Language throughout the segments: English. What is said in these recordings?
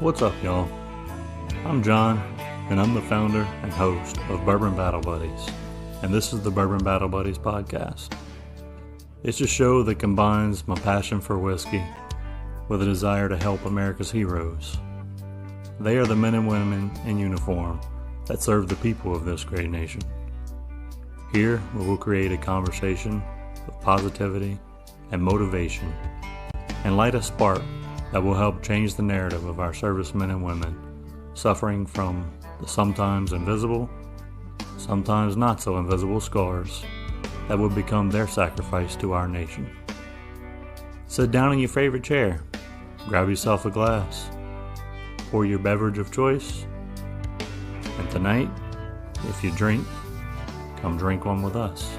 What's up, y'all? I'm John, and I'm the founder and host of Bourbon Battle Buddies, and this is the Bourbon Battle Buddies podcast. It's a show that combines my passion for whiskey with a desire to help America's heroes. They are the men and women in uniform that serve the people of this great nation. Here, we will create a conversation with positivity and motivation and light a spark that will help change the narrative of our servicemen and women suffering from the sometimes invisible, sometimes not so invisible scars that would become their sacrifice to our nation. Sit down in your favorite chair, grab yourself a glass, pour your beverage of choice, and tonight, if you drink, come drink one with us.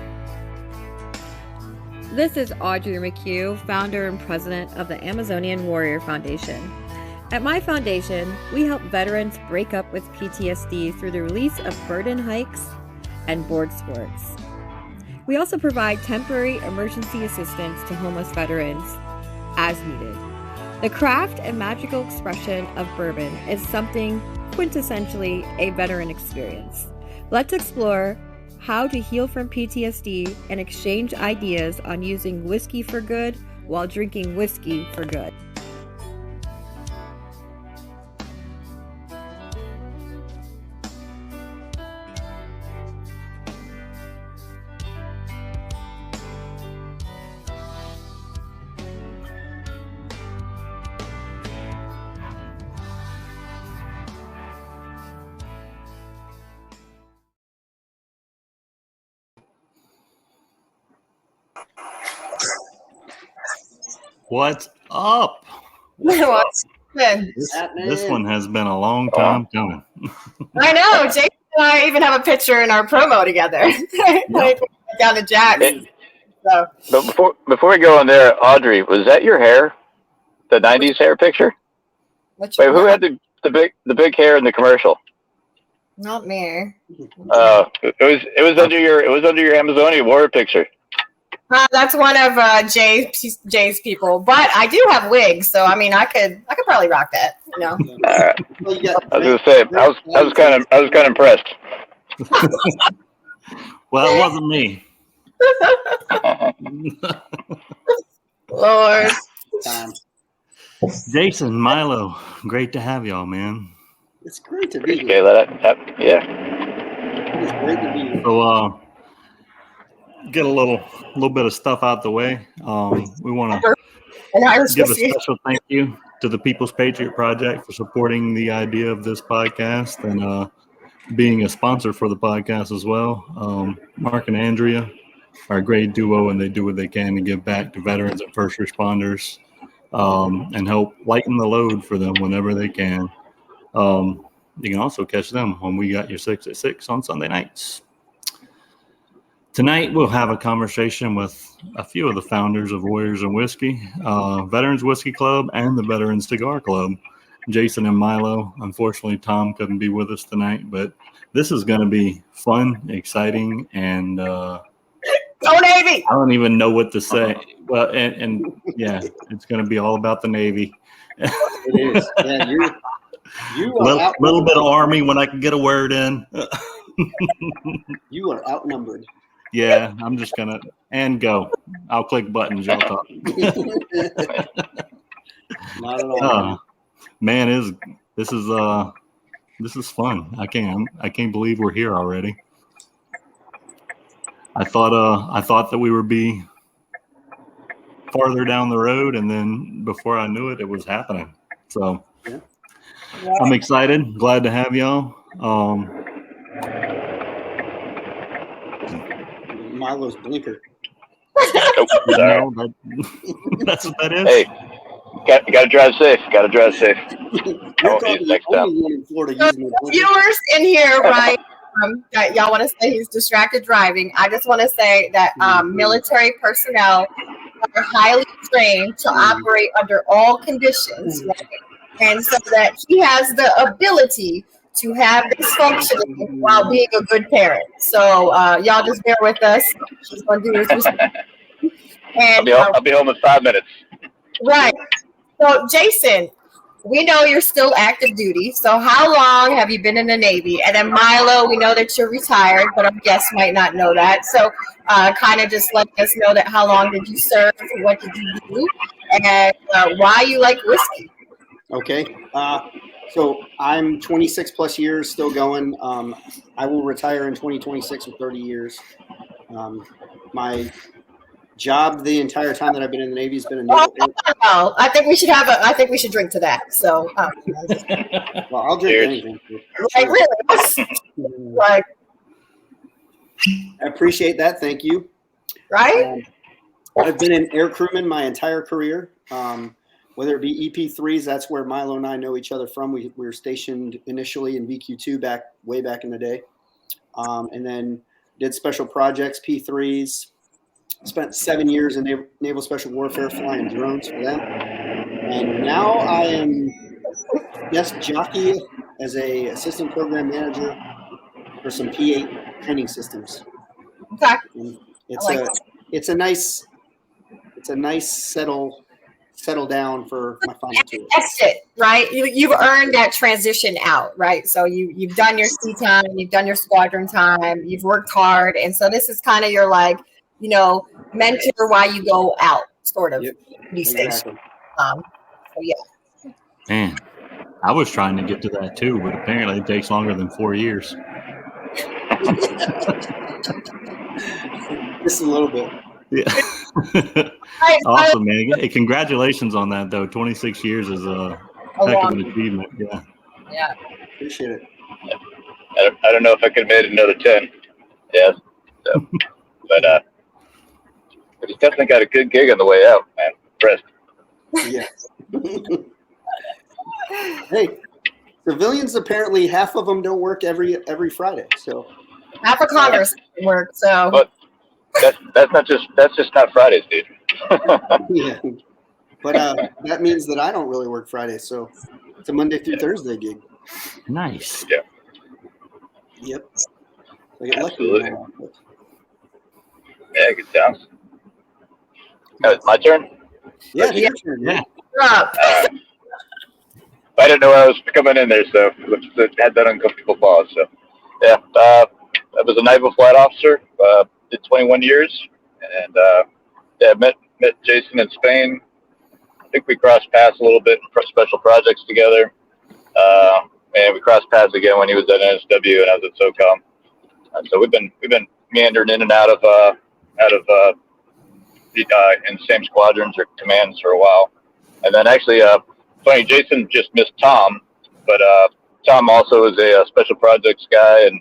This is Audrey McHugh, founder and president of the Amazonian Warrior Foundation. At my foundation, we help veterans break up with PTSD through the release of burden hikes and board sports. We also provide temporary emergency assistance to homeless veterans as needed. The craft and magical expression of bourbon is something quintessentially a veteran experience. Let's explore how to heal from PTSD and exchange ideas on using whiskey for good while drinking whiskey for good. What's up? This one has been a long time coming. I know. Jason and I even have a picture in our promo together. Like, down to Jack. So. But before we go on there, Audrey, was that your hair? The '90s hair picture? Wait, who had the big hair in the commercial? Not me. It was under your Amazonian Warrior picture. That's one of Jay's people, but I do have wigs, so I mean, I could probably rock that. You know. I was gonna say, I was kind of impressed. Well, it wasn't me. Lord. Jason, Milo, great to have y'all, man. It's great to be here. Yeah. It's great to be here. So, get a little bit of stuff out the way. We want to give a special thank you to the People's Patriot Project for supporting the idea of this podcast and being a sponsor for the podcast as well. Mark and Andrea are a great duo, and they do what they can to give back to veterans and first responders and help lighten the load for them whenever they can. You can also catch them when we got your 6 at 6 on Sunday nights. Tonight, we'll have a conversation with a few of the founders of Warriors and Whiskey, Veterans Whiskey Club, and the Veterans Cigar Club, Jason and Milo. Unfortunately, Tom couldn't be with us tonight, but this is going to be fun, exciting, and Go Navy! I don't even know what to say. Well, and yeah, it's going to be all about the Navy. It is. Yeah, you are little bit of Army when I can get a word in. You are outnumbered. Yeah, I'm just gonna go. I'll click buttons. Y'all talk. Not at all. Man, this is fun. I can't believe we're here already. I thought that we would be farther down the road, and then before I knew it, it was happening. So yeah. I'm excited. Glad to have y'all. Milo's blinker. No, that's what that is. Hey, gotta drive safe. Gotta drive safe. You're probably the only one in Florida using the blinker. Viewers in here, right? That y'all want to say he's distracted driving. I just want to say that military personnel are highly trained to operate under all conditions, right? And so that he has the ability to have this functioning while being a good parent. So y'all just bear with us. She's going to do this. And I'll be home in 5 minutes. Right. So, Jason, we know you're still active duty. So how long have you been in the Navy? And then Milo, we know that you're retired, but our guests might not know that. So kind of just let us know that how long did you serve, what did you do, and why you like whiskey. Okay. So I'm 26 plus years, still going. I will retire in 2026 with 30 years. My job the entire time that I've been in the Navy has been a naval. Oh, I think we should drink to that. So, well, I'll drink anything. Like really, like I appreciate that. Thank you. Right. I've been an air crewman my entire career. Whether it be EP3s, that's where Milo and I know each other from. We were stationed initially in VQ2 way back in the day, and then did special projects, P3s. Spent 7 years in Naval Special Warfare flying drones for them. And now I am guest jockey as a assistant program manager for some P8 training systems. Okay. And it's a nice settle down for my final tour. That's it, right? You've earned that transition out, right? So you've done your sea time, you've done your squadron time, you've worked hard, and so this is kind of your mentor while you go out, sort of. Yep, these exactly. days. So yeah. Man, I was trying to get to that too, but apparently it takes longer than 4 years. Just a little bit. Yeah. Awesome, man. Hey, congratulations on that, though. 26 years is a heck of an achievement. Yeah. Yeah. Appreciate it. I don't know if I could have made another 10. Yeah. So, but he's definitely got a good gig on the way out, man. Impressed. Yeah. Hey, civilians apparently half of them don't work every Friday. So half of Congress work. So. But that's just not Fridays, dude. Yeah. But that means that I don't really work Fridays, so it's a Monday through Thursday gig. Nice. Yeah. Yep. I get Absolutely. lucky. Yeah, good sounds. It's my turn? Yeah, it's your turn. Yeah. I didn't know I was coming in there, so I had that uncomfortable pause. So, yeah, I was a naval flight officer, did 21 years, and met Jason in Spain. I think we crossed paths a little bit in special projects together, and we crossed paths again when he was at NSW and I was at SOCOM. So we've been meandering in and out of in the same squadrons or commands for a while, and then actually, funny, Jason just missed Tom, but Tom also is a special projects guy, and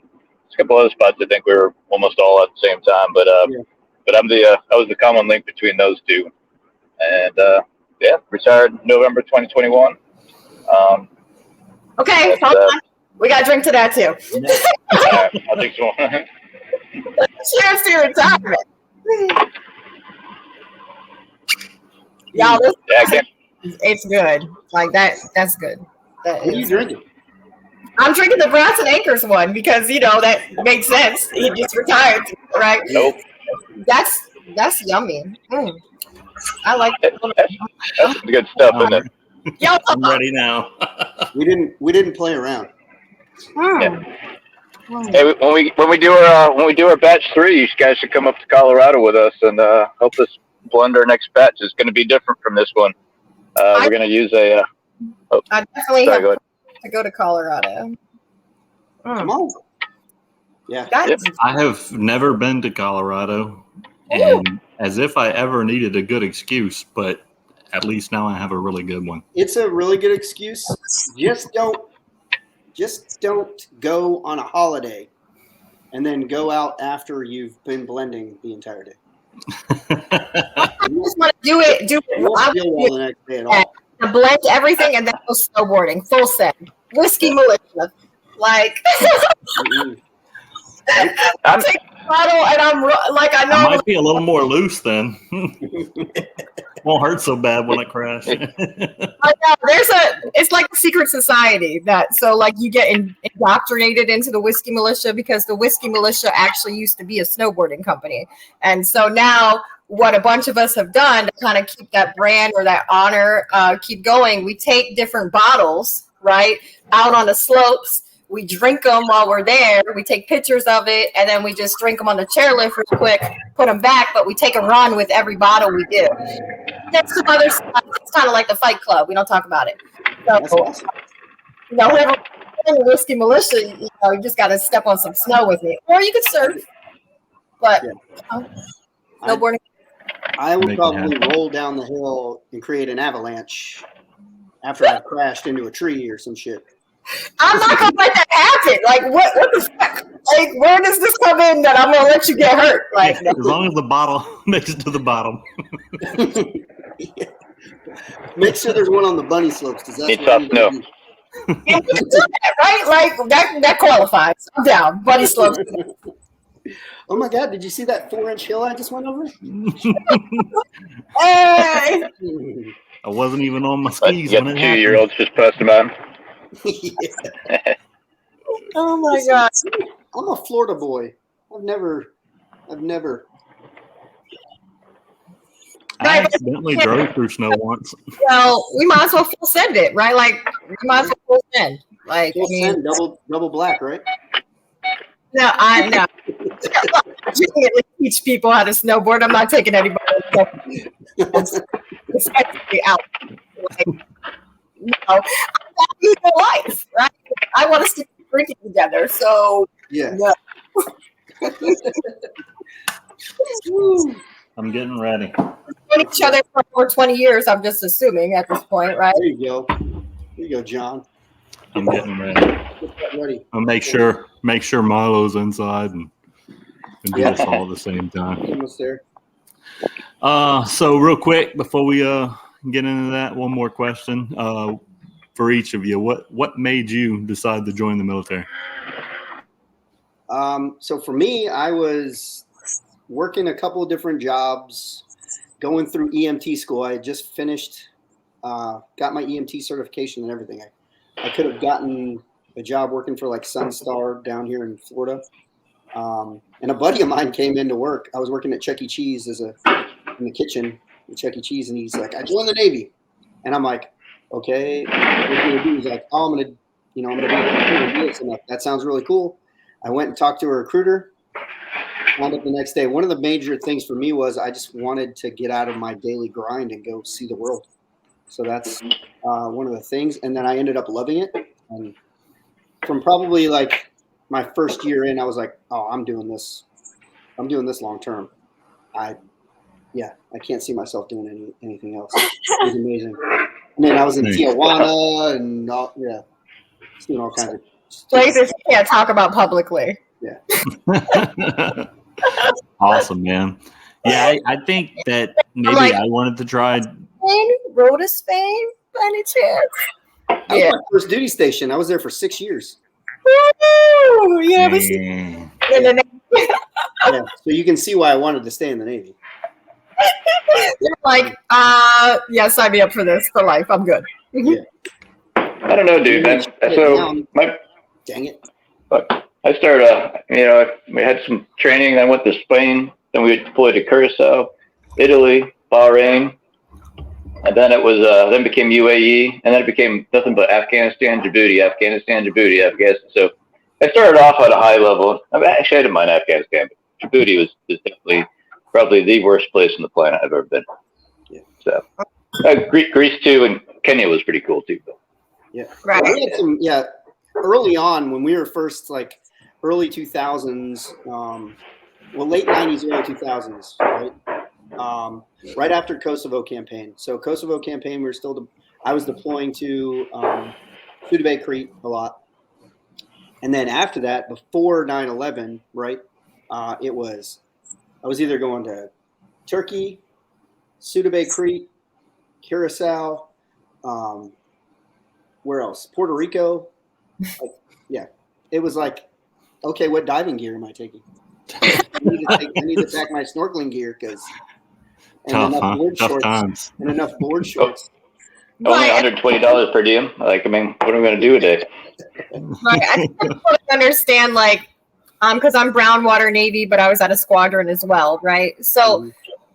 a couple other spots. I think we were almost all at the same time, but I was the common link between those two, and retired November 2021. Okay, hold on. We got to drink to that too. I think so. Cheers to your retirement. Y'all, it's good. Like that. That's good. What are you drinking? I'm drinking the Brass and Anchors one because that makes sense. He just retired, right? Nope. That's yummy. I like that. That's good stuff, isn't it? Yo, I'm ready now. We didn't play around. Yeah. Hey, when we do our batch 3, you guys should come up to Colorado with us and help us blend our next batch. It's going to be different from this one. We're going to use a. I definitely have to go to Colorado. Come on. Yeah. I have never been to Colorado, and as if I ever needed a good excuse, but at least now I have a really good one. It's a really good excuse. Just don't go on a holiday and then go out after you've been blending the entire day. You just want to do it. You won't feel well the next day at all. To blend everything and then go snowboarding, full set, whiskey militia, like. I'm taking a bottle and I'm like I know. I might be a little more loose then. Won't hurt so bad when I crash. It's like a secret society so you get indoctrinated into the whiskey militia because the whiskey militia actually used to be a snowboarding company, and so now what a bunch of us have done to kind of keep that brand or that honor keep going, we take different bottles, right, out on the slopes. We drink them while we're there. We take pictures of it, and then we just drink them on the chairlift real quick, put them back, but we take a run with every bottle we do. That's some other stuff. It's kind of like the Fight Club. We don't talk about it. So, That's awesome. whoever in the Whiskey Militia, you just got to step on some snow with me. Or you could surf, but snowboarding. I would probably roll down the hill and create an avalanche after I've crashed into a tree or some shit. I'm not gonna let that happen. Like, what the fuck? Like, where does this come in that I'm gonna let you get hurt? Like, as long as the bottle makes it to the bottom. Yeah. Make sure there's one on the bunny slopes because that's It's soft snow. and we can do that, right? Like that qualifies. I'm down. Buddy slopes. Oh my God! Did you see that 4-inch hill I just went over? Hey. I wasn't even on my But skis you when got it the happened. 2-year-olds just posting about 'em. Yeah. Oh my God. I'm a Florida boy. I've never. I accidentally drove through snow once. Well, we might as well full send it, right? Like, we might as well full send. Like, Full send, double black, right? no, I know. I genuinely teach people how to snowboard. I'm not taking anybody especially out. Like, no, I'm happy with my life, right? I want us to keep drinking together. So, Yeah. no. I'm getting ready. We've known each other for over 20 years, I'm just assuming at this point, right? There you go. There you go, John. I'm getting ready. Get that ready. I'll make sure Milo's inside and do this all at the same time. Almost there. So real quick before we get into that, one more question for each of you. What made you decide to join the military? So for me, I was working a couple of different jobs, going through EMT school. I had just finished, got my EMT certification and everything. I could have gotten a job working for like Sunstar down here in Florida. And a buddy of mine came into work. I was working at Chuck E. Cheese in the kitchen at Chuck E. Cheese, and he's like, "I joined the Navy," and I'm like, "Okay, what are you gonna do?" He's like, "Oh, I'm gonna be a recruiter." I'm like, "That sounds really cool." I went and talked to a recruiter. Wound up the next day. One of the major things for me was I just wanted to get out of my daily grind and go see the world. So that's one of the things. And then I ended up loving it. And from probably like my first year in, I was like, "Oh, I'm doing this. I'm doing this long term." I can't see myself doing anything else. It was amazing. And then I was in Tijuana and just doing all kinds of Places you can't talk about publicly. Yeah. Awesome, man. Yeah, I think that maybe like- I wanted to try. Spain? Road to Spain? By any chance? That was my first duty station. I was there for 6 years. Woo! Yeah, but Man. Yeah, so you can see why I wanted to stay in the Navy. you're like, yeah, sign me up for this for life. I'm good. Yeah. I don't know, dude. Dang it. I started, we had some training. I went to Spain. Then we deployed to Curacao, Italy, Bahrain. And then it was, then became UAE. And then it became nothing but Afghanistan, Djibouti. So I started off at a high level. I didn't mind Afghanistan, but Djibouti was definitely probably the worst place on the planet I've ever been. Yeah. So Greece too, and Kenya was pretty cool too. Yeah. Right. Well, we had some, early on when we were first like early 2000s, late 90s, early 2000s, right? Right after Kosovo campaign. So Kosovo campaign, I was deploying to Suda Crete a lot. And then after that, before 9/11, right, I was either going to Turkey, Suda Crete, Curacao, where else? Puerto Rico. It was like, okay, what diving gear am I taking? I need to pack my snorkeling gear Tough times. And enough board shorts. Only $120 per diem. Like, what are we going to do today? Right. I think I totally understand, like, because I'm brown water Navy, but I was at a squadron as well, right? So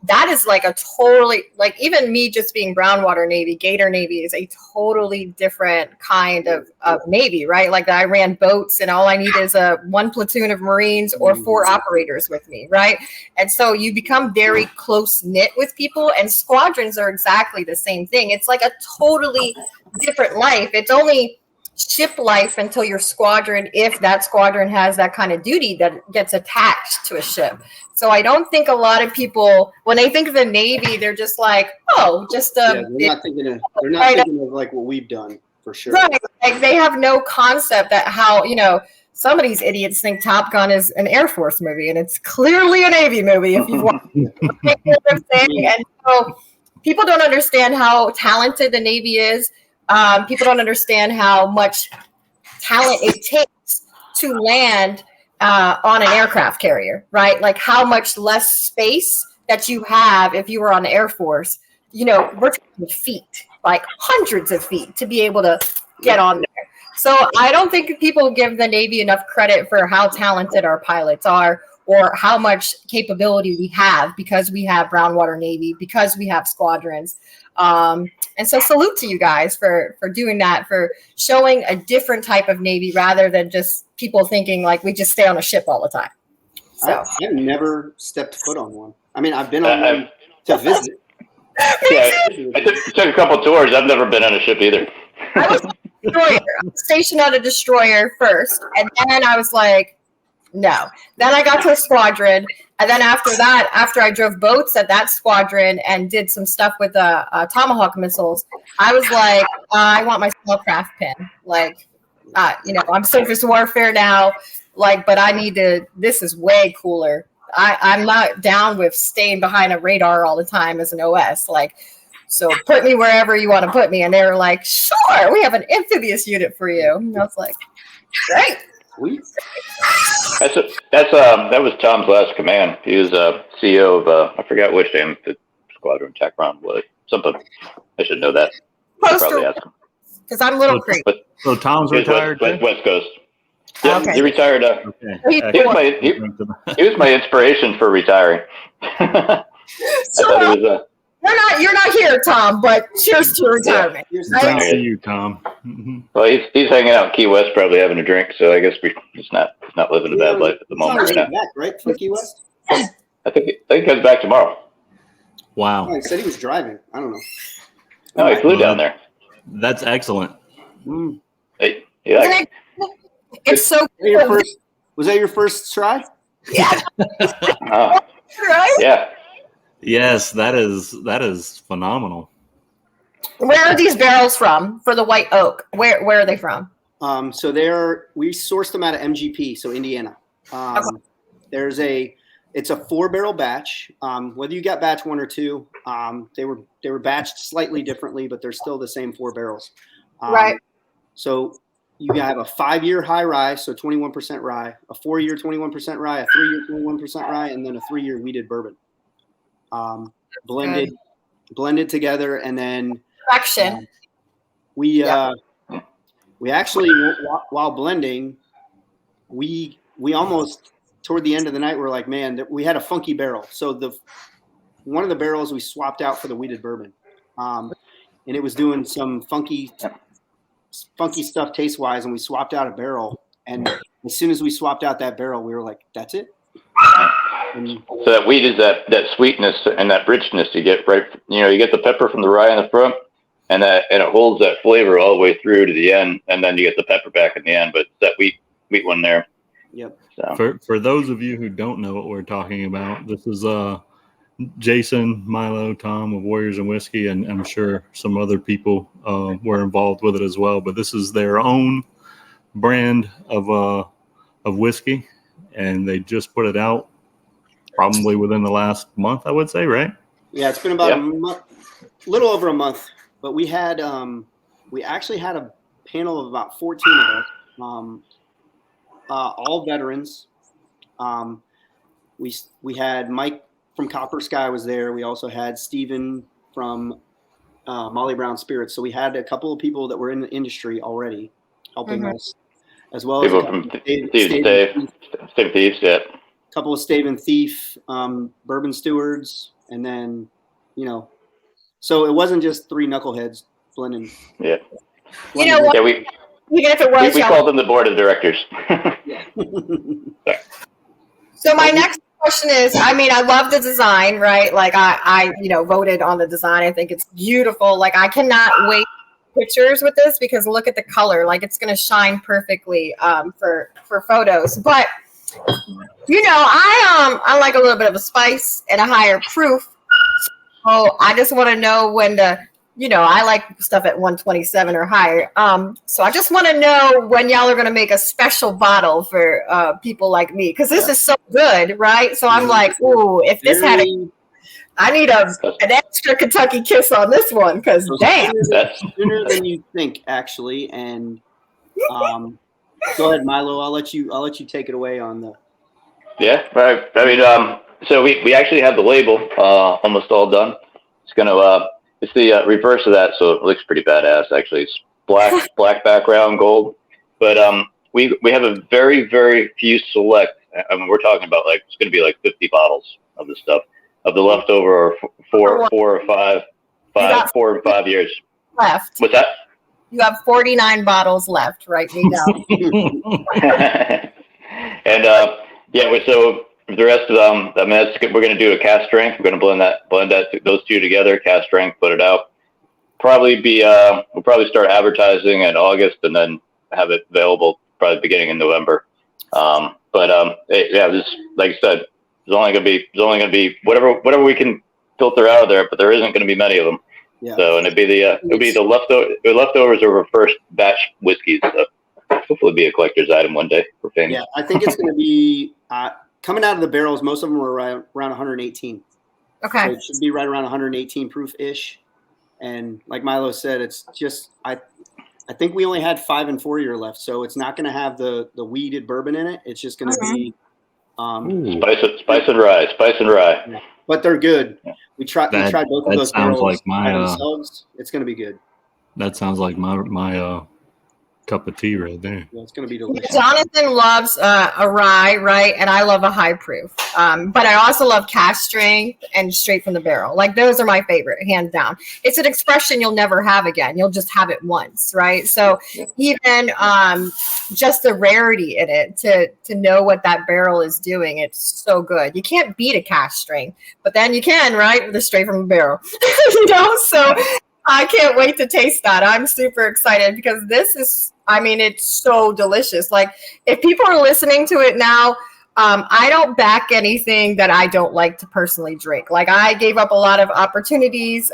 that is like a totally, like even me just being brown water Navy, Gator Navy is a totally different kind of Navy, right? Like I ran boats and all I need is one platoon of Marines or 4 operators with me, right? And so you become very close knit with people, and squadrons are exactly the same thing. It's like a totally different life. It's only ship life until your squadron, if that squadron has that kind of duty that gets attached to a ship. So I don't think a lot of people, when they think of the Navy, they're just like, oh, just they're not thinking of like what we've done, for sure. Right. Like they have no concept that how, some of these idiots think Top Gun is an Air Force movie, and it's clearly a Navy movie if you want. You know what I'm saying? And so people don't understand how talented the Navy is. People don't understand how much talent it takes to land on an aircraft carrier, right? Like how much less space that you have if you were on the Air Force. We're talking feet, like hundreds of feet to be able to get on there. So I don't think people give the Navy enough credit for how talented our pilots are, or how much capability we have, because we have brown water Navy, because we have squadrons. And so salute to you guys for doing that, for showing a different type of Navy rather than just people thinking like we just stay on a ship all the time. So I've never stepped foot on one. I mean, I've been on one to visit. Yeah, I took a couple tours. I've never been on a ship either. I was on a destroyer. I was stationed on a destroyer first, and then I was like, no. Then I got to a squadron, and then after that, after I drove boats at that squadron and did some stuff with Tomahawk missiles, I was like, I want my spellcraft pin. Like, I'm surface warfare now, like, but I need to. This is way cooler. I'm not down with staying behind a radar all the time as an OS. Like, so put me wherever you want to put me. And they were like, sure, we have an amphibious unit for you. And I was like, great. That was Tom's last command. He was CEO of I forgot which damn squadron. Tacron was something. I should know that. Probably ask him. Because I'm a little crazy. So Tom's retired. West Coast. Yeah, okay. He retired. He was my inspiration for retiring. You're not here, Tom, but cheers to your retirement. Thanks to you, Tom. Well, he's hanging out in Key West, probably having a drink. So I guess he's not living a bad life at the moment. He's back, right, from Key West? I think he comes back tomorrow. Wow. Oh, he said he was driving. I don't know. No, he flew down there. That's excellent. Hey, it's so cool. Was that your first try? Yeah. Right? Yeah. Yes, that is phenomenal. Where are these barrels from for the white oak? Where are they from? So we sourced them out of MGP, so Indiana. It's a 4-barrel batch. Whether you got batch 1 or 2, they were batched slightly differently, but they're still the same 4 barrels. Right. So you have a 5-year high rye, so 21% rye, a 4-year 21% rye, a 3-year 21% rye, and then a 3-year wheated bourbon. Blended together, and then we actually, while blending, we almost toward the end of the night we're like, man, we had a funky barrel. So one of the barrels we swapped out for the wheated bourbon, and it was doing some funky stuff taste wise, and we swapped out a barrel, and as soon as we swapped out that barrel, we were like, that's it. So that wheat is that sweetness and that richness you get, right? You get the pepper from the rye in the front, and it holds that flavor all the way through to the end, and then you get the pepper back in the end. But that wheat one there. Yep. So. For those of you who don't know what we're talking about, this is Jason, Milo, Tom of Warriors and Whiskey, and I'm sure some other people were involved with it as well. But this is their own brand of whiskey, and they just put it out probably within the last month, I would say, right? Yeah, it's been about a month, little over a month. But we actually had a panel of about 14 of us, all veterans. We had Mike from Copper Sky was there. We also had Steven from Molly Brown Spirits. So we had a couple of people that were in the industry already helping us, as well as people from Stave Thieves, yeah. A couple of Stave and Thief bourbon stewards, And then, so it wasn't just three knuckleheads blending. Yeah. You know what? Yeah, Even if it was, we called them the board of directors. So my next question is, I mean, I love the design, right? Like I voted on the design. I think it's beautiful. Like I cannot wait pictures with this because look at the color. Like it's going to shine perfectly for photos. But I like a little bit of a spice and a higher proof. So I just want to know when to. I like stuff at 127 or higher. So I just want to know when y'all are going to make a special bottle for people like me, because this is so good, right? So I'm like, ooh, if this I need an extra Kentucky kiss on this one, because damn. Sooner than you think, actually. And go ahead, Milo. I'll let you take it away on the. Yeah, right. I mean, so we actually have the label almost all done. It's gonna. It's the reverse of that, so it looks pretty badass. Actually, it's black background, gold. But we have a very, very few select. I mean, we're talking about it's going to be 50 bottles of the stuff of the leftover 4 or 5 years left. What's that? You have 49 bottles left. Write me down. And so. The rest of them, I mean, we're going to do a cast strength. We're going to blend those two together, cast strength, put it out. We'll probably start advertising in August and then have it available probably beginning in November. This, like I said, there's only going to be whatever we can filter out of there, but there isn't going to be many of them. Yeah. So, and it'll be the leftovers of our first batch whiskeys. So hopefully it'll be a collector's item one day for fans. Yeah, I think it's going to be. Coming out of the barrels, most of them were around 118. Okay. So it should be right around 118 proof-ish. And like Milo said, it's just I think we only had 5 and 4 year left, so it's not going to have the weeded bourbon in it. It's just going to be spice and rye. Yeah. But they're good. We tried both of those barrels like by themselves. It's going to be good. That sounds like my cup of tea right there. Yeah, it's going to be delicious. Jonathan loves a rye, right? And I love a high proof. But I also love cask strength and straight from the barrel. Like those are my favorite, hands down. It's an expression you'll never have again. You'll just have it once, right? So even just the rarity in it to know what that barrel is doing, it's so good. You can't beat a cask strength, but then you can, right? With a straight from the barrel, So I can't wait to taste that. I'm super excited because this is, it's so delicious. Like if people are listening to it now, I don't back anything that I don't like to personally drink. Like I gave up a lot of opportunities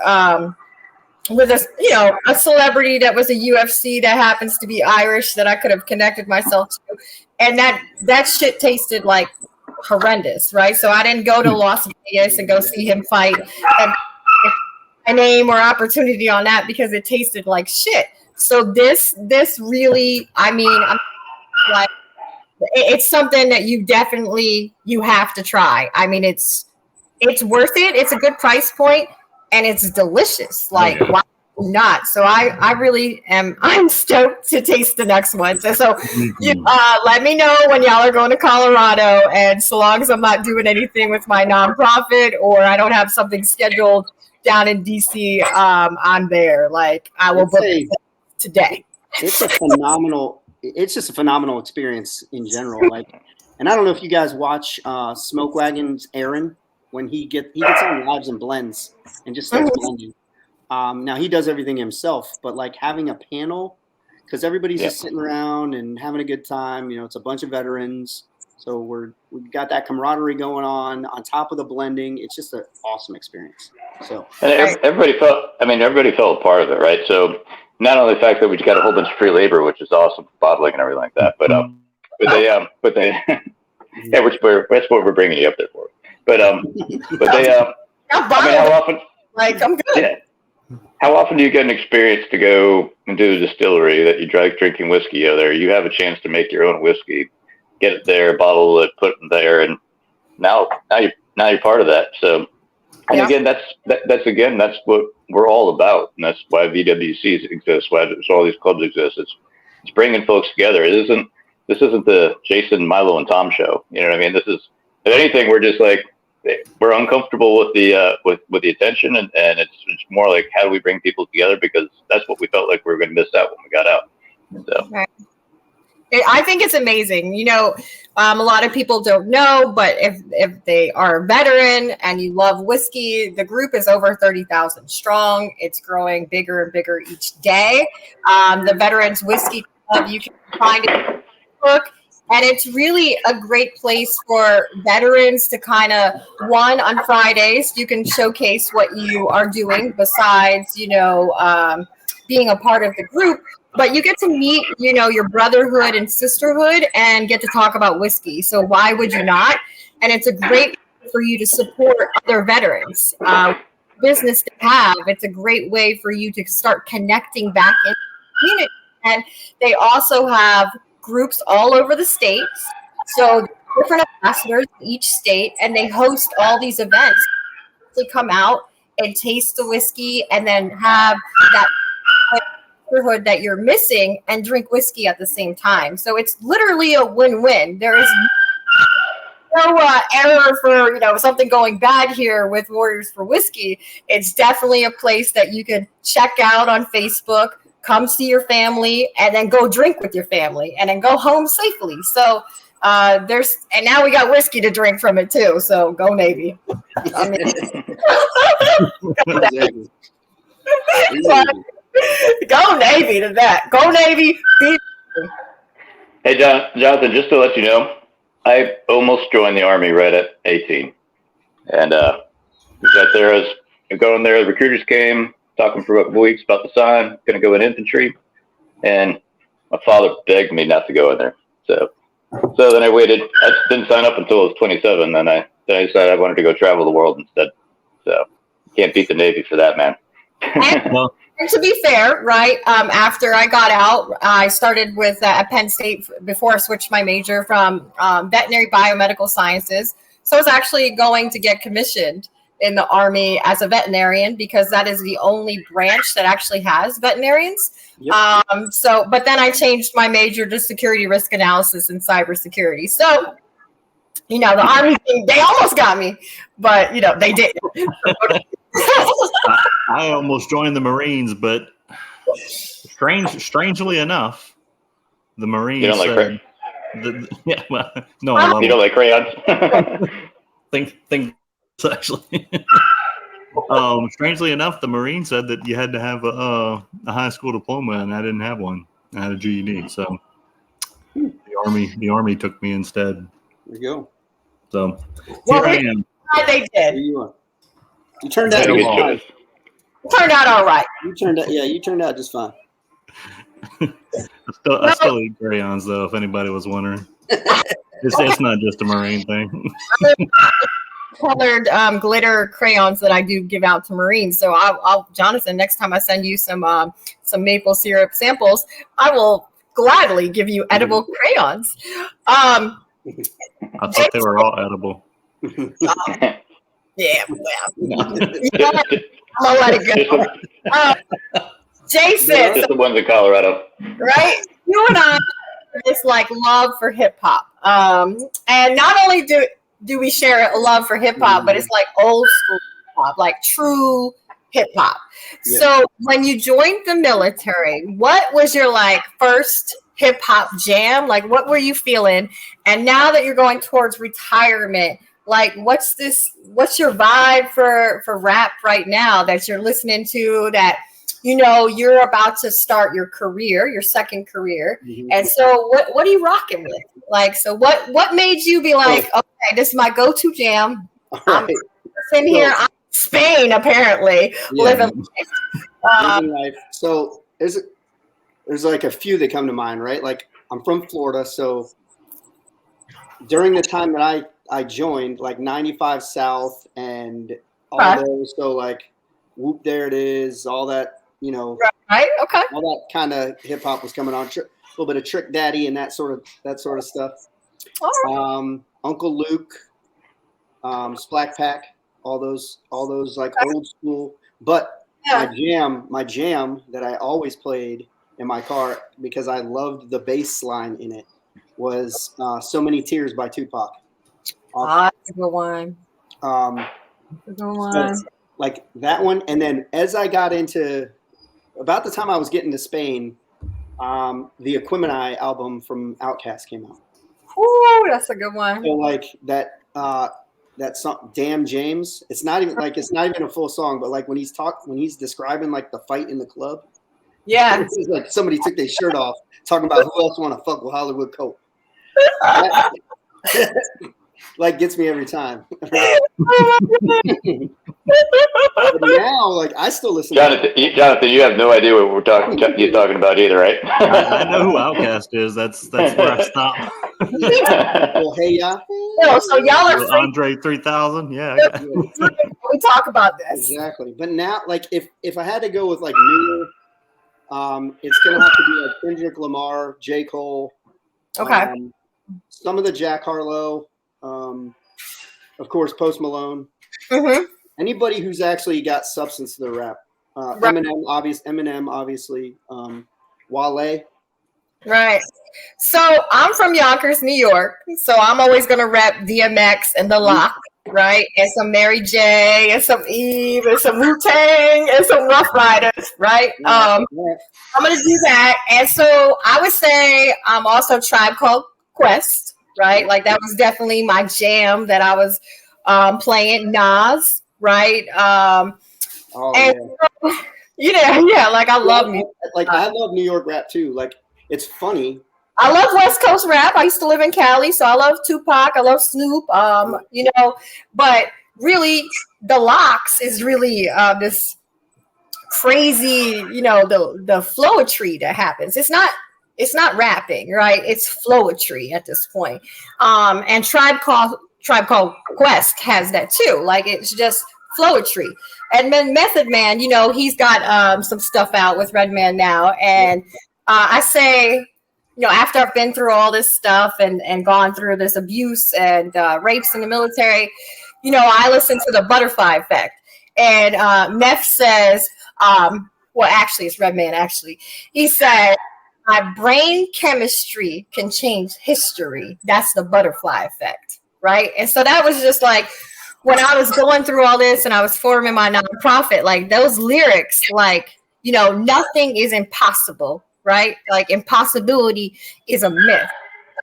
with a celebrity that was a UFC that happens to be Irish that I could have connected myself to. And that shit tasted like horrendous, right? So I didn't go to Las Vegas and go see him fight and my name or opportunity on that because it tasted like shit. So this really, I'm like, it's something that you have to try. It's worth it. It's a good price point and it's delicious. Like, why not? So I really am. I'm stoked to taste the next one. So let me know when y'all are going to Colorado, and so long as I'm not doing anything with my nonprofit or I don't have something scheduled down in DC, I'm there. Like I will book it today. It's just a phenomenal experience in general. Like, and I don't know if you guys watch Smoke Wagon's Aaron when he gets on lives and blends and just starts blending. Now he does everything himself, but like having a panel, because everybody's just sitting around and having a good time. It's a bunch of veterans, so we've got that camaraderie going on top of the blending. It's just an awesome experience. So and everybody felt a part of it, right? So not only the fact that we got a whole bunch of free labor, which is awesome, bottling and everything like that, but they that's what we're bringing you up there for. But they how often? Like I'm good. Yeah. How often do you get an experience to go into a distillery that you drinking whiskey out there? You have a chance to make your own whiskey, get it there, bottle it, put it there, and now you're part of that. So, and again, that's what we're all about, and that's why VWCs exist, why all these clubs exist. It's bringing folks together. This isn't the Jason, Milo, and Tom show. You know what I mean? This is, if anything, we're just like we're uncomfortable with the with the attention, and it's more like how do we bring people together, because that's what we felt like we were going to miss out when we got out. So. Right. I think it's amazing. You know, a lot of people don't know, but if they are a veteran and you love whiskey, the group is over 30,000 strong. It's growing bigger and bigger each day. The Veterans Whiskey Club, you can find it on Facebook. And it's really a great place for veterans to kind of, on Fridays, you can showcase what you are doing besides, you know, being a part of the group. But you get to meet, you know, your brotherhood and sisterhood and get to talk about whiskey. So why would you not? And it's a great way for you to support other veterans. Business to have. It's a great way for you to start connecting back in the community. And they also have groups all over the states. So different ambassadors in each state, and they host all these events. They come out and taste the whiskey and then have that neighborhood that you're missing and drink whiskey at the same time. So it's literally a win-win. There is no error for, you know, something going bad here with Warriors for Whiskey. It's definitely a place that you can check out on Facebook, come see your family, and then go drink with your family and then go home safely. So and now we got whiskey to drink from it too. So go Navy. I mean, go Navy to that. Go Navy. Hey, Jonathan, just to let you know, I almost joined the Army right at 18. And got there as going there, the recruiters came, talking for a couple weeks about the sign, going to go in infantry. And my father begged me not to go in there. So then I waited. I didn't sign up until I was 27. Then I decided I wanted to go travel the world instead. So can't beat the Navy for that, man. And to be fair, right, after I got out, I started with at Penn State before I switched my major from veterinary biomedical sciences. So I was actually going to get commissioned in the Army as a veterinarian because that is the only branch that actually has veterinarians. Yep. But then I changed my major to security risk analysis and cybersecurity. So, you know, the Army thing, they almost got me, but, you know, they didn't. I almost joined the Marines, but strangely enough, the Marines you don't like said, no, I love you don't like crayons. think actually. Strangely enough, the Marine said that you had to have a high school diploma, and I didn't have one. I had a GED, so the Army took me instead. There you go. So well, here I am. They did. You turned out fine. Turned out all right. You turned out just fine. I still eat crayons, though, if anybody was wondering. It's not just a Marine thing. Colored glitter crayons that I do give out to Marines. So I'll Jonathan, next time I send you some maple syrup samples, I will gladly give you edible crayons. I thought they were all edible. Yeah, well, I'll let it go. Jason, just the ones in Colorado, right? You and I have this like love for hip hop, and not only do we share a love for hip hop, but it's like old school hip hop, like true hip hop. Yeah. So when you joined the military, what was your like first hip hop jam? Like, what were you feeling? And now that you're going towards retirement, like, what's your vibe for rap right now that you're listening to, that, you know, you're about to start your career, your second career. Mm-hmm. And so what are you rocking with? Like, so what made you be like, okay, this is my go-to jam. I'm in here. I'm in Spain, apparently, living life. So there's like a few that come to mind, right? Like, I'm from Florida. So during the time that I joined, like 95 South and all those, so like Whoop, There It Is, all that, you know, right? Okay, all that kind of hip hop was coming on. A little bit of Trick Daddy and that sort of stuff. Right. Uncle Luke, Splack Pack, all those like old school. But my jam that I always played in my car because I loved the bass line in it was "So Many Tears" by Tupac. That's a good one. So, like that one, and then as I got into about the time I was getting to Spain, the Equimini album from Outkast came out. Ooh, that's a good one. So like that song, "Damn James." It's not even a full song, but like when he's describing like the fight in the club. Yeah. It's like somebody took their shirt off, talking about who else want to fuck with Hollywood Cope. Like gets me every time. But now, like I still listen. Jonathan, you have no idea what he's talking about either, right? I know who Outkast is. That's where I stop. Well, hey, yeah. So y'all are Andre 3000. Yeah. we talk about this. Exactly. But now, like, if I had to go with like newer, it's gonna have to be like Kendrick Lamar, J. Cole. Okay. Some of the Jack Harlow. Of course, Post Malone. Mm-hmm. Anybody who's actually got substance to their rap. Right. Eminem, obviously. Wale. Right. So I'm from Yonkers, New York. So I'm always gonna rep DMX and The Lock, right? And some Mary J, and some Eve, and some Wu-Tang, and some Rough Riders, right? I'm gonna do that. And so I would say I'm also Tribe Called Quest, right? Like that was definitely my jam that I was playing. Nas, right? Yeah, like I love music. Like I love New York rap too. Like it's funny. I love West Coast rap. I used to live in Cali, so I love Tupac. I love Snoop. But really, the Locks is really this crazy, the flowetry that happens. It's not rapping, right? It's flowetry at this point. And Tribe Called Quest has that too. Like it's just flowetry. And then Method Man, he's got some stuff out with Redman now, and I say, after I've been through all this stuff and gone through this abuse and rapes in the military, I listen to the Butterfly Effect. And Meth says, actually, it's Redman, actually. He said, my brain chemistry can change history. That's the Butterfly Effect, right? And so that was just like, when I was going through all this and I was forming my nonprofit, like those lyrics, like, nothing is impossible. Right? Like impossibility is a myth.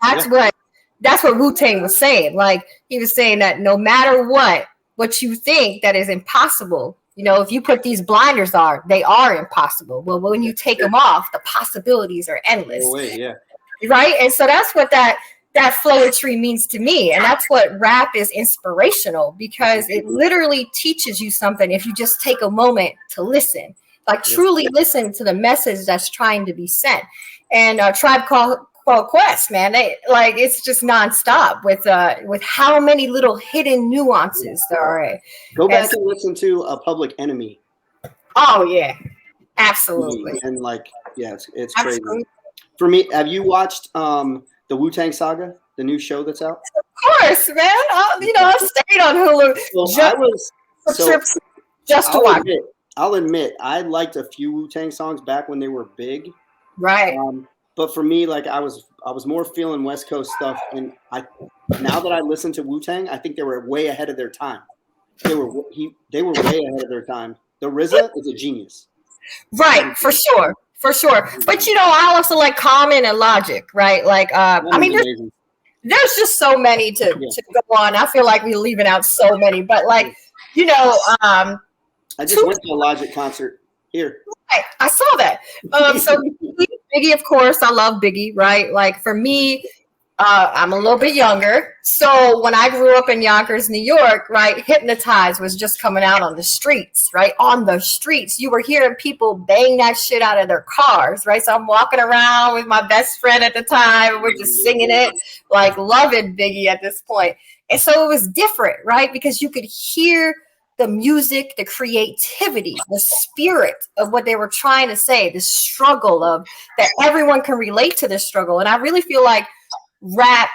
That's what Wu-Tang was saying. Like he was saying that no matter what you think that is impossible, if you put these blinders on, they are impossible. Well, when you take them off, the possibilities are endless. Right? And so that's what that flowetry means to me. And that's what rap is inspirational, because it literally teaches you something if you just take a moment to listen. Like truly listen to the message that's trying to be sent. And Tribe Called Quest, man, it's just nonstop with how many little hidden nuances there are. Go back and listen to A Public Enemy. Oh yeah, absolutely. And it's crazy. For me, have you watched the Wu-Tang Saga, the new show that's out? Of course, man. I stayed on Hulu just to watch it. I'll admit, I liked a few Wu-Tang songs back when they were big. Right. But for me, like I was more feeling West Coast stuff, and now that I listen to Wu-Tang, I think they were way ahead of their time. They were way ahead of their time. The RZA is a genius. Right, for sure. But I also like Common and Logic, right? Like there's just so many to go on. I feel like we're leaving out so many, but I just went to a Logic concert here. Right, I saw that. So Biggie, of course, I love Biggie, right? Like for me, I'm a little bit younger. So when I grew up in Yonkers, New York, right, Hypnotize was just coming out on the streets, right? On the streets. You were hearing people bang that shit out of their cars, right? So I'm walking around with my best friend at the time, and we're just singing it, like loving Biggie at this point. And so it was different, right? Because you could hear the music, the creativity, the spirit of what they were trying to say, the struggle of that everyone can relate to this struggle. And I really feel like rap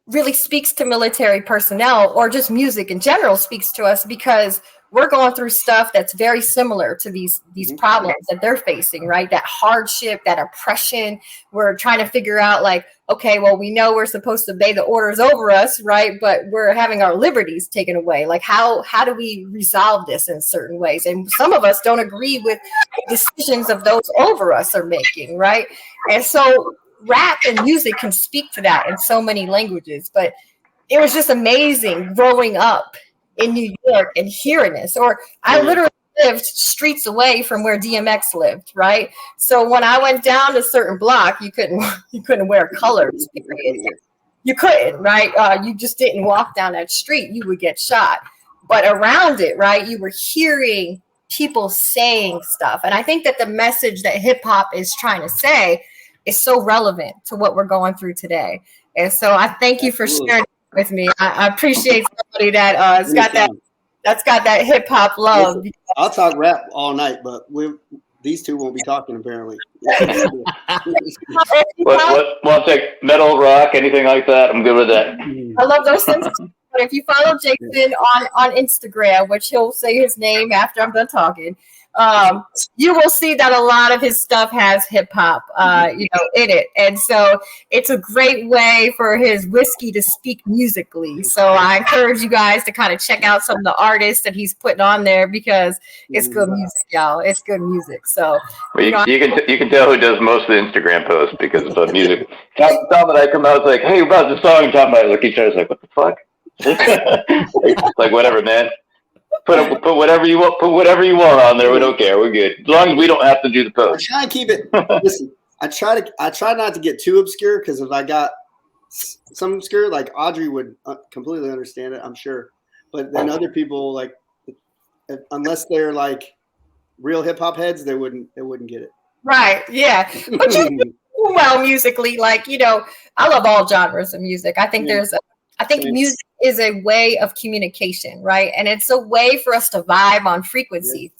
really speaks to military personnel, or just music in general speaks to us, because we're going through stuff that's very similar to these problems that they're facing, right? That hardship, that oppression. We're trying to figure out like, okay, well, we know we're supposed to obey the orders over us, right? But we're having our liberties taken away. Like how do we resolve this in certain ways? And some of us don't agree with decisions of those over us are making, right? And so rap and music can speak to that in so many languages. But it was just amazing growing up in New York and hearing this. Or I literally lived streets away from where DMX lived, right? So when I went down a certain block, you couldn't wear colors. You couldn't, right? You just didn't walk down that street. You would get shot. But around it, right, you were hearing people saying stuff. And I think that the message that hip hop is trying to say is so relevant to what we're going through today. And so I thank you for sharing with me. I appreciate somebody that that's got that hip hop love. Listen, I'll talk rap all night, but these two won't be talking apparently. Well, take metal, rock, anything like that. I'm good with that. I love those things. But if you follow Jason on Instagram, which he'll say his name after I'm done talking, you will see that a lot of his stuff has hip hop, in it. And so it's a great way for his whiskey to speak musically. So I encourage you guys to kind of check out some of the artists that he's putting on there because it's good music, y'all. It's good music. So you can tell who does most of the Instagram posts because of the music. Tom and I come out, it's like, hey, about the song, and Tom and I look at each other, like, what the fuck? Like, whatever, man. Put whatever you want. Put whatever you want on there. We don't care. We're good as long as we don't have to do the post. I try and keep it. Listen, I try not to get too obscure because if I got some obscure, like Audrey would completely understand it, I'm sure. But then other people, like, unless they're like real hip hop heads, they wouldn't get it. Right. Yeah. But you do well musically, like I love all genres of music. I think music is a way of communication, right? And it's a way for us to vibe on frequency.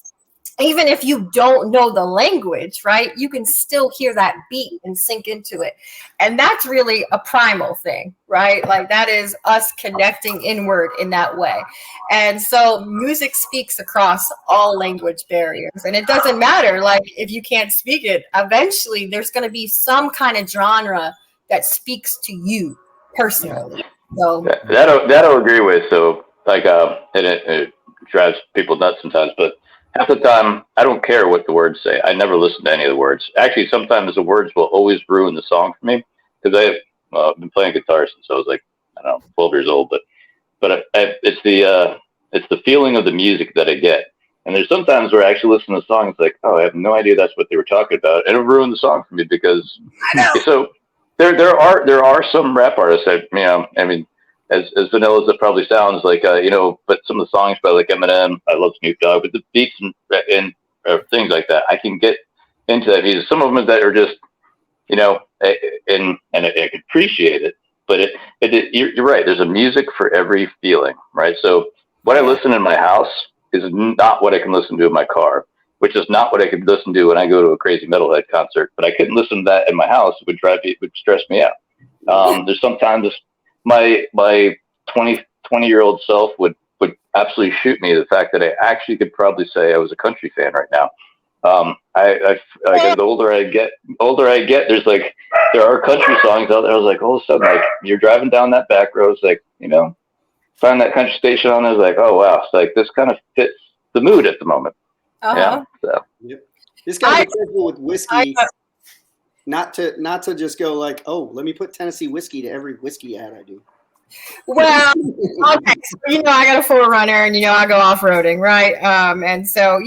Yeah. Even if you don't know the language, right? You can still hear that beat and sink into it. And that's really a primal thing, right? Like that is us connecting inward in that way. And so music speaks across all language barriers. And it doesn't matter, like if you can't speak it, eventually there's going to be some kind of genre that speaks to you personally. So that'll agree with. So like, and it drives people nuts sometimes, but half the time I don't care what the words say. I never listen to any of the words. Actually, sometimes the words will always ruin the song for me because I've been playing guitar since I was like, I don't know, 12 years old. But it's the feeling of the music that I get. And there's sometimes where I actually listen to the song, it's like, oh, I have no idea that's what they were talking about, and it'll ruin the song for me because so. There are some rap artists that, I mean, as vanilla as it probably sounds like, but some of the songs by like Eminem, I love Snoop Dogg, but the beats and things like that, I can get into that music. Some of them that are just, and I can appreciate it, but you're right. There's a music for every feeling, right? So what I listen in my house is not what I can listen to in my car, which is not what I could listen to when I go to a crazy metalhead concert. But I couldn't listen to that in my house. It would stress me out. There's sometimes my 20-year-old self would absolutely shoot me the fact that I actually could probably say I was a country fan right now. As the older I get, there's like, there are country songs out there. I was like, all of a sudden, like you're driving down that back road, it's like, find that country station on, I was like, oh wow. It's like, this kind of fits the mood at the moment. Uh-huh. Yeah. So. Yep. Just gotta be careful with whiskey, not to just go like, oh, let me put Tennessee whiskey to every whiskey ad I do. Well, okay. So, I got a 4Runner, and I go off-roading, right? And so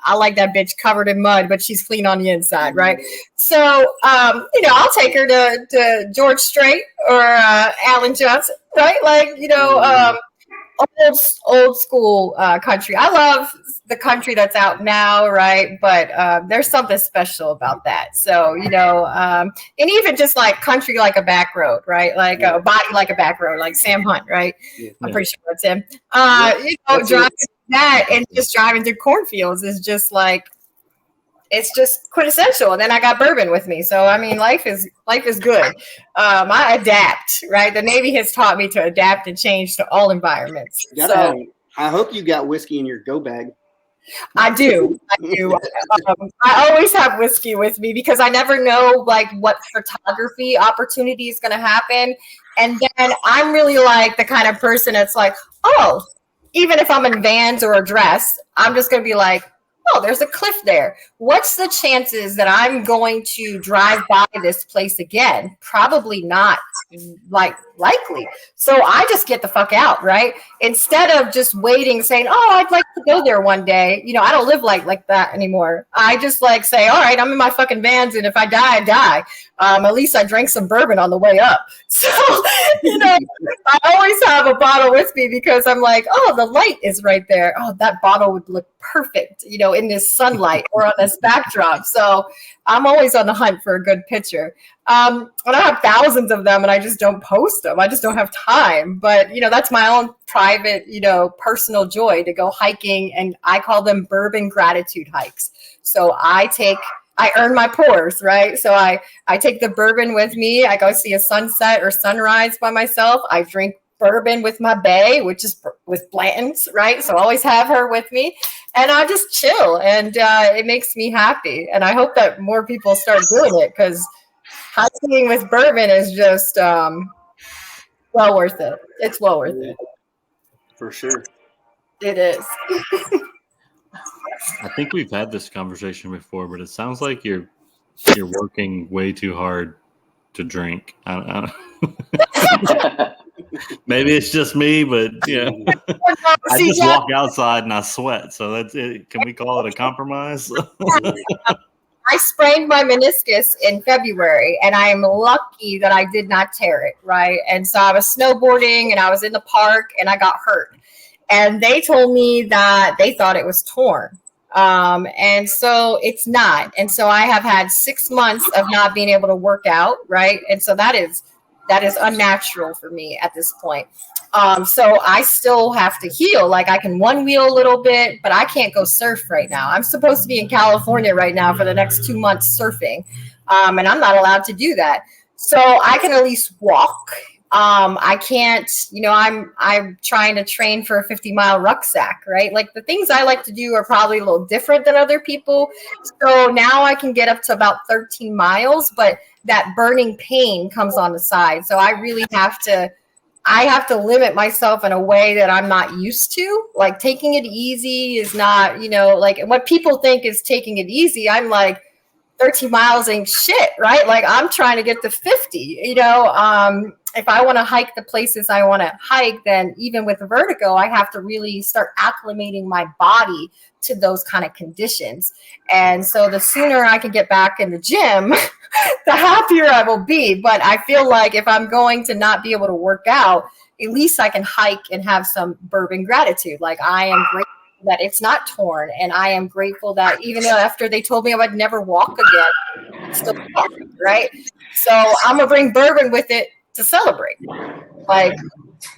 I like that bitch covered in mud, but she's clean on the inside, right? So I'll take her to George Strait or Alan Johnson, right? Like old school country. I love the country that's out now, right? But there's something special about that. So, and even just like country like a back road, right? Like a body like a back road, like Sam Hunt, right? Yeah. I'm pretty sure it's him. Driving that and just driving through cornfields is just like, it's just quintessential. And then I got bourbon with me. So, I mean, life is good. I adapt, right? The Navy has taught me to adapt and change to all environments. You gotta I hope you got whiskey in your go bag. I do. I always have whiskey with me because I never know like what photography opportunity is going to happen. And then I'm really like the kind of person that's like, oh, even if I'm in Vans or a dress, I'm just going to be like, oh, there's a cliff there. What's the chances that I'm going to drive by this place again? Probably not likely. So I just get the fuck out, right? Instead of just waiting, saying, oh, I'd like to go there one day. I don't live like that anymore. I just like say, all right, I'm in my fucking Vans, and if I die, I die. At least I drank some bourbon on the way up. So, I always have a bottle with me because I'm like, oh, the light is right there. Oh, that bottle would look perfect, in this sunlight or on this backdrop. So I'm always on the hunt for a good picture. And I have thousands of them and I just don't post them. I just don't have time. But, that's my own private, personal joy to go hiking. And I call them bourbon gratitude hikes. So I earn my pours, right? So I take the bourbon with me. I go see a sunset or sunrise by myself. I drink bourbon with my bae, which is with Blanton's, right? So I always have her with me. And I just chill, and it makes me happy. And I hope that more people start doing it because hiking with bourbon is just well worth it. It's well worth it. For sure. It is. I think we've had this conversation before, but it sounds like you're working way too hard to drink. I don't Maybe it's just me, but I just walk outside and I sweat. So that's it. Can we call it a compromise? I sprained my meniscus in February, and I am lucky that I did not tear it, right? And so I was snowboarding, and I was in the park, and I got hurt. And they told me that they thought it was torn. And so it's not. And so I have had 6 months of not being able to work out, right? And so that is unnatural for me at this point. So I still have to heal. Like I can one wheel a little bit, but I can't go surf right now. I'm supposed to be in California right now for the next 2 months surfing. And I'm not allowed to do that. So I can at least walk. I can't, I'm trying to train for a 50-mile rucksack, right? Like the things I like to do are probably a little different than other people. So now I can get up to about 13 miles, but that burning pain comes on the side. So I really have to limit myself in a way that I'm not used to. Like taking it easy is not, like what people think is taking it easy. I'm like, 13 miles ain't shit, right? Like I'm trying to get to 50, if I want to hike the places I want to hike, then even with vertigo, I have to really start acclimating my body to those kind of conditions. And so the sooner I can get back in the gym, the happier I will be. But I feel like if I'm going to not be able to work out, at least I can hike and have some bourbon gratitude. Like I am grateful that it's not torn. And I am grateful that even though after they told me I would never walk again, I'm still walking, right? So I'm going to bring bourbon with it to celebrate. But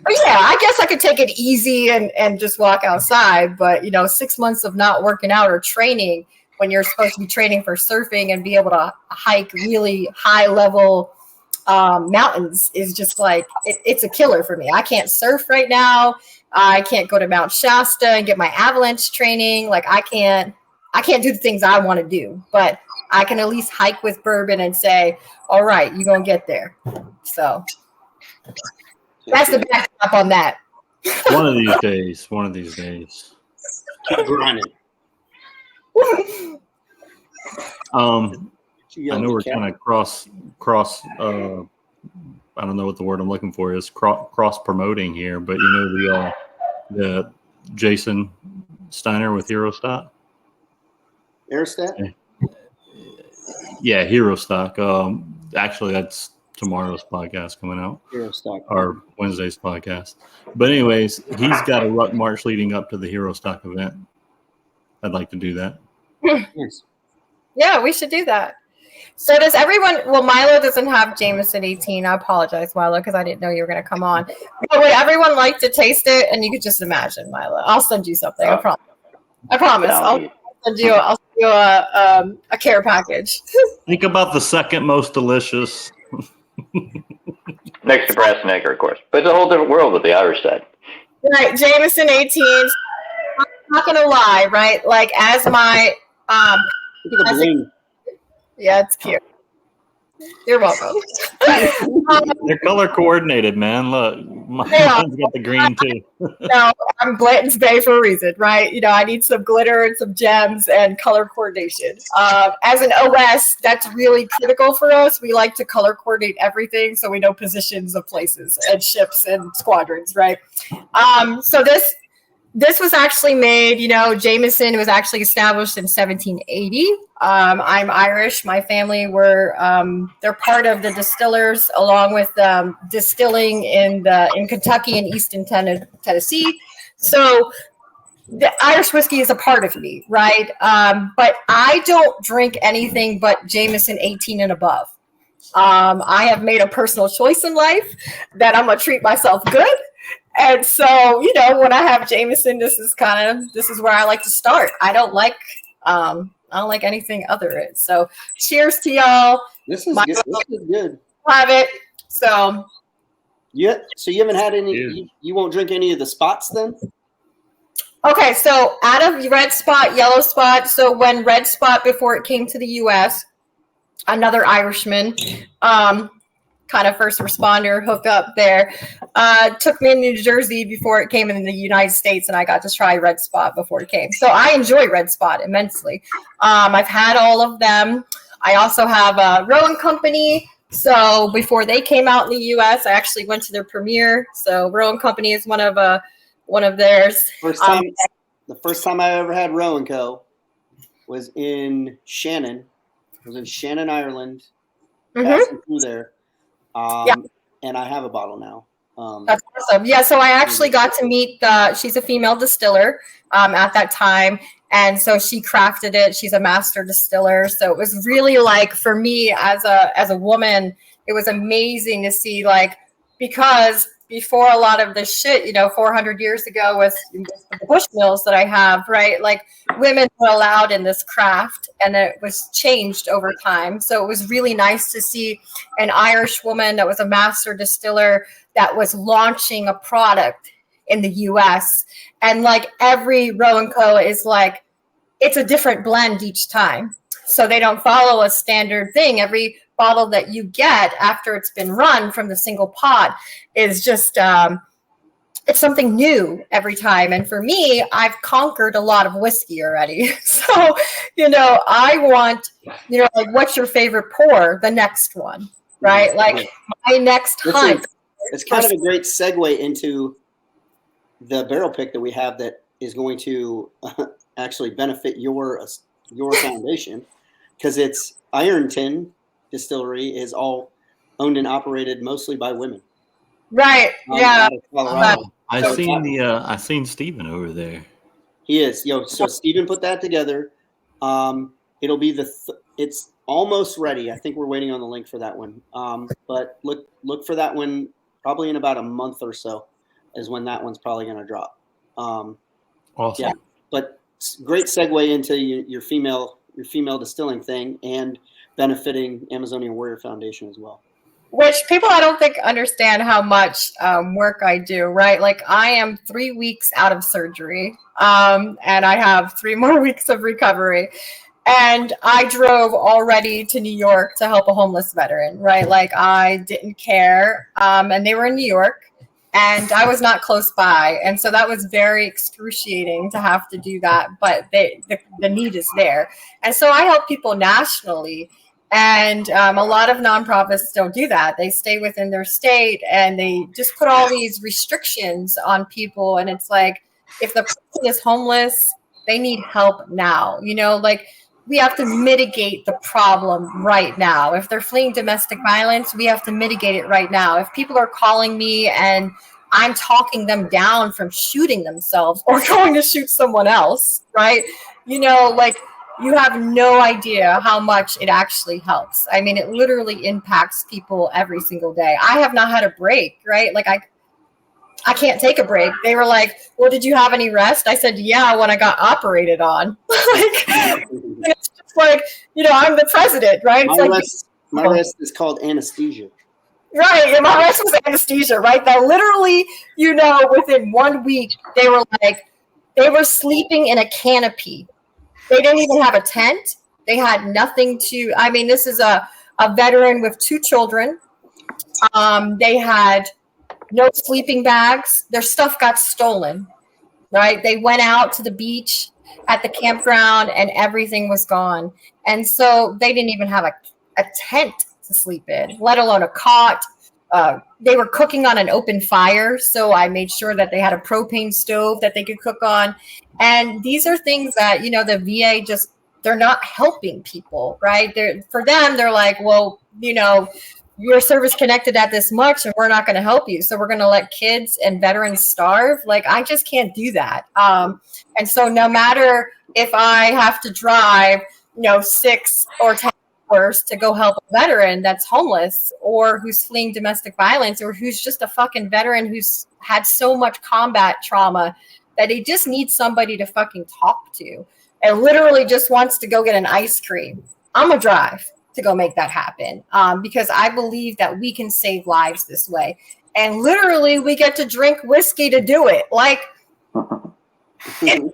yeah, I guess I could take it easy and just walk outside. But, 6 months of not working out or training when you're supposed to be training for surfing and be able to hike really high level mountains is just like, it's a killer for me. I can't surf right now. I can't go to Mount Shasta and get my avalanche training. Like I can't do the things I want to do, but I can at least hike with bourbon and say, all right, you're going to get there. So that's the backdrop on that. One of these days. Keep grinding. I know we're kind of cross I don't know what the word I'm looking for is, cross promoting here, but the Jason Steiner with Hero Stock. Airstep? Yeah, Hero Stock. Actually, that's tomorrow's podcast coming out. Hero Stock. Or Wednesday's podcast. But anyways, he's got a ruck march leading up to the Hero Stock event. I'd like to do that. Yes. Yeah, we should do that. So does everyone, well, Milo doesn't have Jameson 18. I apologize, Milo, because I didn't know you were going to come on. But would everyone like to taste it? And you could just imagine, Milo. I'll send you something. I promise. I'll send you a care package. Think about the second most delicious. Next to brass necker, of course. But it's a whole different world with the Irish side. Right, Jameson 18. I'm not gonna lie, right? Like as my Look at the as a, balloon. yeah, it's cute. You're welcome. They're color coordinated, man. Look, Yeah. mine's got the green too. No, I'm Blanton's Bay for a reason, right? You know, I need some glitter and some gems and color coordination. As an OS, that's really critical for us. We like to color coordinate everything so we know positions of places and ships and squadrons, right? So this was actually made, you know, Jameson was actually established in 1780. I'm Irish. My family were, they're part of the distillers along with distilling in Kentucky and Eastern Tennessee. So the Irish whiskey is a part of me, right? But I don't drink anything but Jameson 18 and above. I have made a personal choice in life that I'm going to treat myself good. And so, you know, when I have Jameson, this is where I like to start. I don't like anything other. So cheers to y'all. This is good. This is good. Have it. So yeah. So you haven't had any. You won't drink any of the spots then? okay. So out of Red Spot, Yellow Spot. So when Red Spot before it came to the U.S., another Irishman, kind of first responder hookup there, took me in New Jersey before it came in the United States, and I got to try Red Spot before it came. So I enjoy Red Spot immensely. I've had all of them. I also have a Rowan Company. So before they came out in the U.S., I actually went to their premiere. So Rowan Company is one of theirs. The first time I ever had Rowan Co. was in Shannon. It was in Shannon, Ireland. Passing through there. And I have a bottle now. That's awesome. Yeah, so I actually got to meet she's a female distiller at that time. And so she crafted it. She's a master distiller. So it was really like, for me as a woman, it was amazing to see, like, because before a lot of this shit, you know, 400 years ago with the bush mills that I have, right? Like women were allowed in this craft and it was changed over time. So it was really nice to see an Irish woman that was a master distiller that was launching a product in the US. And like every Rowan Co. is like, it's a different blend each time. So they don't follow a standard thing. Every bottle that you get after it's been run from the single pot is just it's something new every time. And for me, I've conquered a lot of whiskey already. So, you know, I want, you know, like, what's your favorite pour? The next one, right? Like my next hunt. It's kind of a great segue into the barrel pick that we have that is going to actually benefit your foundation, because it's Ironton Distillery is all owned and operated mostly by women. Right. Yeah. I seen Steven over there. He is. So Steven put that together. It'll be it's almost ready. I think we're waiting on the link for that one. But look for that one probably in about a month or so is when that one's probably going to drop. Awesome. Yeah. But great segue into your female distilling thing and benefiting Amazonian Warrior Foundation as well. Which people I don't think understand how much work I do, right? Like I am 3 weeks out of surgery and I have 3 more weeks of recovery. And I drove already to New York to help a homeless veteran, right? Like I didn't care. And they were in New York and I was not close by. And so that was very excruciating to have to do that. But the need is there. And so I help people nationally. And a lot of nonprofits don't do that. They stay within their state and they just put all these restrictions on people. And it's like, if the person is homeless, they need help now. You know, like we have to mitigate the problem right now. If they're fleeing domestic violence, we have to mitigate it right now. If people are calling me and I'm talking them down from shooting themselves or going to shoot someone else, right? You know, like, you have no idea how much it actually helps. I mean, it literally impacts people every single day. I have not had a break, right? Like I can't take a break. They were like, well, did you have any rest? I said, yeah, when I got operated on. It's just like, you know, I'm the president, right? My rest is called anesthesia. Right, and my rest was anesthesia, right? That literally, within 1 week, they were sleeping in a canopy. They didn't even have a tent. They had nothing to. I mean, this is a veteran with 2 children. They had no sleeping bags. Their stuff got stolen, right? They went out to the beach at the campground and everything was gone. And so they didn't even have a tent to sleep in, let alone a cot. They were cooking on an open fire. So I made sure that they had a propane stove that they could cook on. And these are things that, the VA they're not helping people, right? For them, they're like, well, you're service connected at this much and we're not going to help you. So we're going to let kids and veterans starve. Like, I just can't do that. And so no matter if I have to drive, 6 or 10 hours to go help a veteran that's homeless or who's fleeing domestic violence or who's just a fucking veteran who's had so much combat trauma that he just needs somebody to fucking talk to and literally just wants to go get an ice cream, I'm going to drive to go make that happen, because I believe that we can save lives this way. And literally, we get to drink whiskey to do it. Like, Full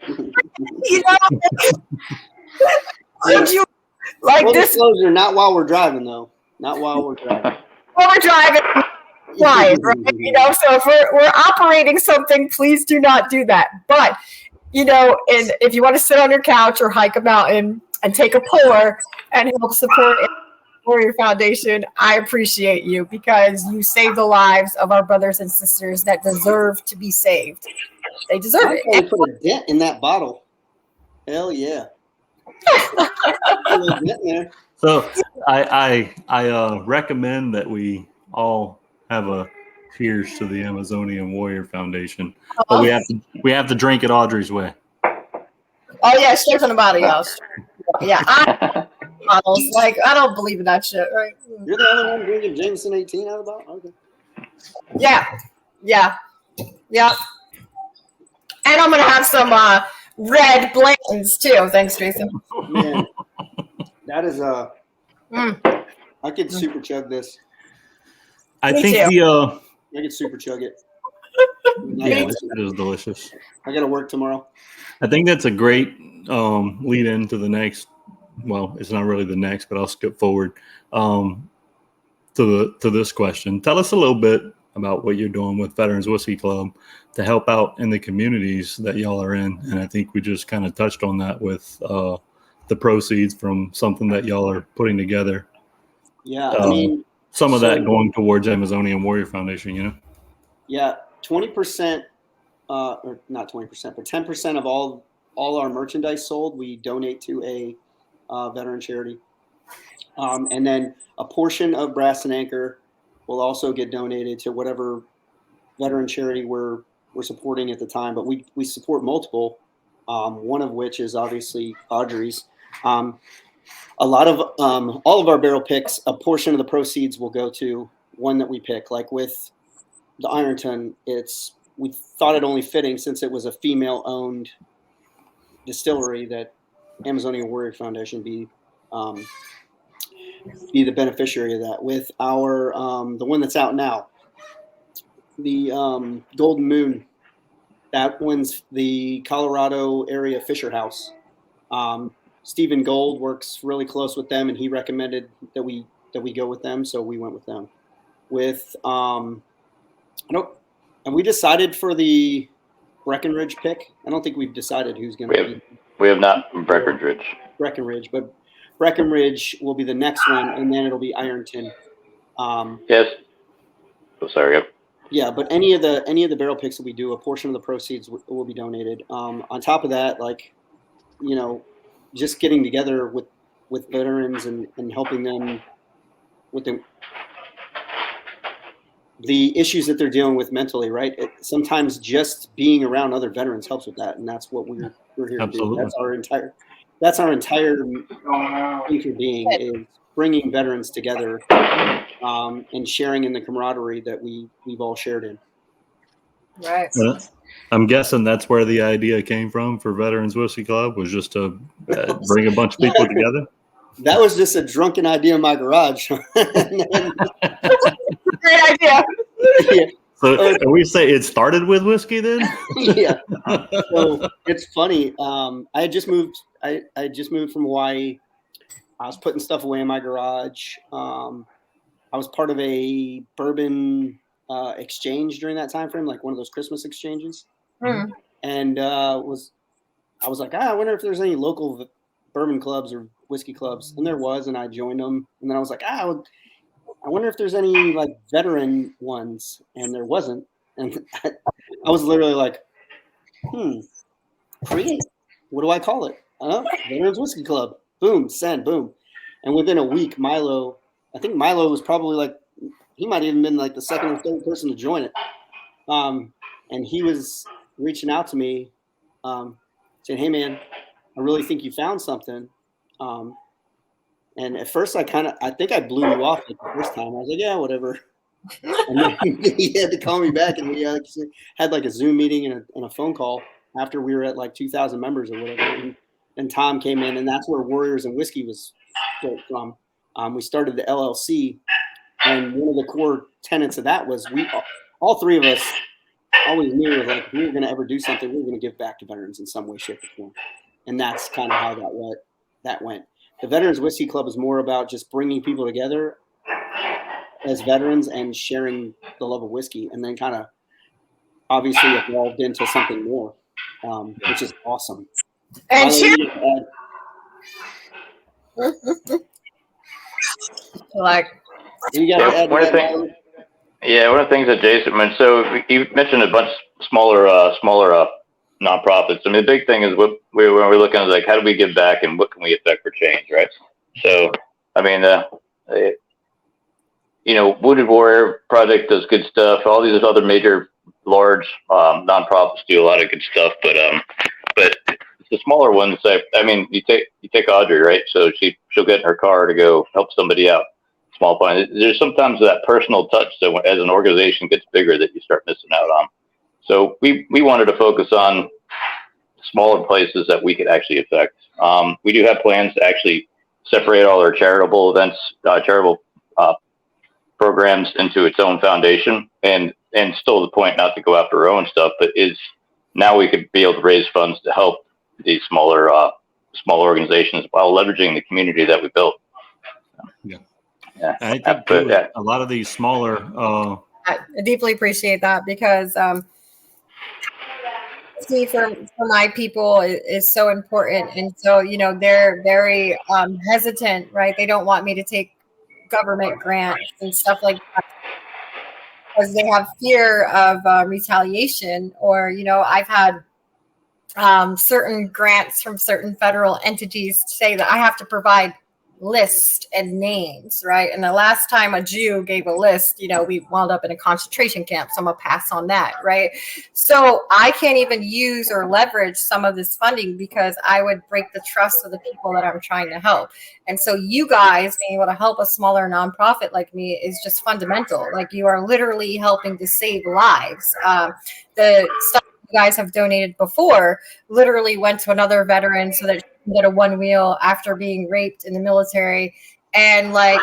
this? disclosure, not while we're driving, though. Not while we're driving. While we're driving, flying, right? So if we're operating something, please do not do that. But and if you want to sit on your couch or hike a mountain and take a puller and help support Warrior Foundation, I appreciate you because you save the lives of our brothers and sisters that deserve to be saved. They deserve it. I put a dent in that bottle. Hell yeah. So I recommend that we all have a cheers to the Amazonian Warrior Foundation, but we have to drink it Audrey's way. Oh yeah, straight from the bottle, y'all. Yeah, I don't believe in that shit. Right? You're the only one drinking Jameson 18 out of the bottle. Okay. Yeah. And I'm gonna have some red Blanton's too. Thanks, Jason. Man, that is I could super chug this. I Me think too. I could super chug it. it is delicious. I got to work tomorrow. I think that's a great lead into the next. Well, it's not really the next, but I'll skip forward to this question. Tell us a little bit about what you're doing with Veterans Whiskey Club to help out in the communities that y'all are in. And I think we just kind of touched on that with the proceeds from something that y'all are putting together. Yeah, I mean, some of that going towards Amazonian Warrior Foundation, Yeah, 20%, or not 20%, but 10% of all our merchandise sold, we donate to a veteran charity. And then a portion of Brass and Anchor will also get donated to whatever veteran charity we're supporting at the time. But we support multiple, one of which is obviously Audrey's. A lot of all of our barrel picks, a portion of the proceeds will go to one that we pick. Like with the Ironton, we thought it only fitting since it was a female-owned distillery that Amazonian Warrior Foundation be the beneficiary of that. With our the one that's out now, the Golden Moon, that one's the Colorado area Fisher House. Stephen Gold works really close with them, and he recommended that we go with them, so we went with them. With and we decided for the Breckenridge pick. I don't think we've decided who's going to be. We have not Breckenridge. Breckenridge, but Breckenridge will be the next one, and then it'll be Ironton. Yes. Oh, sorry. Yep. Yeah, but any of the barrel picks that we do, a portion of the proceeds will be donated. On top of that, just getting together with veterans and helping them with the issues that they're dealing with mentally, right? Sometimes just being around other veterans helps with that, and that's what we're here Absolutely. to do. That's our entire thing for being is bringing veterans together and sharing in the camaraderie that we've all shared in. Right. I'm guessing that's where the idea came from for Veterans Whiskey Club, was just to bring a bunch of people together. That was just a drunken idea in my garage. great idea. Yeah. So we say it started with whiskey then? Yeah. So it's funny. I had just moved. I just moved from Hawaii. I was putting stuff away in my garage. I was part of a bourbon exchange during that time frame, like one of those Christmas exchanges. And I was like, I wonder if there's any local bourbon clubs or whiskey clubs, and there was, and I joined them. And then I was like, I wonder if there's any like veteran ones, and there wasn't. And I was literally like, create. What do I call it? Veterans Whiskey Club. Boom, send, boom. And within a week, I think Milo was probably like, he might have even been like the second or third person to join it. And he was reaching out to me, saying, hey man, I really think you found something. And at first I think I blew you off like the first time. I was like, yeah, whatever. And then he had to call me back, and we had like a Zoom meeting and a phone call after we were at like 2,000 members or whatever. And Tom came in, and that's where Warriors and Whiskey was built from. We started the LLC, and one of the core tenets of that was all three of us always knew like if we were going to ever do something, we were going to give back to veterans in some way, shape, or form. And that's kind of how that went. The Veterans Whiskey Club is more about just bringing people together as veterans and sharing the love of whiskey, and then kind of obviously evolved into something more, which is awesome. And like, one of the things that Jason mentioned. So you mentioned a bunch of smaller nonprofits. I mean, the big thing is when we're looking at like how do we give back and what can we affect for change, right? So I mean, Wounded Warrior Project does good stuff. All these other major large nonprofits do a lot of good stuff, but the smaller ones, I mean, you take Audrey, right? So she'll get in her car to go help somebody out. Small point. There's sometimes that personal touch that as an organization gets bigger that you start missing out on. So we wanted to focus on smaller places that we could actually affect. We do have plans to actually separate all our charitable events, charitable programs into its own foundation, and still the point not to go after our own stuff, but is now we could be able to raise funds to help these smaller organizations while leveraging the community that we built. Yeah. I think too, a lot of these smaller. I deeply appreciate that because see, for my people is so important, and so they're very hesitant, right? They don't want me to take government grants and stuff like that because they have fear of retaliation, or I've had certain grants from certain federal entities say that I have to provide lists and names, right? And the last time a Jew gave a list, we wound up in a concentration camp, so I'm gonna pass on that, right? So I can't even use or leverage some of this funding because I would break the trust of the people that I'm trying to help. And so you guys being able to help a smaller nonprofit like me is just fundamental. Like, you are literally helping to save lives. The stuff you guys have donated before literally went to another veteran so that she can get a one wheel after being raped in the military, and like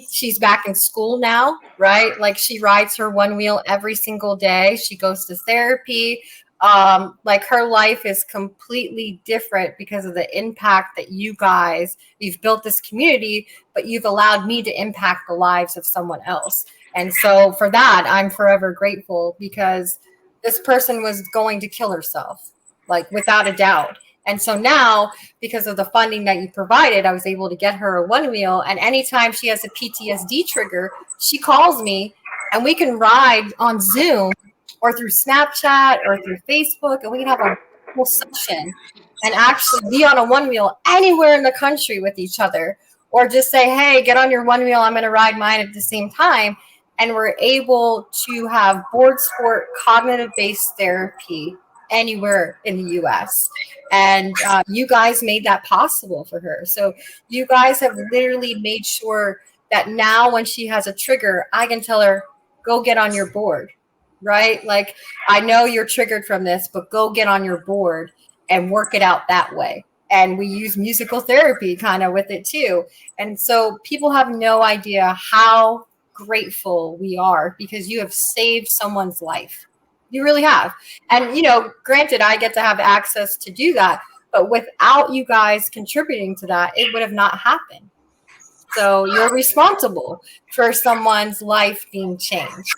she's back in school now, right? Like, she rides her one wheel every single day. She goes to therapy. Like, her life is completely different because of the impact that you've built this community, but you've allowed me to impact the lives of someone else. And so for that, I'm forever grateful, because this person was going to kill herself, like, without a doubt. And so now, because of the funding that you provided, I was able to get her a one wheel. And anytime she has a PTSD trigger, she calls me and we can ride on Zoom or through Snapchat or through Facebook, and we can have a whole session and actually be on a one wheel anywhere in the country with each other, or just say, hey, get on your one wheel, I'm going to ride mine at the same time. And we're able to have board sport cognitive-based therapy anywhere in the U.S. And you guys made that possible for her. So you guys have literally made sure that now when she has a trigger, I can tell her, go get on your board, right? Like, I know you're triggered from this, but go get on your board and work it out that way. And we use musical therapy kind of with it too. And so people have no idea how grateful we are because you have saved someone's life. You really have. And, granted, I get to have access to do that, but without you guys contributing to that, it would have not happened. So you're responsible for someone's life being changed.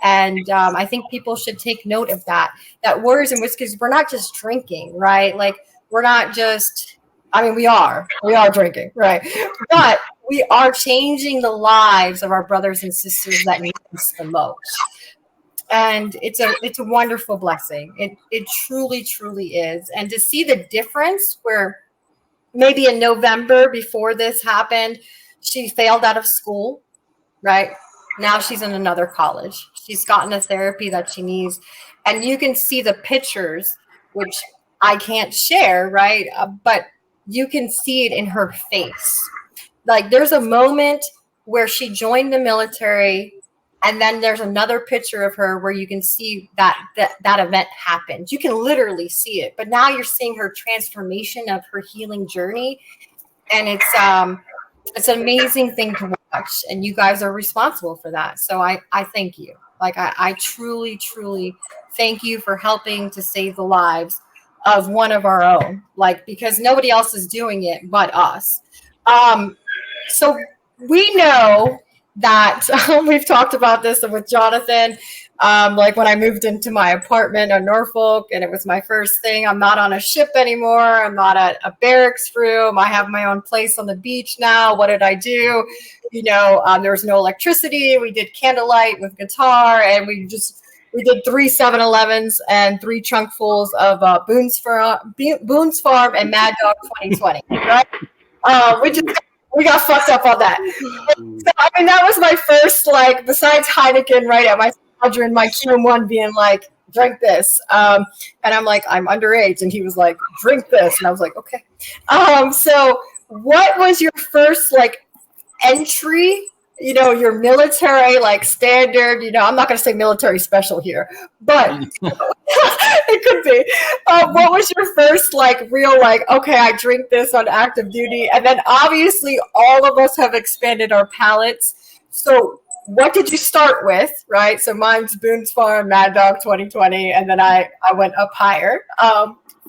And I think people should take note of that words and whiskeys, we're not just drinking, right? Like, we're not just, we are drinking, right? But we are changing the lives of our brothers and sisters that need us the most. And it's a wonderful blessing. It truly, truly is. And to see the difference where maybe in November before this happened, she failed out of school, right? Now she's in another college. She's gotten a therapy that she needs. And you can see the pictures, which I can't share, right? But you can see it in her face. Like, there's a moment where she joined the military, and then there's another picture of her where you can see that event happened. You can literally see it. But now you're seeing her transformation of her healing journey. And it's an amazing thing to watch. And you guys are responsible for that. So I thank you. Like, I truly, truly thank you for helping to save the lives of one of our own. Like, because nobody else is doing it but us. So we know that we've talked about this with Jonathan, like when I moved into my apartment in Norfolk, and it was my first thing. I'm not on a ship anymore. I'm not at a barracks room. I have my own place on the beach now. What did I do? There was no electricity. We did candlelight with guitar, and we did 3 7-Elevens and 3 trunkfuls of Boone's Farm and Mad Dog 2020, right? We got fucked up on that. So, that was my first, like, besides Heineken, right, at my squadron, my QM1 being like, drink this. And I'm like, I'm underage. And he was like, drink this. And I was like, okay. So what was your first, like, entry, your military, like, standard, I'm not going to say military special here, but it could be. What was your first, like, real, like, okay, I drink this on active duty? And then obviously all of us have expanded our palates. So what did you start with, right? So mine's Boone's Farm, Mad Dog 2020, and then I went up higher.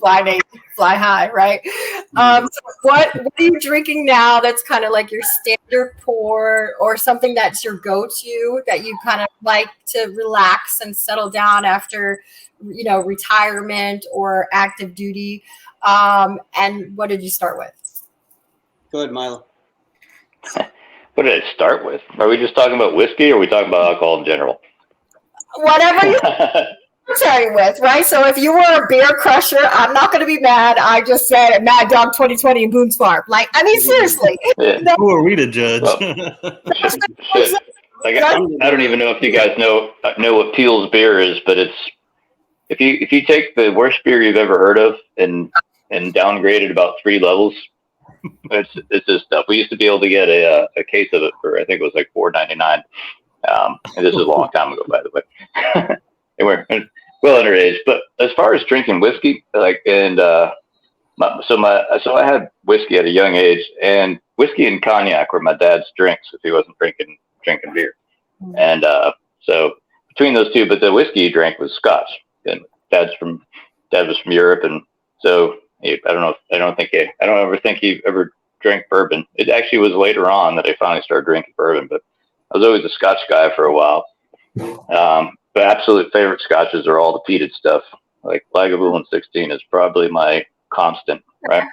Fly Navy, fly high, right? So what are you drinking now that's kind of like your standard pour, or something that's your go-to that you kind of like to relax and settle down after, retirement or active duty? And what did you start with? Go ahead, Milo. What did I start with? Are we just talking about whiskey, or are we talking about alcohol in general? Whatever you military with, right? So if you were a beer crusher, I'm not going to be mad. I just said Mad Dog 2020 in Boone's Farm. Like, seriously. Yeah. Who are we to judge? Well, like, I don't even know if you guys know what Peel's beer is, but it's if you take the worst beer you've ever heard of and downgrade it about 3 levels, it's this stuff. We used to be able to get a case of it for, I think it was like $4.99. And this is a long time ago, by the way. And we're well underage. But as far as drinking whiskey, like, and so I had whiskey at a young age, and whiskey and cognac were my dad's drinks if he wasn't drinking beer. And so between those two, but the whiskey he drank was Scotch, and dad was from Europe, and so I don't ever think he ever drank bourbon. It actually was later on that I finally started drinking bourbon, but I was always a Scotch guy for a while. But absolute favorite Scotches are all the peated stuff. Like Lagavulin 16 is probably my constant, right?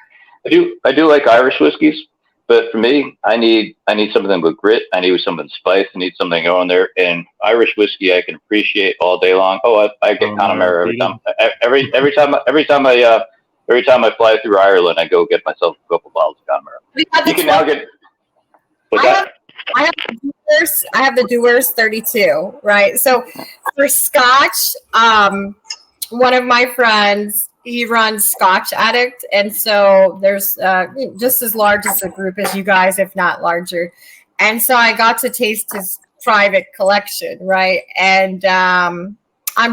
I do like Irish whiskeys, but for me, I need something with grit. I need something spice. I need something on there. And Irish whiskey I can appreciate all day long. Oh, I get Connemara every time. Every time I fly through Ireland, I go get myself a couple bottles of Connemara. You can now get. What's that? I have the Dewar's 32, right? So for Scotch, one of my friends, he runs Scotch Addict, and so there's just as large as a group as you guys, if not larger. And so I got to taste his private collection, right? And I'm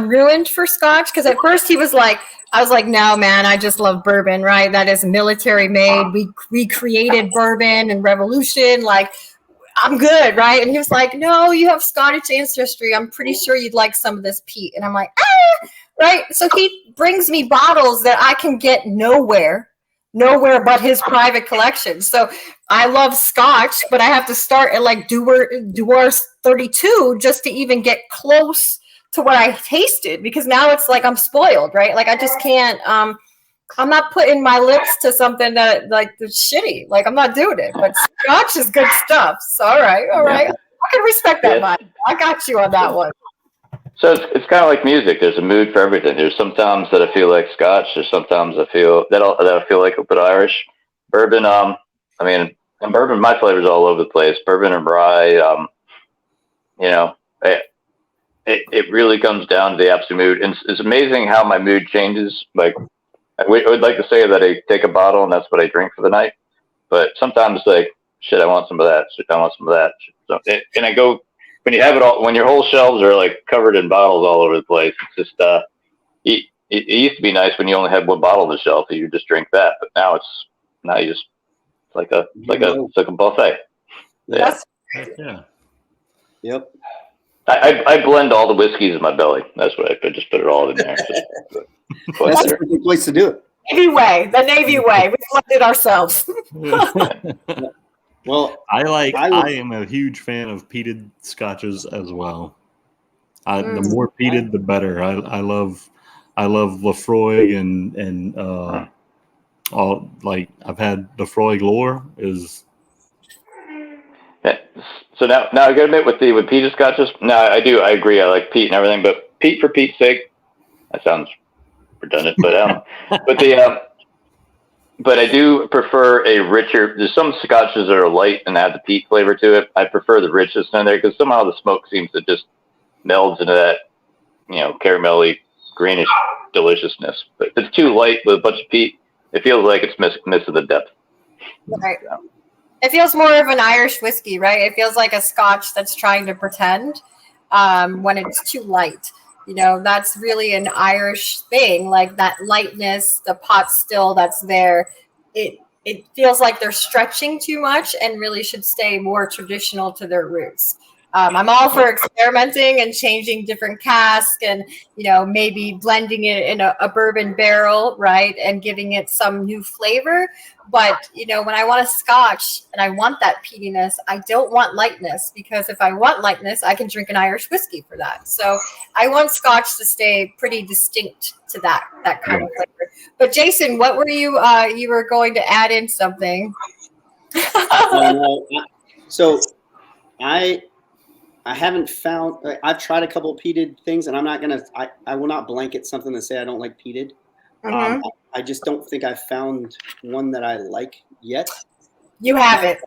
ruined for Scotch because at first I was like, no, man, I just love bourbon, right? That is military made. We created bourbon and revolution, like. I'm good, right? And he was like, no, you have Scottish ancestry. I'm pretty sure you'd like some of this peat. And I'm like, right? So he brings me bottles that I can get nowhere but his private collection. So I love Scotch, but I have to start at like Dewar 32 just to even get close to what I tasted, because now it's like I'm spoiled, right? Like I just can't. I'm not putting my lips to something that like that's shitty. Like I'm not doing it. But Scotch is good stuff. So all right. I can respect that, Mike. I got you on that one. So it's kind of like music. There's a mood for everything. There's sometimes that I feel like Scotch. There's sometimes I feel that I feel like a bit Irish. Bourbon. And bourbon. My flavors all over the place. Bourbon and rye. It really comes down to the absolute mood. And it's amazing how my mood changes. Like I would like to say that I take a bottle and that's what I drink for the night. But sometimes like shit, I want some of that. Shit, I want some of that. So, and I go. When you have it all, when your whole shelves are like covered in bottles all over the place, it's just it used to be nice when you only had one bottle on the shelf, and you just drink that. But now you just it's like a buffet. Yeah. Yeah. Yep. I blend all the whiskeys in my belly. That's what I just put it all in there. That's a good place to do it. The Navy way. We blended ourselves. Well, I am a huge fan of peated scotches as well. The more peated, the better. I love Lefroy and all, like I've had Lefroy Glore is. Yeah. So now I gotta admit with peated scotches. No, I agree. I like peat and everything, but peat for Pete's sake. That sounds redundant, but I do prefer a richer. There's some scotches that are light and have the peat flavor to it. I prefer the richness in there because somehow the smoke seems to just melds into that, caramelly, greenish deliciousness. But if it's too light with a bunch of peat, it feels like it's missing the depth. Right. So. It feels more of an Irish whiskey, right? It feels like a Scotch that's trying to pretend when it's too light. That's really an Irish thing, like that lightness, the pot still that's there. It feels like they're stretching too much and really should stay more traditional to their roots. I'm all for experimenting and changing different casks and, maybe blending it in a bourbon barrel, right, and giving it some new flavor. But, when I want a Scotch and I want that peatiness, I don't want lightness, because if I want lightness, I can drink an Irish whiskey for that. So I want Scotch to stay pretty distinct to that kind of flavor. But Jason, what were you were going to add in something? So I haven't found. I've tried a couple of peated things, and I will not blanket something to say I don't like peated. Mm-hmm. I just don't think I've found one that I like yet. You haven't.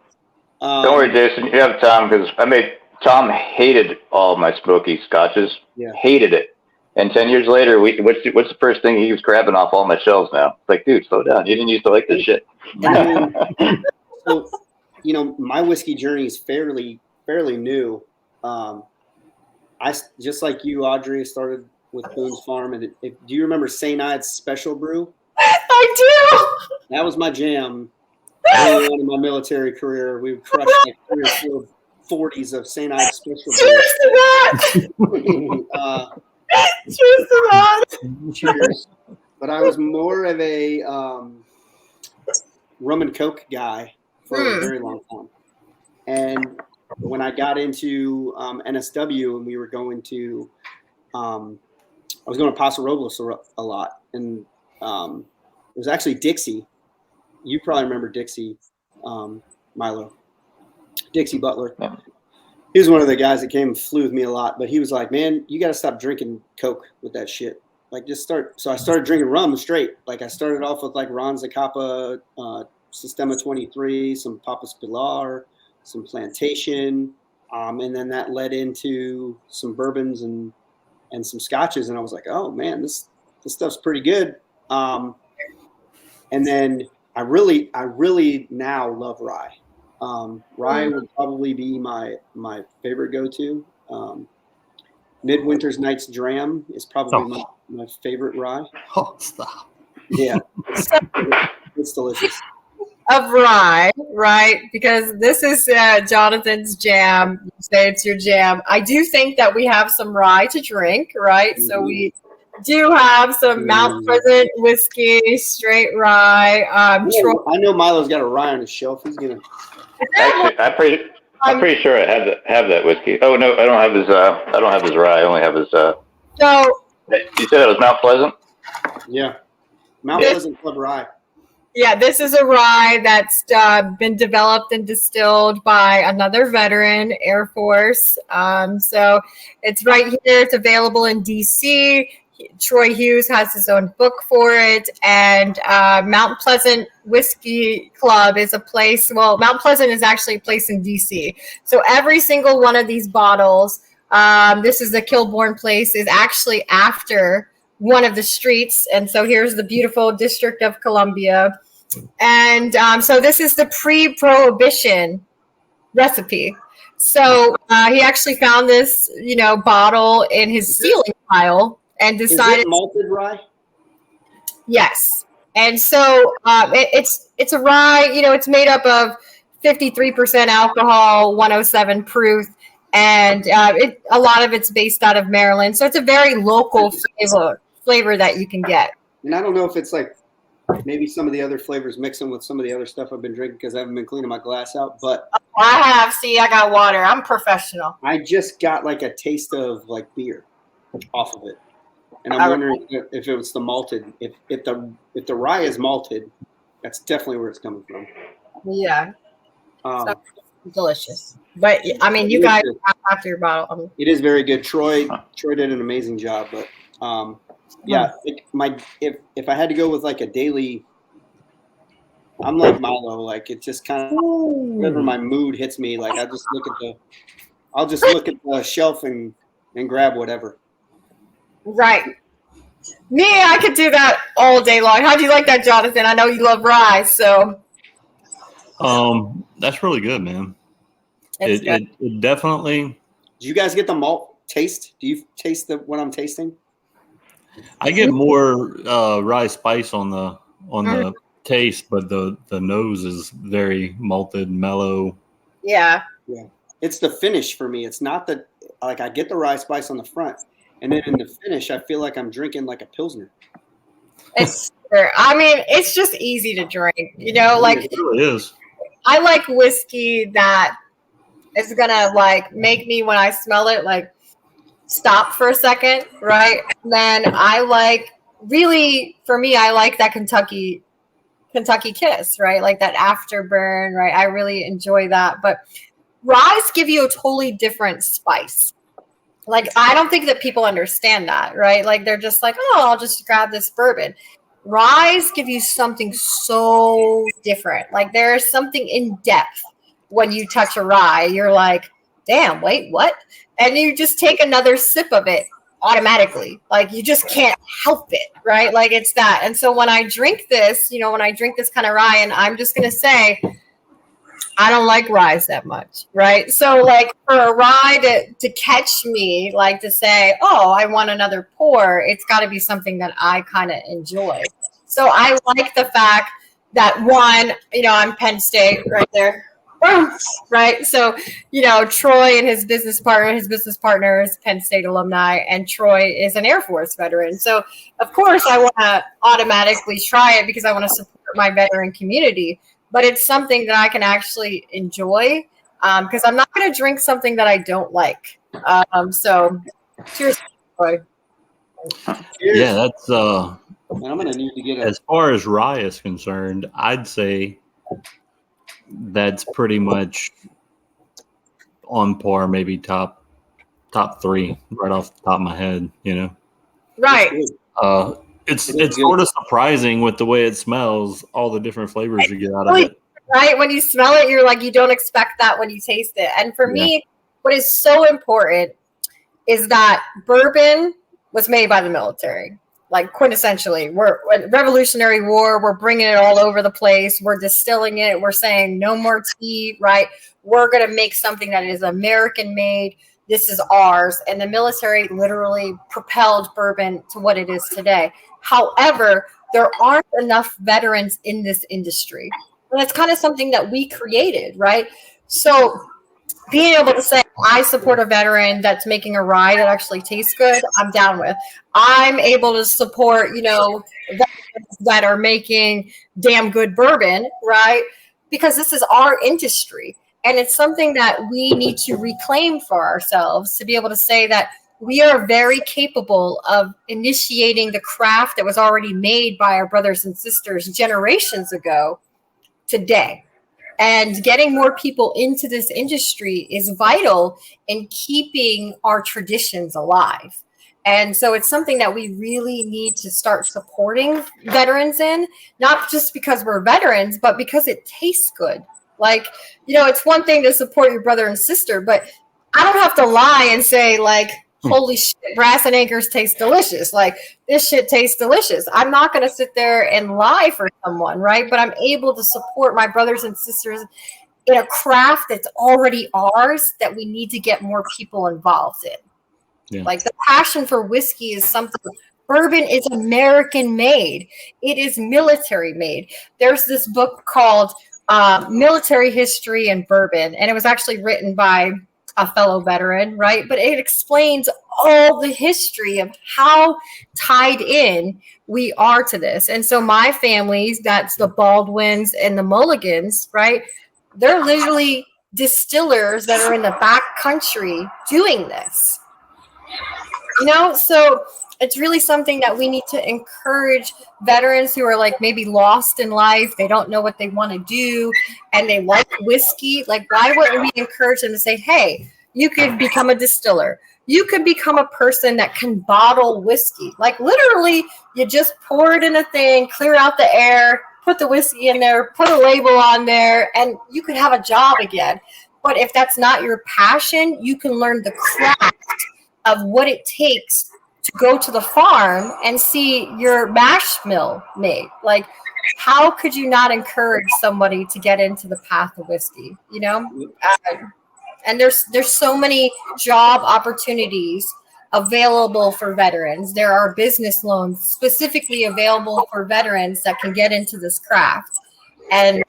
Don't worry, Jason. You have Tom, because Tom hated all my smoky scotches. Yeah. Hated it. And 10 years later, what's the first thing he was grabbing off all my shelves now? It's like, dude, slow down. You didn't used to like this shit. So, my whiskey journey is fairly new. I just like you, Audrey, started with Boone's Farm. And do you remember St. Ides Special Brew? I do. That was my jam. Early on in my military career, we would crush like 3 or 4 40s of St. Ides Special Brew. Cheers to that. Cheers to that. Cheers. But I was more of a rum and coke guy for a very long time. And when I got into NSW and we were going to, I was going to Paso Robles a lot. And it was actually Dixie. You probably remember Dixie, Milo. Dixie Butler. Yeah. He was one of the guys that came and flew with me a lot. But he was like, man, you got to stop drinking Coke with that shit. Like, just start. So I started drinking rum straight. Like, I started off with like Ron Zacapa, Sistema 23, some Papas Pilar, some Plantation, and then that led into some bourbons and some scotches, and I was like, oh man, this stuff's pretty good. And then I really now love rye. Rye would probably be my favorite go-to. Midwinter's Night's Dram is probably my favorite rye. Oh, stop. Yeah, it's delicious. of rye, right? Because this is Jonathan's jam. You say it's your jam. I do think that we have some rye to drink, right? Mm-hmm. So we do have some Mount Pleasant whiskey, straight rye. I know Milo's got a rye on his shelf. He's gonna. Actually, I'm pretty sure I have that whiskey. Oh no, I don't have his rye. I only have his. So you said it was Mount Pleasant. Yeah, Mount Pleasant Club rye. Yeah, this is a rye that's been developed and distilled by another veteran, Air Force. So it's right here. It's available in D.C. Troy Hughes has his own book for it. And Mount Pleasant Whiskey Club is a place. Well, Mount Pleasant is actually a place in D.C. So every single one of these bottles, this is the Kilbourne place, is actually after one of the streets. And so here's the beautiful District of Columbia. And so this is the pre-prohibition recipe. So he actually found this, bottle in his ceiling tile and decided. Is it malted rye? Yes. And so it's a rye, it's made up of 53% alcohol, 107 proof. And a lot of it's based out of Maryland. So it's a very local flavor that you can get. And I don't know if it's like maybe some of the other flavors mixing with some of the other stuff I've been drinking because I haven't been cleaning my glass out. But I have. See, I got water. I'm professional. I just got like a taste of like beer off of it. And I'm wondering if it was the malted. If the rye is malted, that's definitely where it's coming from. Yeah. Delicious. But I mean, you guys after your bottle. It is very good. Troy did an amazing job, but yeah, if I had to go with like a daily, I'm like Milo. Like it just kind of whenever my mood hits me, like I'll just look at the shelf and grab whatever. Right. Me, I could do that all day long. How do you like that, Jonathan? I know you love rye, so. That's really good, man. It definitely. Do you guys get the malt taste? Do you taste what I'm tasting? I get more rye spice on the taste, but the nose is very malted, mellow. Yeah. Yeah. It's the finish for me. It's not like I get the rye spice on the front, and then in the finish, I feel like I'm drinking like a Pilsner. It's just easy to drink. Like it really is. I like whiskey that is gonna like make me when I smell it like stop for a second, right? And then I like that Kentucky kiss, right? Like that afterburn, right? I really enjoy that. But ryes give you a totally different spice. Like I don't think that people understand that, right? Like they're just like, oh, I'll just grab this bourbon. Ryes give you something so different. Like there's something in depth when you touch a rye. You're like, damn, wait, what? And you just take another sip of it automatically. Like you just can't help it, right? Like it's that. And so when I drink this, kind of rye, and I'm just going to say, I don't like ryes that much, right? So like for a rye to catch me, like to say, oh, I want another pour, it's got to be something that I kind of enjoy. So I like the fact that one, I'm Penn State right there. Right. So, Troy and his business partner is Penn State alumni, and Troy is an Air Force veteran. So, of course, I want to automatically try it because I want to support my veteran community. But it's something that I can actually enjoy because I'm not going to drink something that I don't like. So, cheers, Troy. Yeah, that's. I'm going to need to get as far as rye is concerned, I'd say that's pretty much on par, maybe top three, right off the top of my head. Right. It's sort of surprising with the way it smells, all the different flavors you get out of it. Right. When you smell it, you're like, you don't expect that when you taste it. And for me, what is so important is that bourbon was made by the military. Like quintessentially, we're Revolutionary War. We're bringing it all over the place. We're distilling it. We're saying no more tea, right? We're going to make something that is American made. This is ours. And the military literally propelled bourbon to what it is today. However, there aren't enough veterans in this industry. And it's kind of something that we created, right? So being able to say, I support a veteran that's making a rye that actually tastes good, I'm down with. I'm able to support, veterans that are making damn good bourbon, right? Because this is our industry. And it's something that we need to reclaim for ourselves to be able to say that we are very capable of initiating the craft that was already made by our brothers and sisters generations ago today. And getting more people into this industry is vital in keeping our traditions alive. And so it's something that we really need to start supporting veterans in, not just because we're veterans, but because it tastes good. Like, it's one thing to support your brother and sister, but I don't have to lie and say, like, holy shit, brass and anchors taste delicious. Like, this shit tastes delicious. I'm not going to sit there and lie for someone, right? But I'm able to support my brothers and sisters in a craft that's already ours that we need to get more people involved in. Yeah. Like, the passion for whiskey is something. Bourbon is American made. It is military made. There's this book called Military History and Bourbon, and it was actually written by a fellow veteran, right? But it explains all the history of how tied in we are to this. And so my families, that's the Baldwins and the Mulligans, right? They're literally distillers that are in the back country doing this. So it's really something that we need to encourage veterans who are like maybe lost in life. They don't know what they want to do and they like whiskey. Like, why wouldn't we encourage them to say, hey, you could become a distiller. You could become a person that can bottle whiskey. Like, literally, you just pour it in a thing, clear out the air, put the whiskey in there, put a label on there, and you could have a job again. But if that's not your passion, you can learn the craft of what it takes to go to the farm and see your mash mill made. Like, how could you not encourage somebody to get into the path of whiskey? And there's so many job opportunities available for veterans. There are business loans specifically available for veterans that can get into this craft. And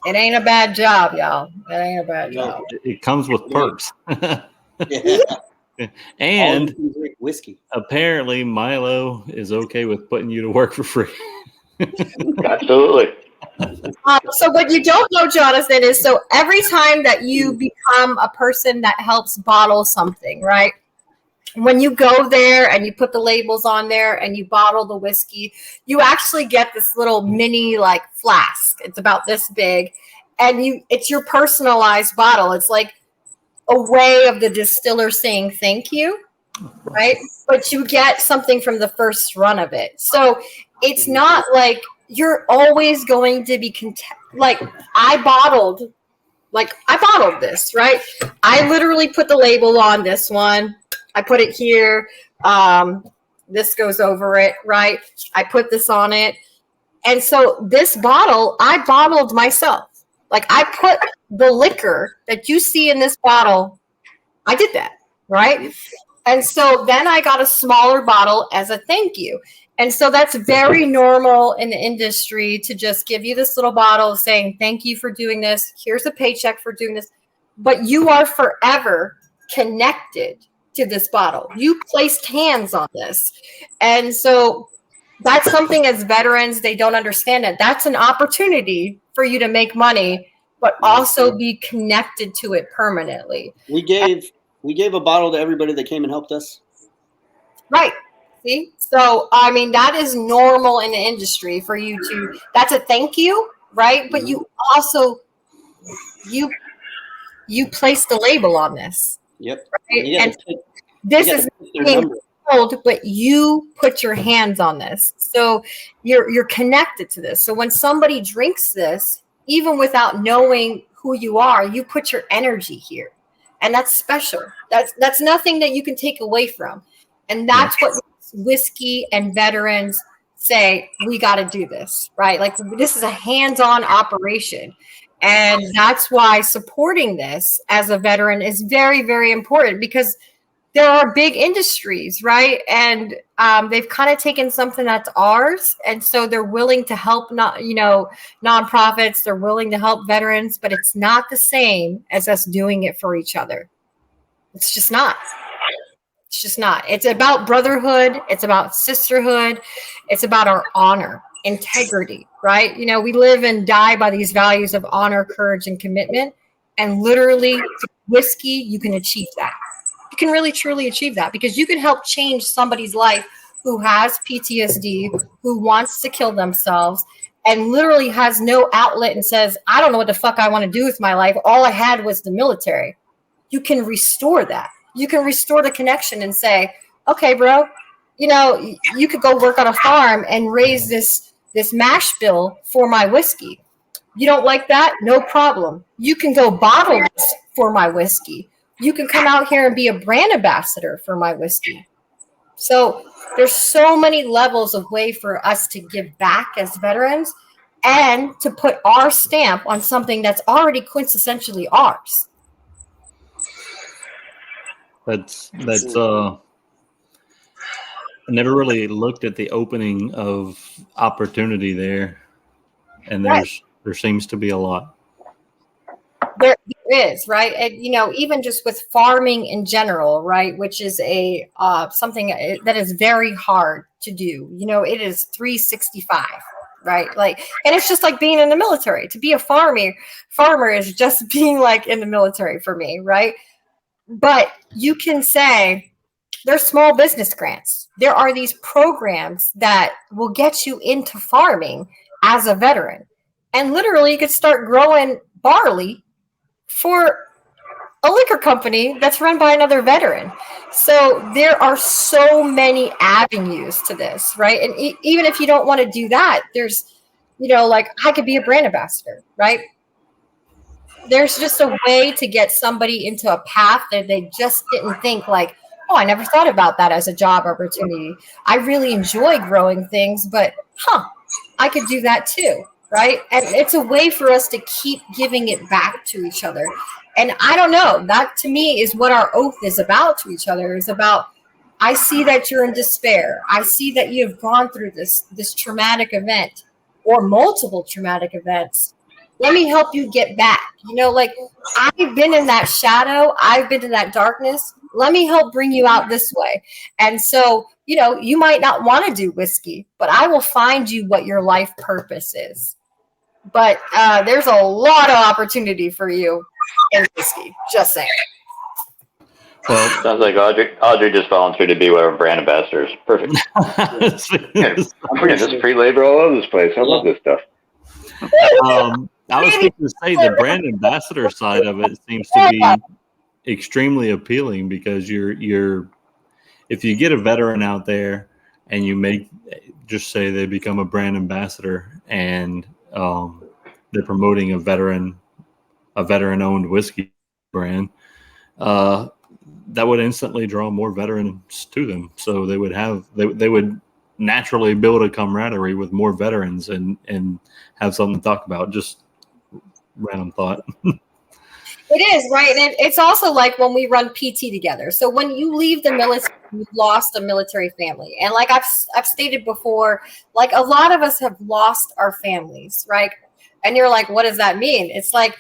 it ain't a bad job, y'all. It ain't a bad job. It comes with perks. Yeah. And whiskey. Apparently Milo is okay with putting you to work for free. Absolutely. So what you don't know, Jonathan, is so every time that you become a person that helps bottle something, right? When you go there and you put the labels on there and you bottle the whiskey, you actually get this little mini like flask. It's about this big, and it's your personalized bottle. It's like a way of the distiller saying thank you, right? But you get something from the first run of it. So it's not like you're always going to be like I bottled this, right? I literally put the label on this one. I put it here. This goes over it, right? I put this on it. And so this bottle, I bottled myself. Like, I put the liquor that you see in this bottle, I did that, right? And so then I got a smaller bottle as a thank you. And so that's very normal in the industry to just give you this little bottle saying, thank you for doing this. Here's a paycheck for doing this. But you are forever connected to this bottle. You placed hands on this. And so that's something as veterans, they don't understand it. That's an opportunity for you to make money, but also be connected to it permanently. We gave a bottle to everybody that came and helped us. Right. See? So, I mean, that is normal in the industry for you to, that's a thank you, right? But you also, you place the label on this. Yep. Right? And this is being told, but you put your hands on this. So you're connected to this. So when somebody drinks this, even without knowing who you are, you put your energy here. And that's special. That's nothing that you can take away from. And that's what whiskey and veterans say, we got to do this, right? Like, this is a hands-on operation. And that's why supporting this as a veteran is very, very important, because there are big industries, right? And they've kind of taken something that's ours, and so they're willing to help, not nonprofits. They're willing to help veterans, but it's not the same as us doing it for each other. It's just not. It's just not. It's about brotherhood. It's about sisterhood. It's about our honor, integrity, right? We live and die by these values of honor, courage, and commitment. And literally, through whiskey, you can achieve that. You can really, truly achieve that, because you can help change somebody's life who has PTSD, who wants to kill themselves, and literally has no outlet and says, I don't know what the fuck I want to do with my life. All I had was the military. You can restore that. You can restore the connection and say, okay, bro, you could go work on a farm and raise this mash bill for my whiskey. You don't like that? No problem. You can go bottle this for my whiskey. You can come out here and be a brand ambassador for my whiskey. So there's so many levels of way for us to give back as veterans and to put our stamp on something that's already quintessentially ours. That's I never really looked at the opening of opportunity there, and there seems to be a lot. There is, right? And even just with farming in general, right, which is a something that is very hard to do. It is 365, right? And it's just like being in the military. To be a farmer is just being like in the military for me, right? But you can say there's small business grants. There are these programs that will get you into farming as a veteran. And literally you could start growing barley for a liquor company that's run by another veteran. So there are so many avenues to this, right? And even if you don't want to do that, there's, I could be a brand ambassador, right? There's just a way to get somebody into a path that they just didn't think oh, I never thought about that as a job opportunity. I really enjoy growing things, but I could do that too, right? And it's a way for us to keep giving it back to each other. And I don't know, that to me is what our oath is about to each other, is about, I see that you're in despair. I see that you have gone through this traumatic event or multiple traumatic events. Let me help you get back. I've been in that shadow. I've been in that darkness. Let me help bring you out this way. And so, you might not want to do whiskey, but I will find you what your life purpose is. But there's a lot of opportunity for you in whiskey. Just saying. Well, sounds like Audrey just volunteered to be one of our brand ambassadors. Perfect. I'm putting this free labor all over this place. I love this stuff. I was going to say the brand ambassador side of it seems to be extremely appealing, because you're if you get a veteran out there and you just say they become a brand ambassador and they're promoting a veteran owned whiskey brand, that would instantly draw more veterans to them. So they would naturally build a camaraderie with more veterans and have something to talk about. Just random thought. It is, right? And it's also like when we run PT together. So when you leave the military, you've lost a military family. And like I've stated before, a lot of us have lost our families, right? And you're like, what does that mean? It's like,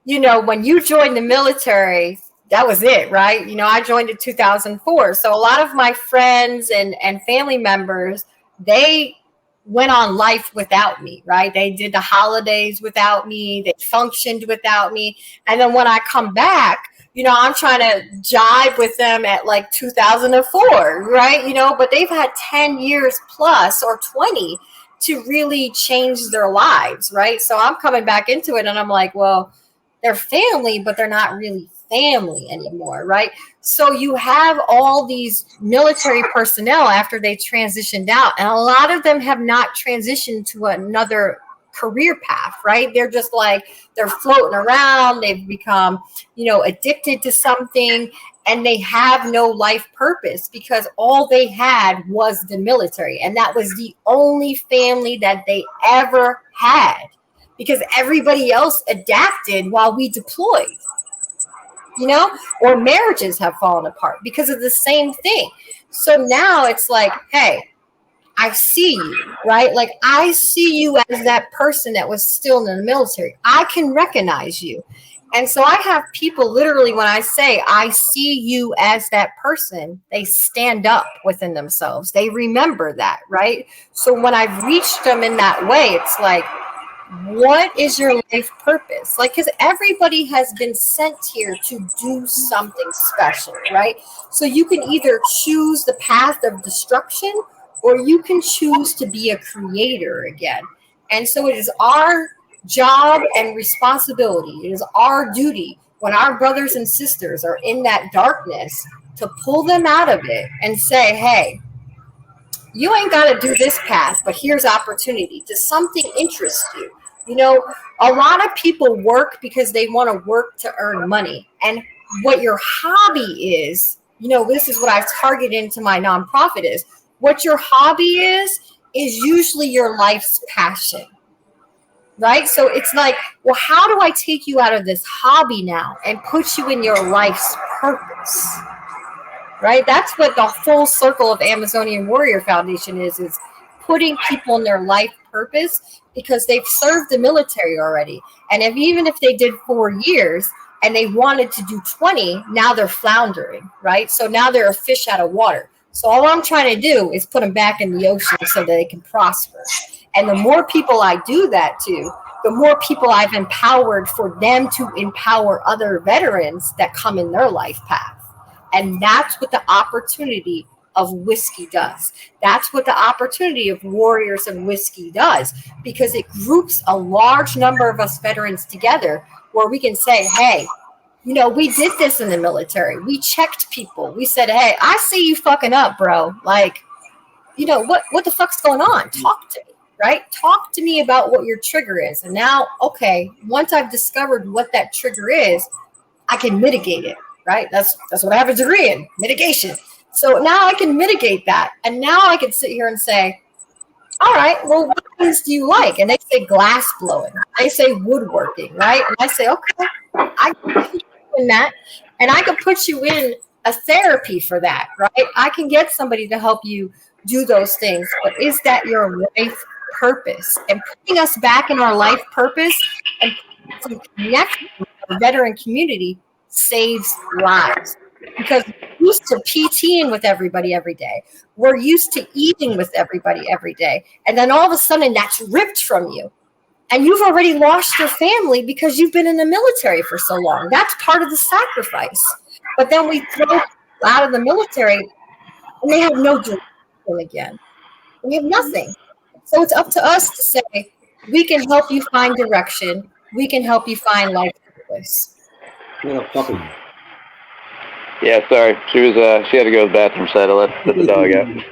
when you joined the military, that was it, right? I joined in 2004. So a lot of my friends and family members, they went on life without me, right? They did the holidays without me. They functioned without me. And then when I come back, I'm trying to jive with them at 2004, right? But they've had 10 years plus or 20 to really change their lives, right? So I'm coming back into it and I'm like, well, they're family, but they're not really family anymore, right? So you have all these military personnel after they transitioned out, and a lot of them have not transitioned to another career path, right? They're just they're floating around. They've become, addicted to something, and they have no life purpose because all they had was the military, and that was the only family that they ever had, because everybody else adapted while we deployed. or marriages have fallen apart because of the same thing. So now it's like, hey, I see you, right? Like, I see you as that person that was still in the military. I can recognize you. And so I have people literally, when I say I see you as that person, they stand up within themselves. They remember that, right? So when I've reached them in that way, it's like, what is your life purpose? Like, because everybody has been sent here to do something special, right? So you can either choose the path of destruction, or you can choose to be a creator again. And so it is our job and responsibility. It is our duty when our brothers and sisters are in that darkness to pull them out of it and say, hey, you ain't got to do this path, but here's opportunity. Does something interest you? A lot of people work because they want to work to earn money. And what your hobby is, this is what I've targeted into my nonprofit is, what your hobby is usually your life's passion, right? So it's like, well, how do I take you out of this hobby now and put you in your life's purpose, right? That's what the full circle of Amazonian Warrior Foundation is putting people in their life purpose, because they've served the military already. And even if they did 4 years and they wanted to do 20, now they're floundering, right? So now they're a fish out of water. So all I'm trying to do is put them back in the ocean so that they can prosper. And the more people I do that to, the more people I've empowered for them to empower other veterans that come in their life path. And that's what the opportunity of whiskey does. That's what the opportunity of Warriors of Whiskey does, because it groups a large number of us veterans together where we can say, hey, we did this in the military. We checked people. We said, hey, I see you fucking up, bro. Like, what the fuck's going on? Talk to me, right? Talk to me about what your trigger is. And now, okay, once I've discovered what that trigger is, I can mitigate it, right? That's what I have a degree in, mitigation. So now I can mitigate that. And now I can sit here and say, all right, well, what things do you like? And they say glass blowing. They say woodworking, right? And I say, okay, I can in that, and I can put you in a therapy for that, right? I can get somebody to help you do those things. But is that your life purpose? And putting us back in our life purpose and some connection with the veteran community saves lives. Because we're used to PTing with everybody every day. We're used to eating with everybody every day. And then all of a sudden that's ripped from you. And you've already lost your family because you've been in the military for so long. That's part of the sacrifice. But then we throw people out of the military and they have no direction again. We have nothing. So it's up to us to say, we can help you find direction. We can help you find life purpose. Yeah, sorry. She had to go to the bathroom, so I had to let the dog out.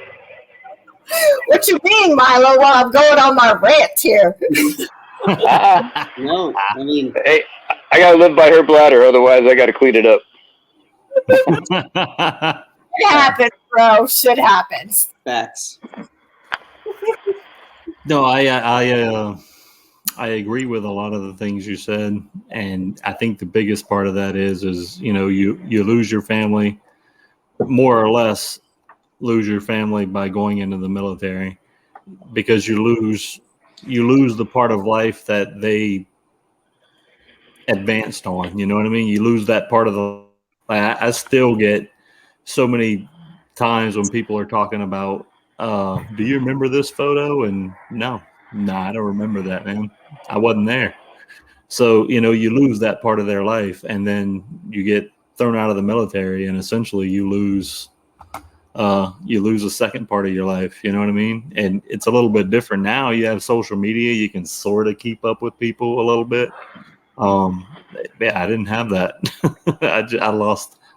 What you mean, Milo, while I'm going on my rant here? No, I mean, hey, I gotta live by her bladder, otherwise I gotta clean it up. It happens, bro. Shit happens. facts. No, I agree with a lot of the things you said, and I think the biggest part of that is you lose your family, more or less lose your family by going into the military, because you lose the part of life that they advanced on. You know what I mean? You lose that part of the. I still get so many times when people are talking about, do you remember this photo? And no, I don't remember that, man. I wasn't there. So, you lose that part of their life, and then you get thrown out of the military, and essentially you lose a second part of your life. You know what I mean? And it's a little bit different now. You have social media. You can sort of keep up with people a little bit. Yeah, I didn't have that.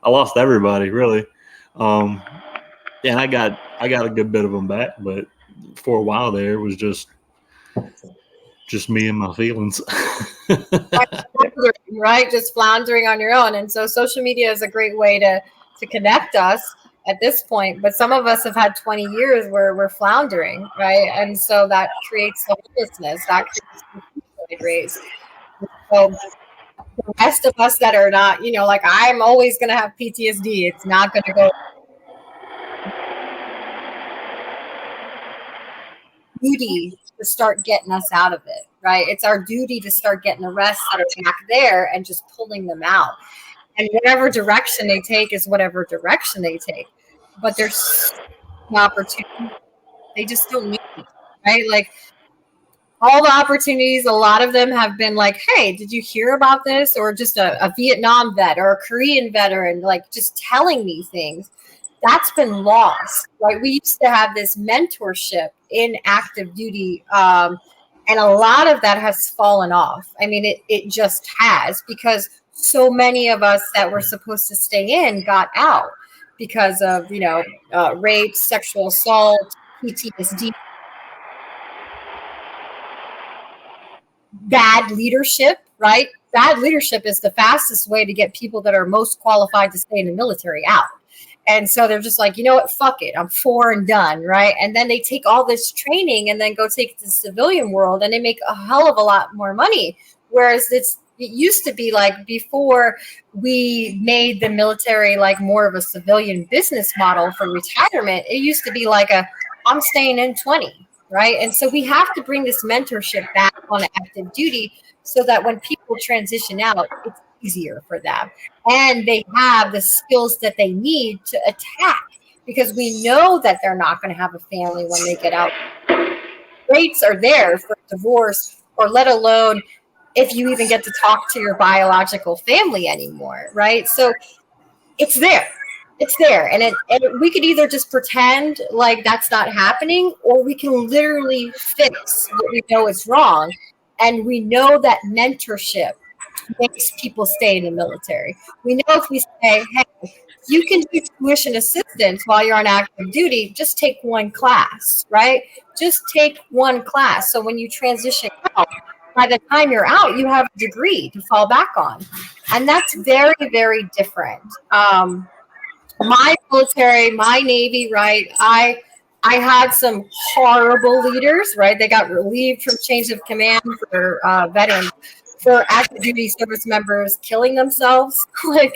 I lost everybody, really. And I got a good bit of them back, but for a while there, it was just me and my feelings. Right? Just floundering on your own. And so social media is a great way to connect us at this point. But some of us have had 20 years where we're floundering, right? And so that creates hopelessness. That creates raise. So the rest of us that are not, like I'm always going to have PTSD. It's not going to go. Duty to start getting us out of it, right? It's our duty to start getting the rest that are back there and just pulling them out. And whatever direction they take is whatever direction they take. But there's an opportunity. They just don't need it, right? Like all the opportunities, a lot of them have been like, hey, did you hear about this? Or just a Vietnam vet or a Korean veteran, like just telling me things. That's been lost, right? We used to have this mentorship in active duty, and a lot of that has fallen off. I mean, it just has, because so many of us that were supposed to stay in got out because of, rape, sexual assault, PTSD, bad leadership, right? Bad leadership is the fastest way to get people that are most qualified to stay in the military out. And so they're just like, you know what, fuck it, I'm for and done, right? And then they take all this training and then go take it to the civilian world, and they make a hell of a lot more money. Whereas it used to be like, before we made the military like more of a civilian business model for retirement, it used to be like I'm staying in 20, right? And so we have to bring this mentorship back on active duty so that when people transition out, it's easier for them. And they have the skills that they need to attack, because we know that they're not going to have a family when they get out. Rates are there for divorce, or let alone if you even get to talk to your biological family anymore, right? So it's there. It's there. And we could either just pretend like that's not happening, or we can literally fix what we know is wrong. And we know that mentorship makes people stay in the military. We know if we say, hey, you can do tuition assistance while you're on active duty, just take one class, right? Just take one class. So when you transition out, by the time you're out, you have a degree to fall back on. And that's very, very different. My military, my Navy, right? I had some horrible leaders, right? They got relieved from change of command for veterans, for active duty service members killing themselves. And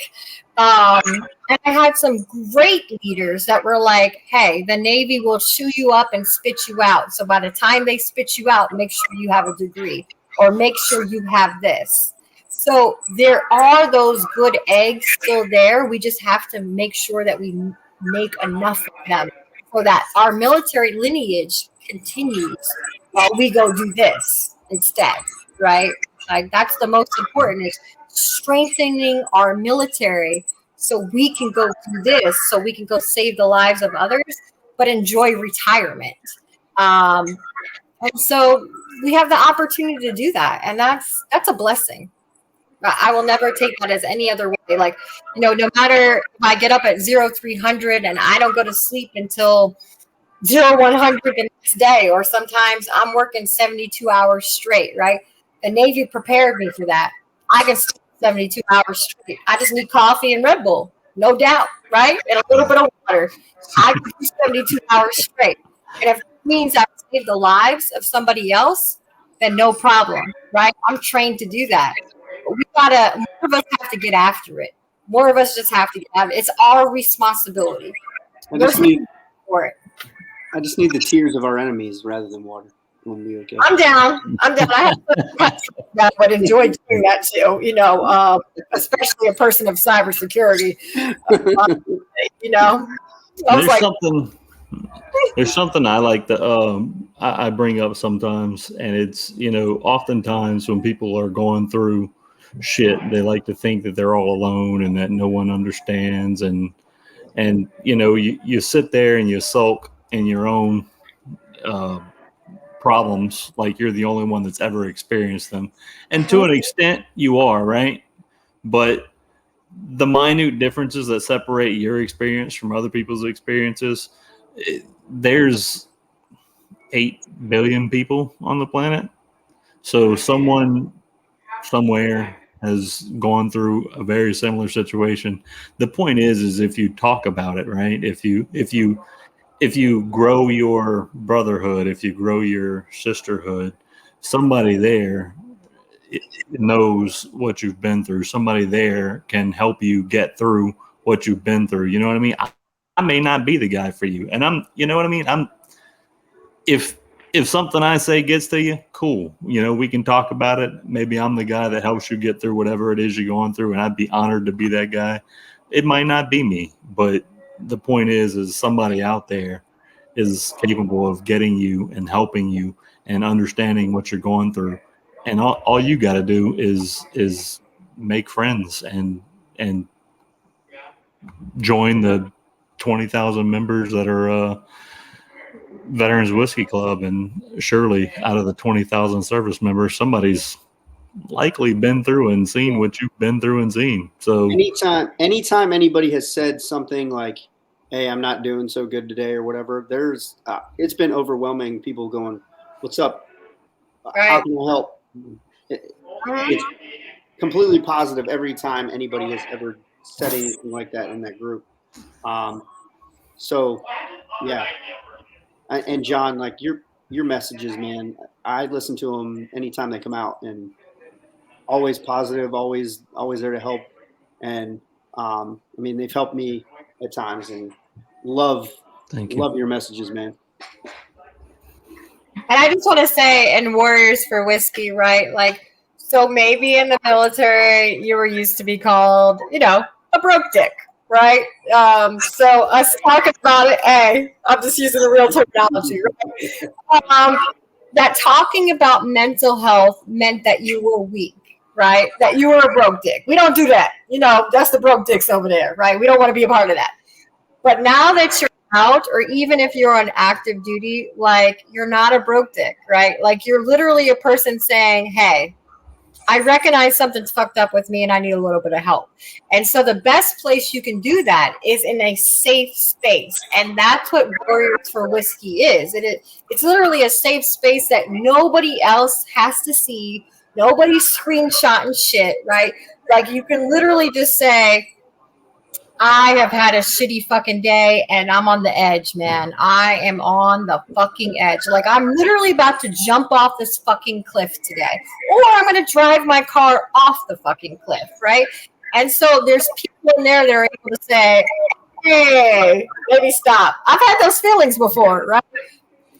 I had some great leaders that were like, hey, the Navy will chew you up and spit you out. So by the time they spit you out, make sure you have a degree, or make sure you have this. So there are those good eggs still there. We just have to make sure that we make enough of them so that our military lineage continues while we go do this instead, right? Like that's the most important, is strengthening our military so we can go do this, so we can go save the lives of others, but enjoy retirement. And so we have the opportunity to do that, and that's a blessing. I will never take that as any other way. Like, no matter if I get up at 0300 and I don't go to sleep until 0100 the next day, or sometimes I'm working 72 hours straight, right? The Navy prepared me for that. I can sleep 72 hours straight. I just need coffee and Red Bull, no doubt, right? And a little bit of water. I can do 72 hours straight. And if it means I save the lives of somebody else, then no problem, right? I'm trained to do that. More of us have to get after it. More of us just have to get after it. It's our responsibility. I just need the tears of our enemies rather than water. We'll be okay. I'm down. I have that would enjoy doing that too. Especially a person of cybersecurity. There's something I like that I bring up sometimes, and it's oftentimes when people are going through shit, they like to think that they're all alone and that no one understands, and you sit there and you sulk in your own problems like you're the only one that's ever experienced them, and to an extent you are, right? But the minute differences that separate your experience from other people's experiences, there's 8 billion people on the planet, so someone somewhere has gone through a very similar situation. The point is if you talk about it, right? If you grow your brotherhood, if you grow your sisterhood, somebody there knows what you've been through. Somebody there can help you get through what you've been through. You know what I mean? I may not be the guy for you, and you know what I mean? If something I say gets to you, cool. You know, we can talk about it. Maybe I'm the guy that helps you get through whatever it is you're going through, and I'd be honored to be that guy. It might not be me, but the point is somebody out there is capable of getting you and helping you and understanding what you're going through. And all you got to do is make friends and join the 20,000 members that are Veterans Whiskey Club, and surely out of the 20,000 service members, somebody's likely been through and seen what you've been through and seen. So anytime anybody has said something like, "Hey, I'm not doing so good today" or whatever, there's it's been overwhelming. People going, "What's up? Right. How can I help?" It's completely positive every time anybody has ever said anything like that in that group. So yeah. And John, like your messages, man, I listen to them anytime they come out, and always positive, always there to help. And I mean, they've helped me at times, and love your messages, man. And I just want to say, in Warriors for Whiskey, right? Like, so maybe in the military, you were used to be called, you know, a broke dick, right? So us talking about it, I'm just using the real terminology, right? That talking about mental health meant that you were weak, right? That you were a broke dick. We don't do that. You know, that's the broke dicks over there, right? We don't want to be a part of that. But now that you're out, or even if you're on active duty, like, you're not a broke dick, right? Like, you're literally a person saying, hey, I recognize something's fucked up with me and I need a little bit of help. And so the best place you can do that is in a safe space. And that's what Warriors for Whiskey is. It's literally a safe space that nobody else has to see. Nobody's screenshotting shit, right? Like, you can literally just say, I have had a shitty fucking day and I'm on the edge, man. I am on the fucking edge. Like, I'm literally about to jump off this fucking cliff today. Or I'm going to drive my car off the fucking cliff, right? And so there's people in there that are able to say, hey, maybe stop. I've had those feelings before, right?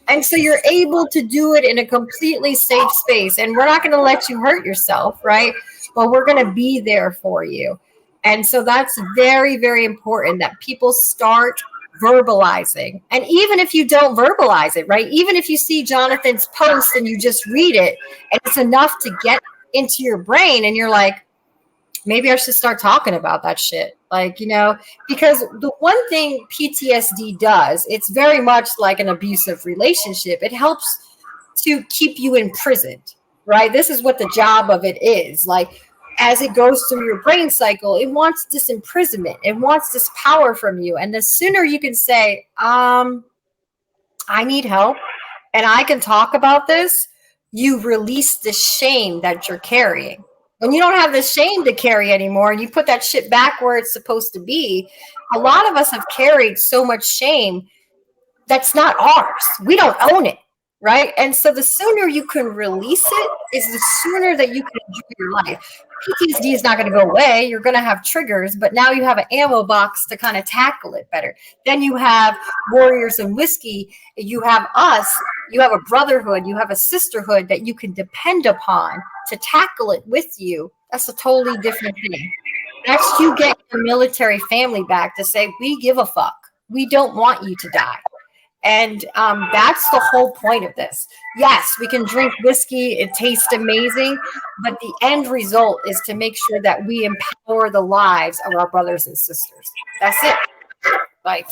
And so you're able to do it in a completely safe space. And we're not going to let you hurt yourself, right? But we're going to be there for you. And so that's very, very important that people start verbalizing. And even if you don't verbalize it, right? Even if you see Jonathan's post and you just read it, and it's enough to get into your brain, and you're like, maybe I should start talking about that shit. Like, you know, because the one thing PTSD does, it's very much like an abusive relationship. It helps to keep you imprisoned, right? This is what the job of it is. Like, as it goes through your brain cycle, it wants this imprisonment. It wants this power from you. And the sooner you can say, I need help and I can talk about this, you release the shame that you're carrying. When you don't have the shame to carry anymore and you put that shit back where it's supposed to be, a lot of us have carried so much shame that's not ours. We don't own it. Right. And so the sooner you can release it is the sooner that you can enjoy your life. PTSD is not going to go away. You're going to have triggers, but now you have an ammo box to kind of tackle it better. Then you have Warriors and Whiskey. You have us. You have a brotherhood. You have a sisterhood that you can depend upon to tackle it with you. That's a totally different thing. Next, you get your military family back to say, we give a fuck. We don't want you to die. And that's the whole point of this. Yes, we can drink whiskey. It tastes amazing. But the end result is to make sure that we empower the lives of our brothers and sisters. That's it. Like,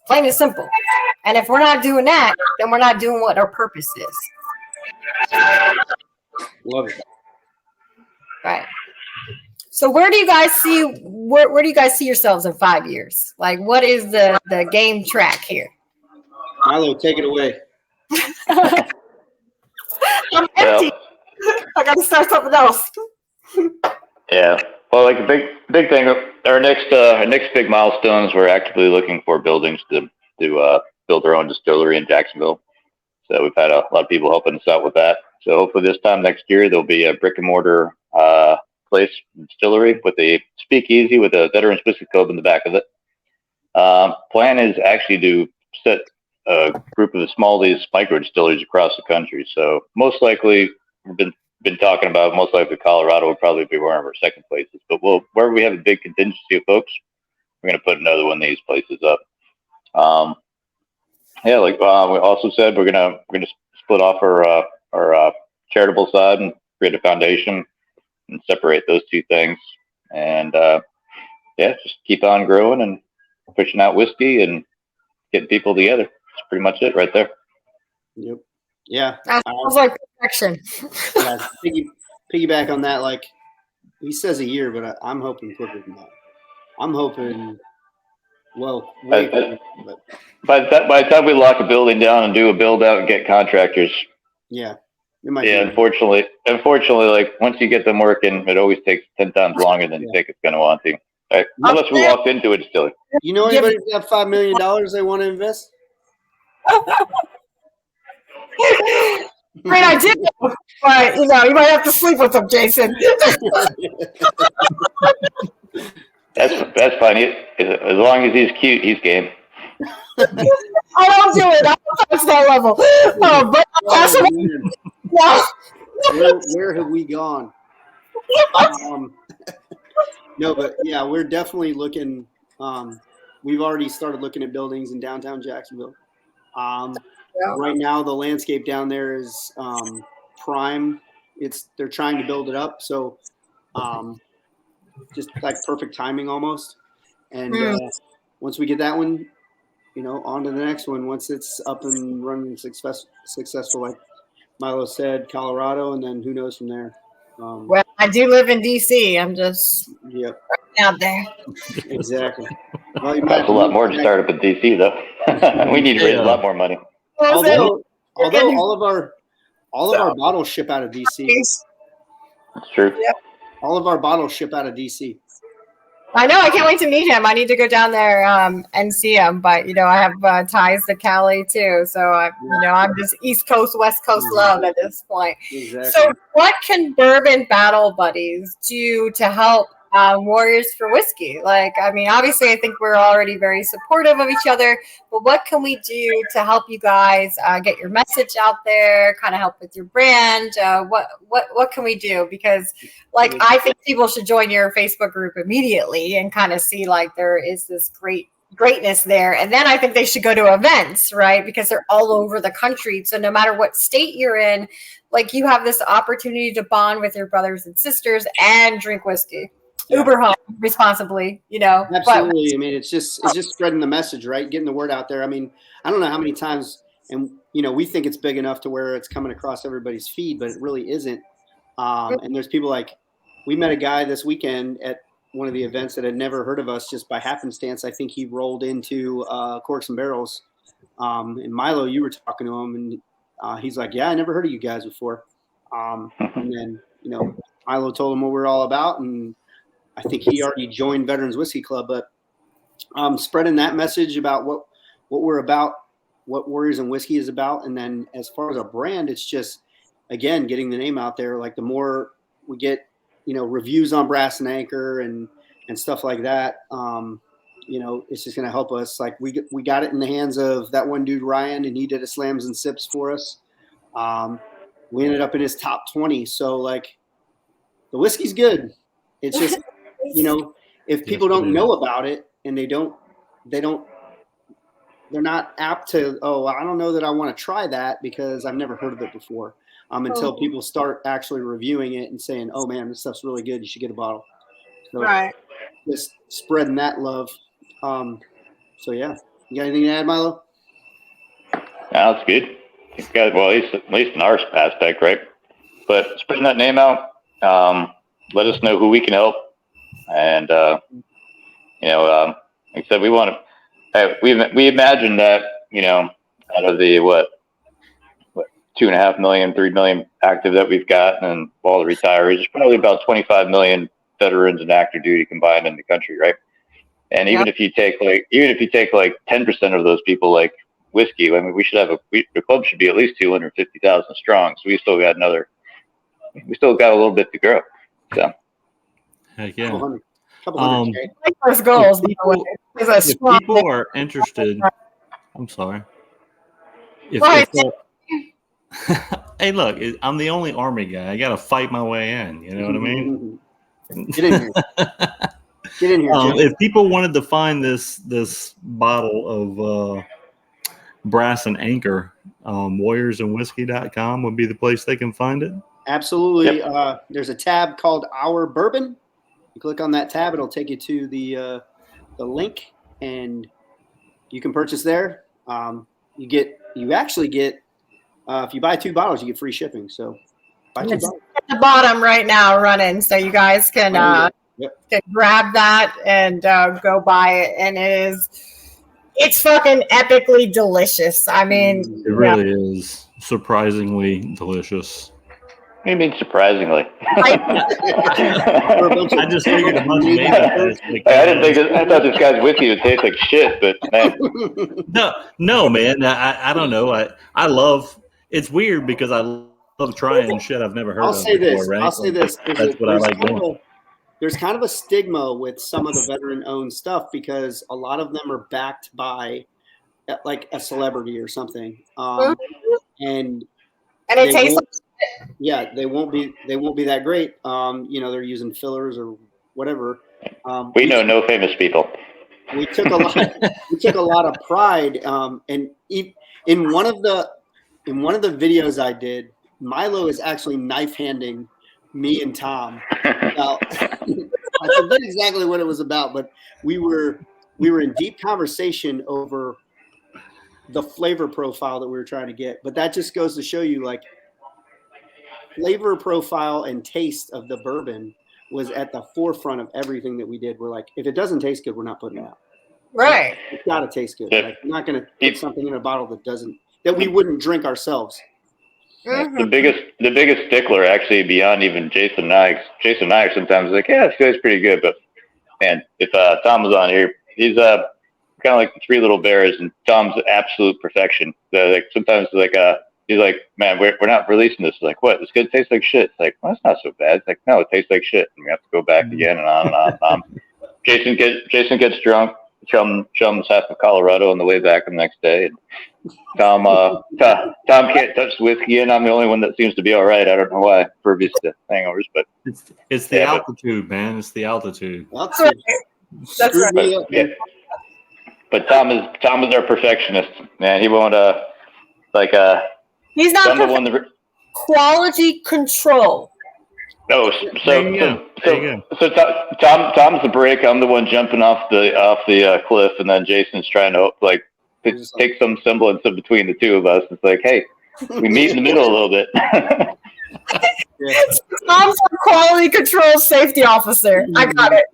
plain and simple. And if we're not doing that, then we're not doing what our purpose is. Love it. Right. So where do you guys see yourselves in 5 years? Like, what is the game track here? Milo, take it away. I'm empty. I got to start something else. Yeah. Well, like a big thing, our next big milestone is we're actively looking for buildings to build our own distillery in Jacksonville. So we've had a lot of people helping us out with that. So hopefully this time next year, there'll be a brick and mortar place, distillery with a speakeasy with a Veterans Whiskey Club in the back of it. Plan is actually to set a group of these micro distilleries across the country. So most likely, we've been talking about most likely Colorado will probably be one of our second places. But where we have a big contingency of folks, we're going to put another one of these places up. Yeah, like we also said, we're gonna split off our charitable side and create a foundation and separate those two things. And yeah, just keep on growing and pushing out whiskey and getting people together. That's pretty much it right there. Yep. Yeah. That sounds like perfection. Yeah. Piggyback on that, like he says a year, but I'm hoping quicker than that. I'm hoping, well, way quicker, but by the time we lock a building down and do a build out and get contractors, yeah. Unfortunately, like once you get them working, it always takes 10 times longer than you think it's going to want to. Right? Unless we walked into it still. You know anybody who's got $5 million they want to invest? Great idea, but you might have to sleep with them, Jason. That's fine. As long as he's cute, he's game. I don't do it. I don't touch that level. But where have we gone? No, but yeah, we're definitely looking. We've already started looking at buildings in downtown Jacksonville. Right now, the landscape down there is prime. They're trying to build it up, so just like perfect timing almost. And once we get that one, on to the next one. Once it's up and running successful, like Milo said, Colorado, and then who knows from there. Well, I do live in DC. I'm just out there. Exactly. Well, that's a lot more to start up in DC, though. We need to raise a lot more money. Although all of our bottles ship out of DC. That's true. Yep. All of our bottles ship out of DC. I know. I can't wait to meet him. I need to go down there and see him. But I have ties to Cali too, so I'm just East Coast, West Coast love at this point. Exactly. So, what can Bourbon Battle Buddies do to help Warriors for Whiskey? Obviously, I think we're already very supportive of each other. But what can we do to help you guys get your message out there? Kind of help with your brand. What can we do? Because I think people should join your Facebook group immediately and kind of see there is this greatness there. And then I think they should go to events, right? Because they're all over the country. So no matter what state you're in, you have this opportunity to bond with your brothers and sisters and drink whiskey. Yeah. Uber home responsibly, Absolutely. It's just spreading the message, right? Getting the word out there. I don't know how many times, and we think it's big enough to where it's coming across everybody's feed, but it really isn't. And there's people we met a guy this weekend at one of the events that had never heard of us just by happenstance. I think he rolled into Corks and Barrels. And Milo, you were talking to him, and he's like, "Yeah, I never heard of you guys before." And then Milo told him what we're all about, and I think he already joined Veterans Whiskey Club. But spreading that message about what we're about, what Warriors and Whiskey is about, and then as far as our brand, it's just again getting the name out there. The more we get, reviews on Brass and Anchor and stuff like that, it's just going to help us. We got it in the hands of that one dude, Ryan, and he did a slams and sips for us. We ended up in his top 20. So the whiskey's good. It's just, if people don't know about it and they're not apt to, I don't know that I want to try that because I've never heard of it before. Until people start actually reviewing it and saying, "Oh man, this stuff's really good. You should get a bottle." So right. Just spreading that love. So yeah, you got anything to add, Milo? Yeah, that's good. Well, at least in our aspect, right? But spreading that name out, let us know who we can help, and like I said, we want to. We imagine that out of the what 2.5 million, 3 million active that we've got, and all the retirees, there's probably about 25 million veterans and active duty combined in the country, right? And even if you take 10% of those people, whiskey. I mean, we should have the club should be at least 250,000 strong. So we still got a little bit to grow. So Heck yeah. Couple hundred. First goals. If people are interested, I'm sorry. Hey, look, I'm the only Army guy. I got to fight my way in. You know what I mean? Get in here. Get in here, Jim. If people wanted to find this bottle of Brass and Anchor, warriorsandwhiskey.com would be the place they can find it. Absolutely. Yep. There's a tab called Our Bourbon. You click on that tab, it'll take you to the link, and you can purchase there. You actually get if you buy 2 bottles, you get free shipping. So buy 2 bottles. At the bottom right now running, so you guys can can grab that and go buy it, and it's fucking epically delicious. I mean, it really is surprisingly delicious. What do you mean surprisingly? I just figured a bunch of names. I thought this guy's whiskey would taste like shit, but man. No, man. I don't know. I love. It's weird because I love trying shit I've never heard of before. Right? I'll say this. That's what I like doing. There's kind of a stigma with some of the veteran-owned stuff because a lot of them are backed by like a celebrity or something, and it tastes. Yeah, they won't be that great. They're using fillers or whatever. We know no famous people. We took a lot of pride, and in one of the videos I did, Milo is actually knife handing me and Tom. Now, I forget exactly what it was about, but we were in deep conversation over the flavor profile that we were trying to get. But that just goes to show you, like, flavor profile and taste of the bourbon was at the forefront of everything that we did. We're like, if it doesn't taste good, we're not putting it out. Right. It's got to taste good. Like, we're not going to put something in a bottle that we wouldn't drink ourselves. Mm-hmm. The biggest stickler, actually, beyond even Jason Nye sometimes is like, yeah, this guy's pretty good, but man, if Tom was on here, he's kind of like the 3 little bears, and Tom's absolute perfection. So, like, sometimes he's like, man, we're not releasing this. Like, what? This could taste like shit. It's like, well, it's not so bad. It's like, no, it tastes like shit, and we have to go back again and on and on and on. Jason gets drunk. Chums half of Colorado on the way back the next day. And Tom can't touch the whiskey, and I'm the only one that seems to be all right. I don't know why, previous to hangovers, but it's the altitude, man. It's the altitude. That's right. That's right. But Tom is our perfectionist, man. He won't he's not quality control. Oh, so Tom's the break. I'm the one jumping off the cliff, and then Jason's trying to take some semblance of between the two of us. It's like, hey, we meet in the middle a little bit. Tom's a quality control safety officer. I got it.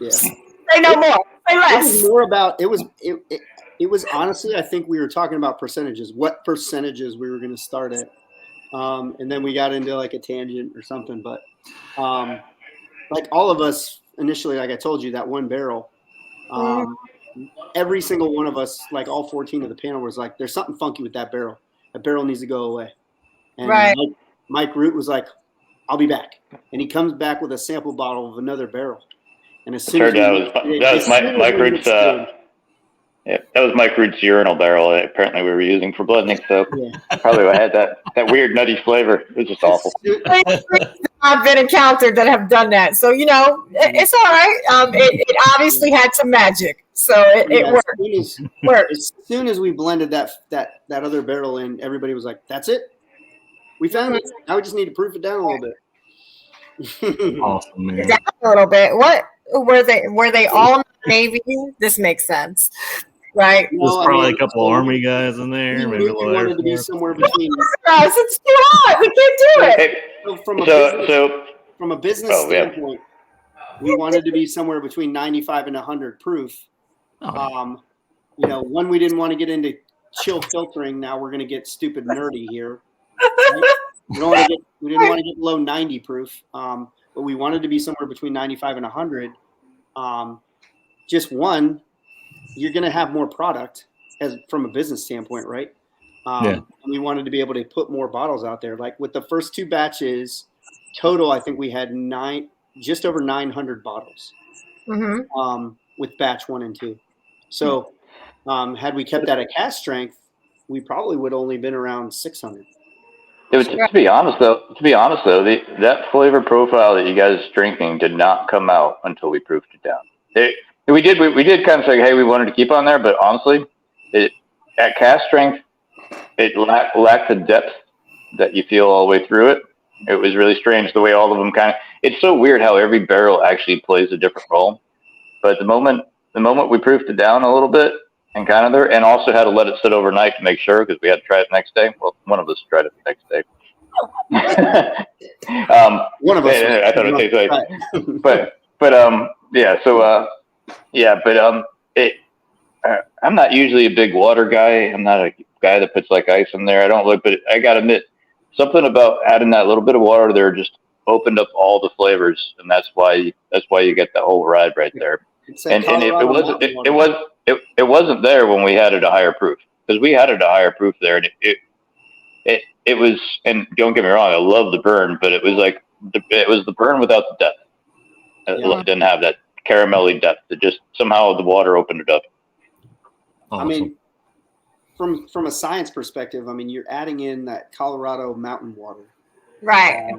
Yeah. Say no more. Say less. It was more about it was honestly, I think we were talking about percentages, what percentages we were going to start at. And then we got into like a tangent or something, but like all of us initially, like I told you, that 1 barrel, every single one of us, like all 14 of the panel was like, there's something funky with that barrel. That barrel needs to go away. And right. Mike Root was like, I'll be back. And he comes back with a sample bottle of another barrel. And as soon as that was Mike Root's that was Mike Root's urinal barrel that apparently we were using for blending, so probably I had that weird nutty flavor. It was just awful. I've been encountered that have done that, so it's all right. It obviously had some magic, so it worked. As soon as we blended that other barrel in, everybody was like, "That's it, we found it. Now we just need to proof it down a little bit." Awesome, man. Down a little bit. What were they? Were they all Navy? This makes sense. Right. There's probably a couple Army guys in there. Maybe we wanted to be somewhere between. Guys, it's too hot. We can't do it. So from a business standpoint, we wanted to be somewhere between 95 and 100 proof. When we didn't want to get into chill filtering, now we're going to get stupid nerdy here. Right? We didn't want to get below 90 proof, but we wanted to be somewhere between 95 and 100. Just one. You're going to have more product. as from a business standpoint, right? Yeah. And we wanted to be able to put more bottles out there. Like with the first 2 batches total, I think we had just over 900 bottles with batch 1 and 2. So had we kept that at cask strength, we probably would only been around 600. To be honest though, that flavor profile that you guys drinking did not come out until we proofed it down. We did kind of say, hey, we wanted to keep on there, but honestly, at cask strength, it lacked the depth that you feel all the way through it. It was really strange the way all of them it's so weird how every barrel actually plays a different role. But the moment we proofed it down a little bit and and also had to let it sit overnight to make sure, because we had to try it the next day. Well, one of us tried it the next day. One of us. I thought it tasted like, I'm not usually a big water guy. I'm not a guy that puts like ice in there. I don't look, but I gotta admit, something about adding that little bit of water there just opened up all the flavors, and that's why you get the whole ride right there. And it wasn't there when we had it a higher proof, because we had it a higher proof there, and it was. And don't get me wrong, I love the burn, but it was like it was the burn without the depth. It didn't have that caramelly depth. It just somehow the water opened it up. Awesome. I mean, from a science perspective, I mean, you're adding in that Colorado mountain water. Right.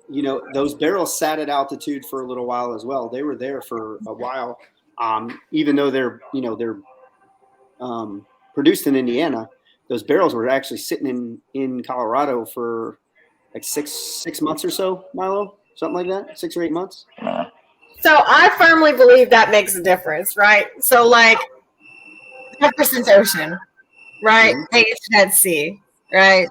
You know, those barrels sat at altitude for a little while as well. They were there for a while, even though they're produced in Indiana. Those barrels were actually sitting in Colorado for like six months or so, Milo, something like that, 6 or 8 months. So I firmly believe that makes a difference, right? So like 10% ocean, right? Dead Sea, right?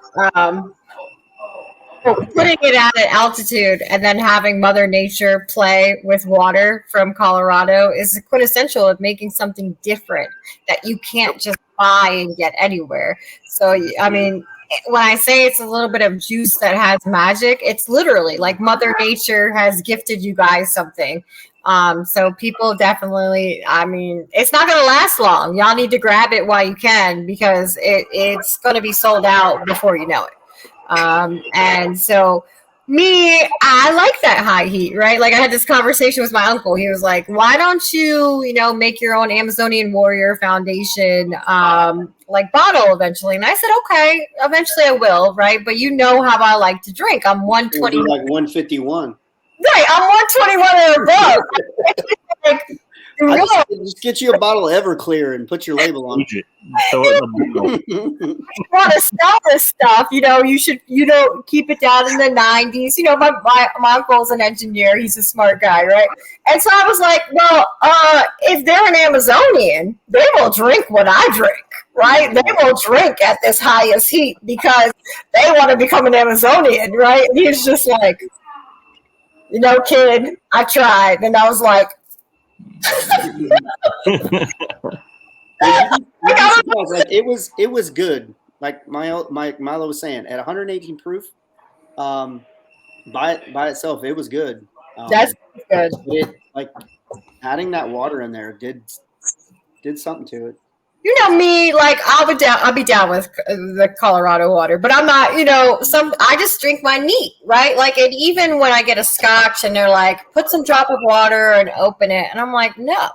Putting it at an altitude and then having Mother Nature play with water from Colorado is quintessential of making something different that you can't just buy and get anywhere. So, I mean, when I say it's a little bit of juice that has magic, it's literally like Mother Nature has gifted you guys something. So people definitely, I mean, it's not going to last long. Y'all need to grab it while you can, because it's going to be sold out before you know it. And so I like that high heat, right? Like I had this conversation with my uncle. He was like, why don't you, make your own Amazonian Warrior Foundation, like bottle eventually? And I said, okay, eventually I will. Right. But you know how I like to drink. I'm 120. Like 151. Right. I'm 121 and above. Just get you a bottle of Everclear and put your label on it. If you want to sell this stuff, you should, keep it down in the 90s. My uncle's an engineer. He's a smart guy, right? And so I was like, well, if they're an Amazonian, they will drink what I drink, right? They will drink at this highest heat because they want to become an Amazonian, right? And he's just like, kid, I tried. And I was like, it was good. Like Milo was saying, at 118 proof, by itself, it was good. That's good. Like adding that water in there did something to it. Me, like I'll be down with the Colorado water, but I'm not, I just drink my neat, right? Like, and even when I get a scotch and they're like, put some drop of water and open it. And I'm like, no,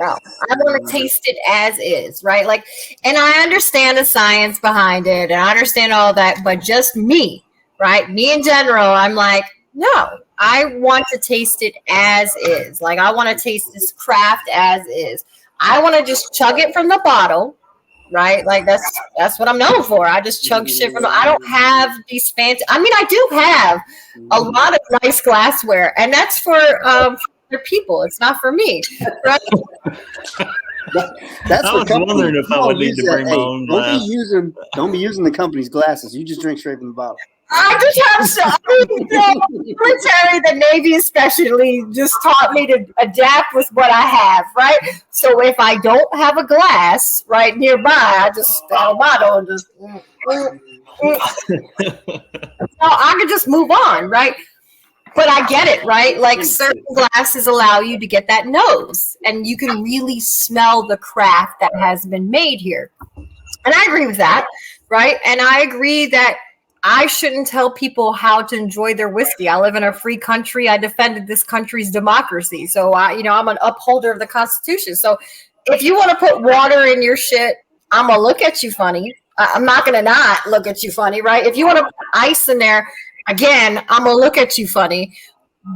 I want to taste it as is, right? Like, and I understand the science behind it and I understand all that, but just me, right? Me in general, I'm like, no, I want to taste it as is. Like, I want to taste this craft as is. I want to just chug it from the bottle, right? Like that's what I'm known for. I just chug shit from. I don't have these fancy. I mean, I do have a lot of nice glassware, and that's for people. It's not for me, right? That's I was wondering if I would need to bring my own glass. Don't be using the company's glasses. You just drink straight from the bottle. I just have military, the Navy especially, just taught me to adapt with what I have, right? So if I don't have a glass right nearby, I just have a bottle and just so I can just move on, right? But I get it, right? Like certain glasses allow you to get that nose, and you can really smell the craft that has been made here. And I agree with that, right? And I agree that I shouldn't tell people how to enjoy their whiskey. I live in a free country. I defended this country's democracy. So I'm an upholder of the Constitution. So if you want to put water in your shit, I'm going to look at you funny. I'm not going to not look at you funny, right? If you want to put ice in there, again, I'm going to look at you funny.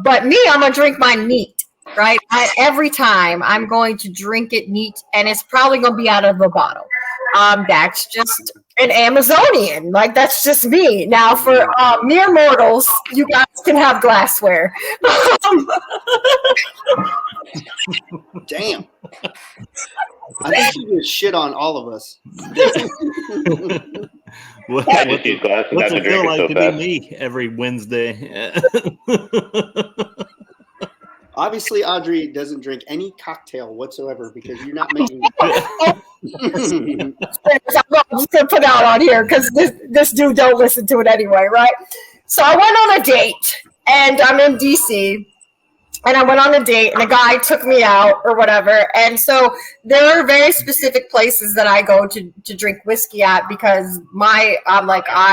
But me, I'm going to drink mine neat, right? Every time I'm going to drink it neat, and it's probably going to be out of a bottle. That's just an Amazonian. Like, that's just me. Now, for mere mortals, you guys can have glassware. Damn. I think you just shit on all of us. What's it feel like to be me every Wednesday? Obviously, Audrey doesn't drink any cocktail whatsoever because you're not making. I'm just gonna put out on here because this dude don't listen to it anyway, right? So I went on a date, and I'm in DC. And I went on a date, and a guy took me out or whatever. And so there are very specific places that I go to drink whiskey at because I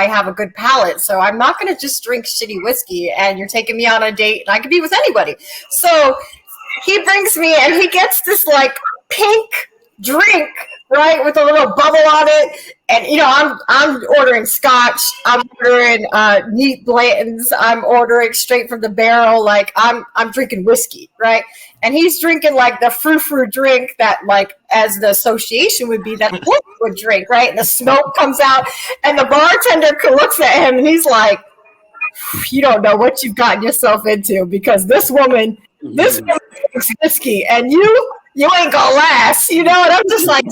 have a good palate. So I'm not going to just drink shitty whiskey, and you're taking me on a date, and I can be with anybody. So he brings me, and he gets this like pink drink, right, with a little bubble on it. And I'm ordering scotch, I'm ordering neat Blanton's, I'm ordering straight from the barrel, like I'm drinking whiskey, right? And he's drinking like the frou-frou drink that, like, as the association would be, that would drink, right? And the smoke comes out, and the bartender looks at him, and he's like, "You don't know what you've gotten yourself into, because this woman drinks whiskey, and you ain't gonna last," And I'm just like,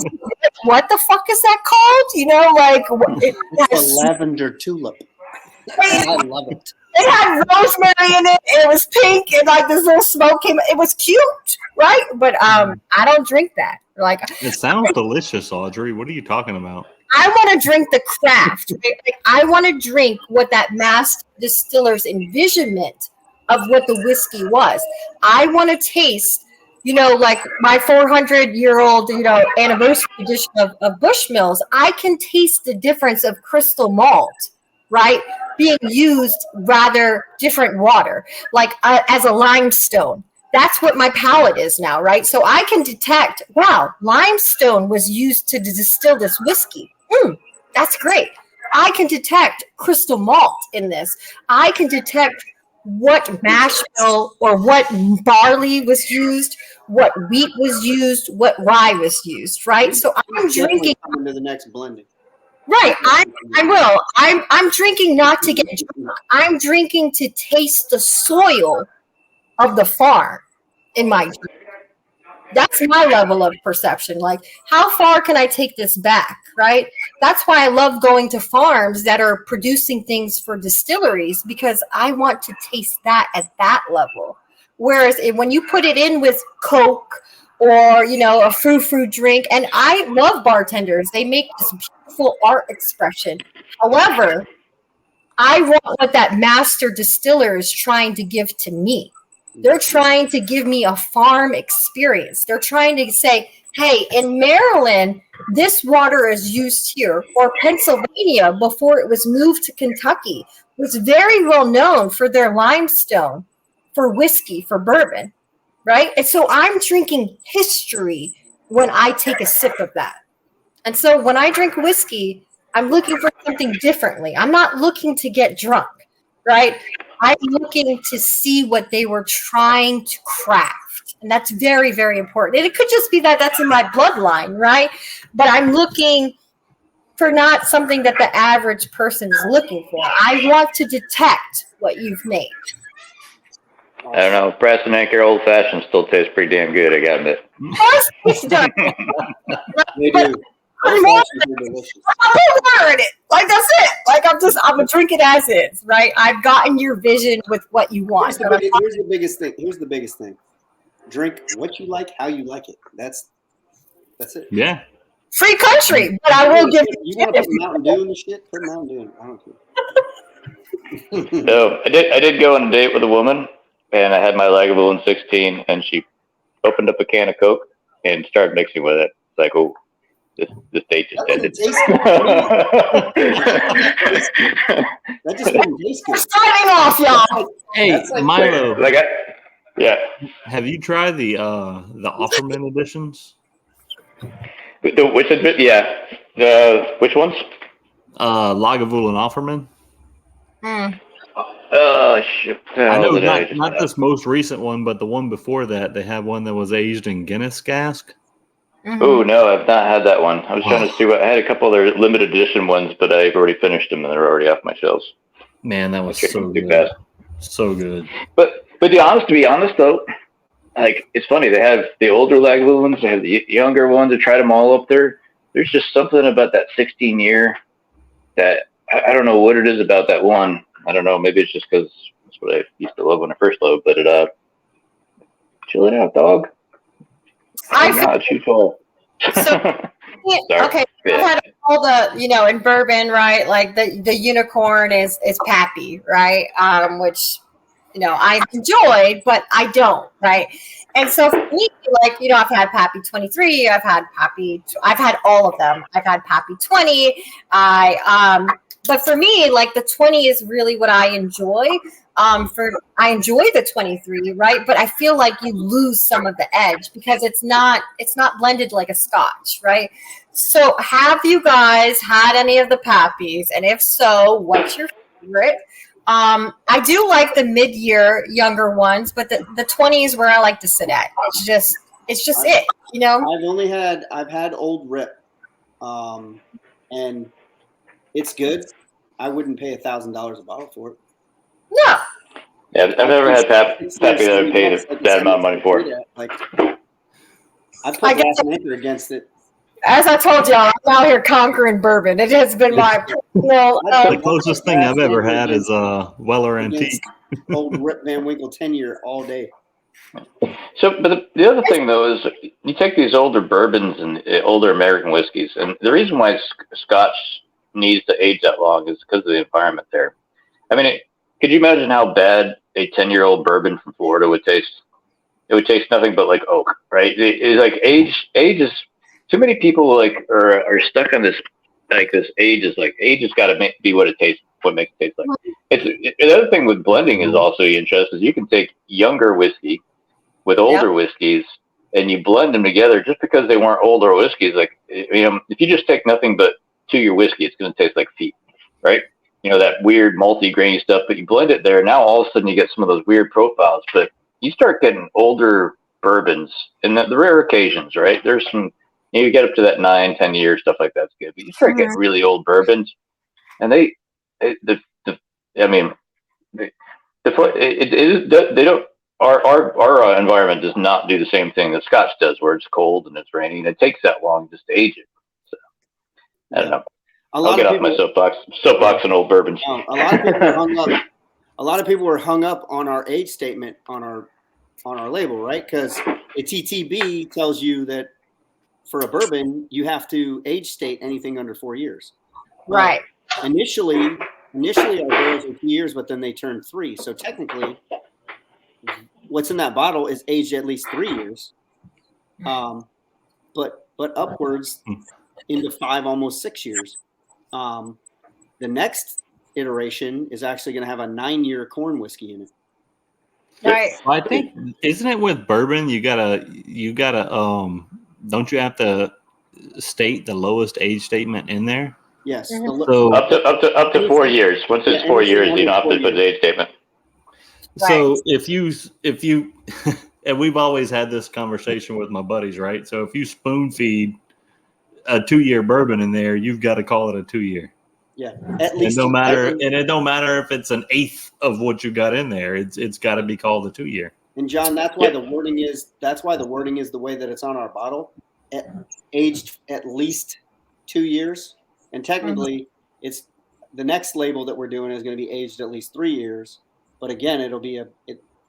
what the fuck is that called? Like, it's a lavender tulip. I love it. It had rosemary in it. It was pink, and like this little smoke came. It was cute, right? But I don't drink that. Like, it sounds delicious, Audrey. What are you talking about? I want to drink the craft. Right? Like, I want to drink what that master distiller's envisionment of what the whiskey was. I want to taste. Like my 400-year-old, anniversary edition of Bushmills, I can taste the difference of crystal malt, right, being used rather different water, like as a limestone. That's what my palate is now, right? So I can detect, wow, limestone was used to distill this whiskey. That's great. I can detect crystal malt in this. I can detect what mash bill or what barley was used, what wheat was used, what rye was used, right? So I'm drinking into the next blending. Right. I will. I'm drinking not to get drunk. I'm drinking to taste the soil of the farm in my drink. That's my level of perception. Like, how far can I take this back, right? That's why I love going to farms that are producing things for distilleries, because I want to taste that at that level. Whereas when you put it in with Coke or, a frou-frou drink, and I love bartenders. They make this beautiful art expression. However, I want what that master distiller is trying to give to me. They're trying to give me a farm experience. They're trying to say, hey, in Maryland, this water is used here, or Pennsylvania, before it was moved to Kentucky, was very well known for their limestone, for whiskey, for bourbon, right? And so I'm drinking history when I take a sip of that. And so when I drink whiskey, I'm looking for something differently. I'm not looking to get drunk, right? I'm looking to see what they were trying to craft. And that's very, very important. And it could just be that that's in my bloodline, right? But I'm looking for not something that the average person is looking for. I want to detect what you've made. I don't know. Preston Anchor Old Fashioned still tastes pretty damn good, I gotta admit. It's done. They do. I'm more in it. Like, that's it. Like, I'm gonna drink it as is, right? I've gotten your vision with what you want. Here's the biggest thing. Here's the biggest thing. Drink what you like, how you like it. That's it. Yeah. Free country, but I will give you want to put Mountain Dew in the shit? Put Mountain Dew in it. I don't care. So I did go on a date with a woman, and I had my Lagavulin 16, and she opened up a can of Coke and started mixing with it. It's like, oh, this date just That ended. doesn't taste good. That just didn't taste good. Signing off, y'all. Hey, That's like- Milo, Yeah. have you tried the Offerman editions? Which ones? Lagavulin Offerman. Oh shit! I know not this most recent one, but the one before that, they had one that was aged in Guinness cask. Oh no, I've not had that one. I was trying to see what I had a couple other limited edition ones, but I've already finished them and they're already off my shelves. Man, that was so good. Fast. So good. But to be honest though, like it's funny, they have the older Lagavulins, they have the younger ones. I tried them all up there. There's just something about that 16-year that I don't know what it is about that one. I don't know. Maybe it's just because that's what I used to love when I first loved. But chill it out, dog. Not too far. So, okay, I've had all the, in bourbon, right? Like the unicorn is Pappy, right? Which, I enjoyed, but I don't, right? And so for me, like, I've had Pappy 23, I've had all of them. I've had Pappy 20. But for me, like the 20 is really what I enjoy. I enjoy the 23, right? But I feel like you lose some of the edge because it's not blended like a Scotch, right? So have you guys had any of the Pappies? And if so, what's your favorite? I do like the mid-year younger ones, but the 20s where I like to sit at. It's just it. I've had Old Rip, and it's good. I wouldn't pay $1,000 a bottle for it. No. Yeah, I've never had Pappy that I paid that amount of money for. Like, I put Last Anchor against it. As I told y'all, I'm out here conquering bourbon. It has been my personal. The closest thing I've ever had is Weller Antique. Old Rip Van Winkle 10-year all day. So, but the other thing though is you take these older bourbons and older American whiskeys, and the reason why Scotch needs to age that long is because of the environment there. I mean, could you imagine how bad a 10-year-old bourbon from Florida would taste? It would taste nothing but like oak, right? It's like age is too many people like are stuck on this age has got to be what makes it taste like. The other thing with blending is also interesting is you can take younger whiskey with older whiskeys and you blend them together just because they weren't older whiskeys. Like, if you just take nothing but 2-year whiskey, it's going to taste like feet, right? That weird multi-grainy stuff, but you blend it there. Now all of a sudden you get some of those weird profiles, but you start getting older bourbons and the rare occasions, right? There's some, you get up to that 9-10 years, stuff like that's good, but you start getting really old bourbons and they don't, our environment does not do the same thing that Scotch does, where it's cold and it's raining. It takes that long just to age it. So I don't know. I'll get off my soapbox and old bourbons. A lot of people were hung up. A lot of people were hung up on our age statement on our label, right? Because the TTB tells you that for a bourbon you have to age state anything under 4 years. Right. Initially our barrels are 2 years, but then they turn 3. So technically, what's in that bottle is aged at least 3 years. But upwards into 5, almost 6 years. The next iteration is actually going to have a 9-year corn whiskey in it. Right. Well, I think, isn't it with bourbon? You gotta don't you have to state the lowest age statement in there? Yes. So up to 4 years. Once it's 4 years, you don't have to put the age statement. So if you and we've always had this conversation with my buddies, right? So if you spoon feed a 2-year bourbon in there, you've got to call it a 2-year. Yeah, at least. And it don't matter if it's an eighth of what you got in there. It's got to be called a 2-year. And John, that's why the wording is. That's why the wording is the way that it's on our bottle. Aged at least 2 years, and technically, it's the next label that we're doing is going to be aged at least 3 years. But again,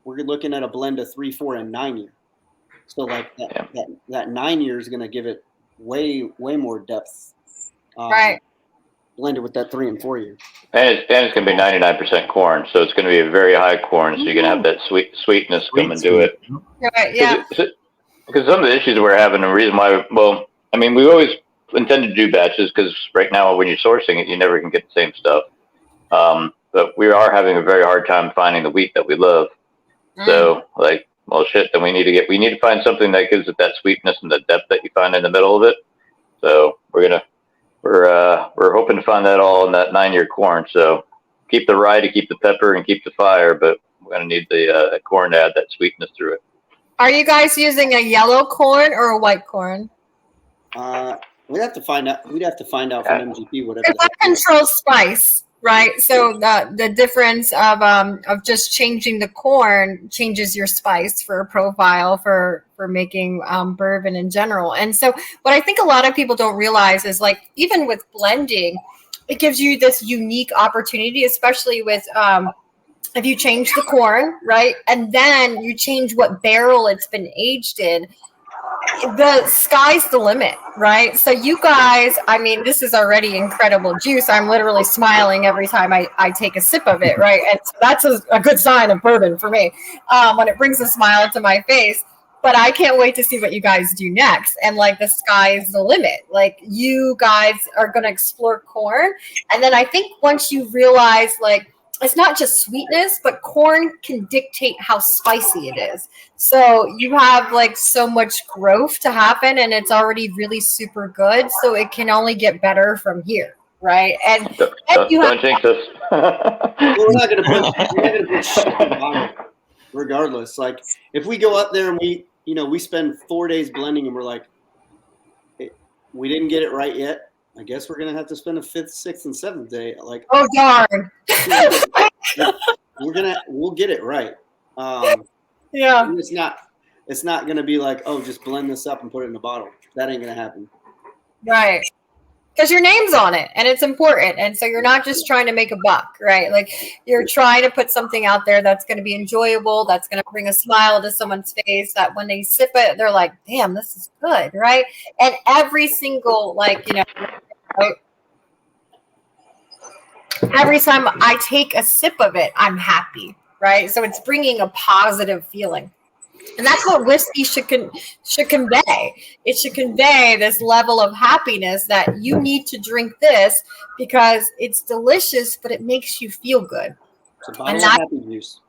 we're looking at a blend of 3, 4, and 9 year. So like that 9 year is going to give it way more depth. Right. blended with that 3 and 4 year. And it's going to be 99% corn, so it's going to be a very high corn. So you're going to have that sweetness come into it. Right, yeah. Because some of the issues we're having, the reason why, well, I mean, we always intend to do batches because right now when you're sourcing it, you never can get the same stuff. But we are having a very hard time finding the wheat that we love. So like, well, shit, then we need to find something that gives it that sweetness and the depth that you find in the middle of it. So we're hoping to find that all in that 9-year corn. So keep the rye to keep the pepper and keep the fire, but we're going to need the corn to add that sweetness through it. Are you guys using a yellow corn or a white corn? We'd have to find out. We'd have to find out from MGP whatever. Because that controls spice, right? So the difference of just changing the corn changes your spice for a profile for making bourbon in general. And so what I think a lot of people don't realize is, like, even with blending, it gives you this unique opportunity, especially with if you change the corn, right, and then you change what barrel it's been aged in, the sky's the limit, right? So you guys, I mean, this is already incredible juice. I'm literally smiling every time I take a sip of it, right? And so that's a good sign of bourbon for me, when it brings a smile to my face. But I can't wait to see what you guys do next. And, like, the sky is the limit. Like, you guys are going to explore corn. And then I think once you realize, like, it's not just sweetness, but corn can dictate how spicy it is. So you have, like, so much growth to happen, and it's already really super good. So it can only get better from here, right? And don't jinx us. We're not going to put shit in the bottle, regardless. Like, if we go up there and we spend 4 days blending, and we're like, hey, we didn't get it right yet. I guess we're gonna have to spend a 5th, 6th, and 7th day. Like, oh darn, we'll get it right. yeah, it's not gonna be like, oh, just blend this up and put it in a bottle. That ain't gonna happen. right. Because your name's on it and it's important. And so you're not just trying to make a buck, right? Like, you're trying to put something out there that's going to be enjoyable, that's going to bring a smile to someone's face, that when they sip it, they're like, damn, this is good, right? And every single, like, right? Every time I take a sip of it, I'm happy, right? So it's bringing a positive feeling. And that's what whiskey should convey. It should convey this level of happiness that you need to drink this because it's delicious, but it makes you feel good. It's a bottle of happy juice.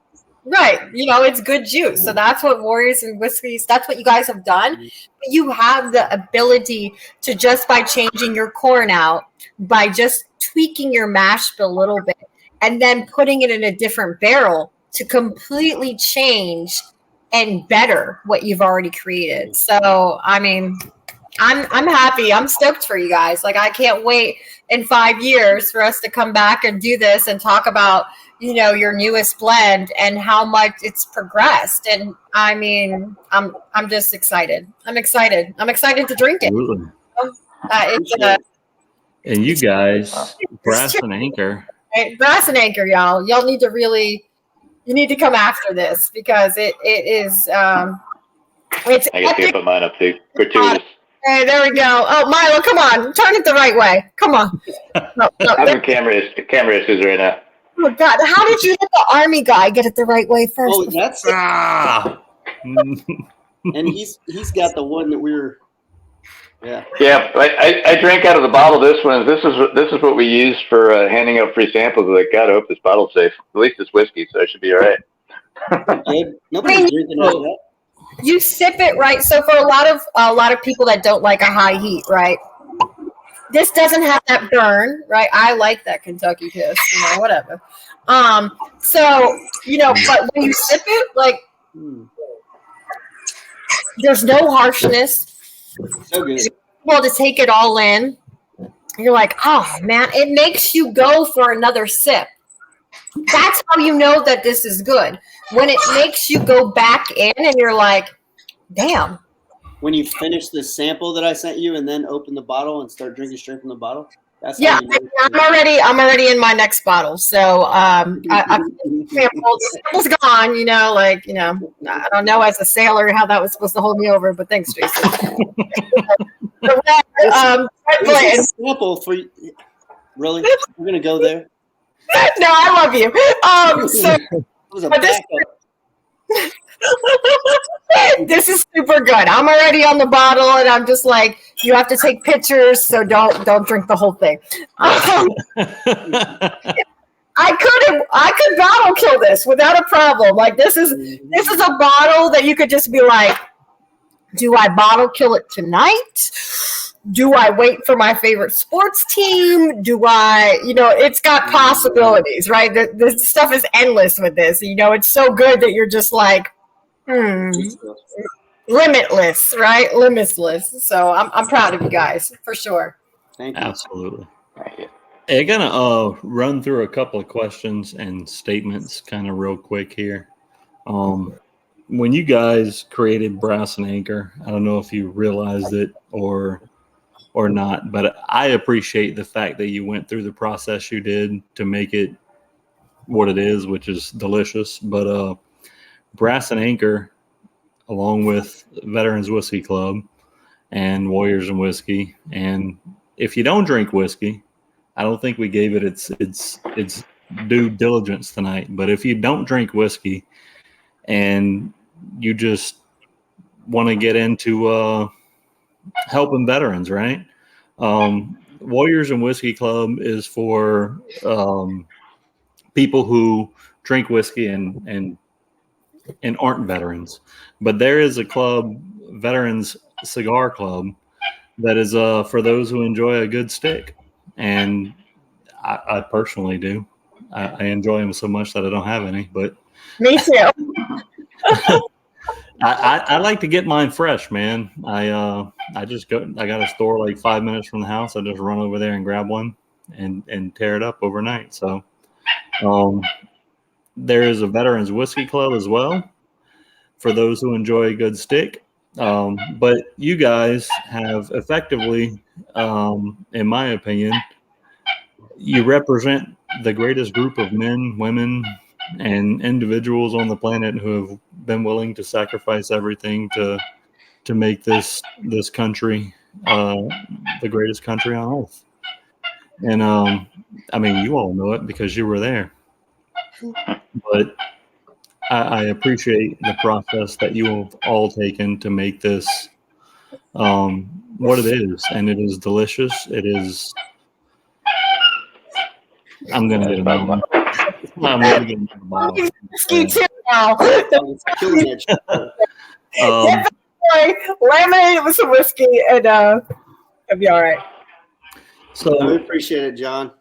Right. It's good juice. So that's what Warriors and Whiskeys, that's what you guys have done. But you have the ability to, just by changing your corn out, by just tweaking your mash bill a little bit, and then putting it in a different barrel to completely change and better what you've already created. So, I mean, I'm happy. I'm stoked for you guys. Like, I can't wait in 5 years for us to come back and do this and talk about, your newest blend and how much it's progressed. And I mean, I'm just excited. I'm excited to drink it. Absolutely. And you guys, Brass and Anchor. Right? Brass and Anchor, y'all. Y'all need to really... You need to come after this because it is it's I guess you put mine up too. Gratuitous. Hey, there we go. Oh, Milo, come on. Turn it the right way. Come on. No, I'm in camera issues right now. Oh, God. How did you let the Army guy get it the right way first? Oh, that's... And he's got the one that we're... Yeah. Yeah, I drank out of the bottle. This one. This is what we use for handing out free samples. Like, God, I hope this bottle's safe. At least it's whiskey, so it should be all right. Nobody's drinking out of that. You sip it right. So for a lot of people that don't like a high heat, right? This doesn't have that burn, right? I like that Kentucky Kiss, whatever. So but when you sip it, like, there's no harshness. So good. Well, to take it all in, you're like, oh man, it makes you go for another sip. That's how you know that this is good. When it makes you go back in and you're like, damn. When you finish the sample that I sent you and then open the bottle and start drinking straight from the bottle. That's yeah, I'm already in my next bottle. So the sample's gone, I don't know as a sailor how that was supposed to hold me over, but thanks, Jason. Sample for Really? We're gonna go there. No, I love you. So It was a but this, backup. this is super good. I'm already on the bottle, and I'm just like, you have to take pictures, so don't drink the whole thing. I could bottle kill this without a problem. Like this is a bottle that you could just be like, do I bottle kill it tonight? Do I wait for my favorite sports team? Do I, it's got possibilities, right? The stuff is endless with this. It's so good that you're just like, limitless, right? Limitless. So I'm proud of you guys for sure. Thank you. Absolutely. I'm gonna run through a couple of questions and statements kind of real quick here. When you guys created Brass and Anchor, I don't know if you realized it or not, but I appreciate the fact that you went through the process you did to make it what it is, which is delicious. But Brass and Anchor, along with Veterans Whiskey Club and Warriors and Whiskey, and if you don't drink whiskey, I don't think we gave it its due diligence tonight. But if you don't drink whiskey and you just want to get into helping veterans, right? Warriors and Whiskey Club is for people who drink whiskey and aren't veterans. But there is a club, Veterans Cigar Club, that is for those who enjoy a good stick. And I personally do. I enjoy them so much that I don't have any, but me too. I like to get mine fresh, man. I just go. I got a store like 5 minutes from the house. I just run over there and grab one and tear it up overnight. So, there is a Veterans Whiskey Club as well for those who enjoy a good stick. But you guys have effectively, in my opinion, you represent the greatest group of men, women, and individuals on the planet who have been willing to sacrifice everything to make this country the greatest country on earth. And I mean, you all know it because you were there. But I appreciate the process that you have all taken to make this what it is, and it is delicious. It is. I'm gonna get another one. I'm gonna get another bottle. Whiskey too now. Lemonade with some whiskey, and it'll be all right. So I appreciate it, John.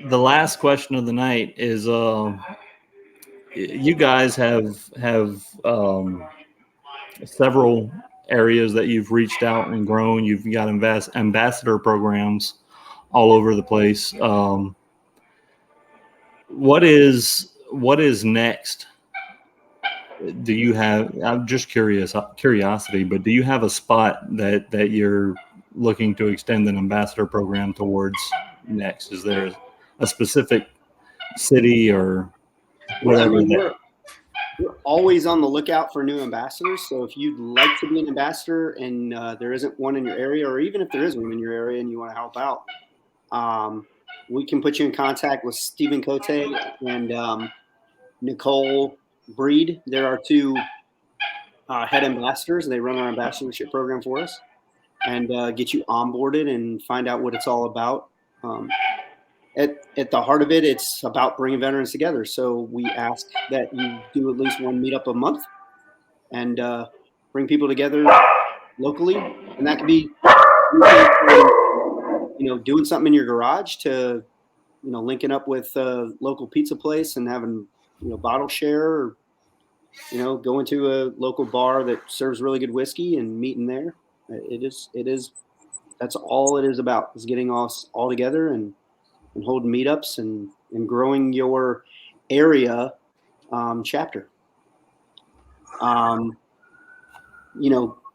The last question of the night is: you guys have several areas that you've reached out and grown. You've got ambassador programs all over the place. What is next? Do you have? I'm just curiosity, but do you have a spot that you're looking to extend an ambassador program towards next? Is there a specific city or whatever? We're always on the lookout for new ambassadors. So if you'd like to be an ambassador and there isn't one in your area, or even if there is one in your area and you want to help out, we can put you in contact with Stephen Cote and Nicole Breed. There are two head ambassadors. They run our ambassadorship program for us and get you onboarded and find out what it's all about. At the heart of it, it's about bringing veterans together. So we ask that you do at least one meetup a month and bring people together locally. And that could be, doing something in your garage to, linking up with a local pizza place and having, bottle share, or, going to a local bar that serves really good whiskey and meeting there. That's all it is about, is getting us all together and holding meetups and growing your area chapter.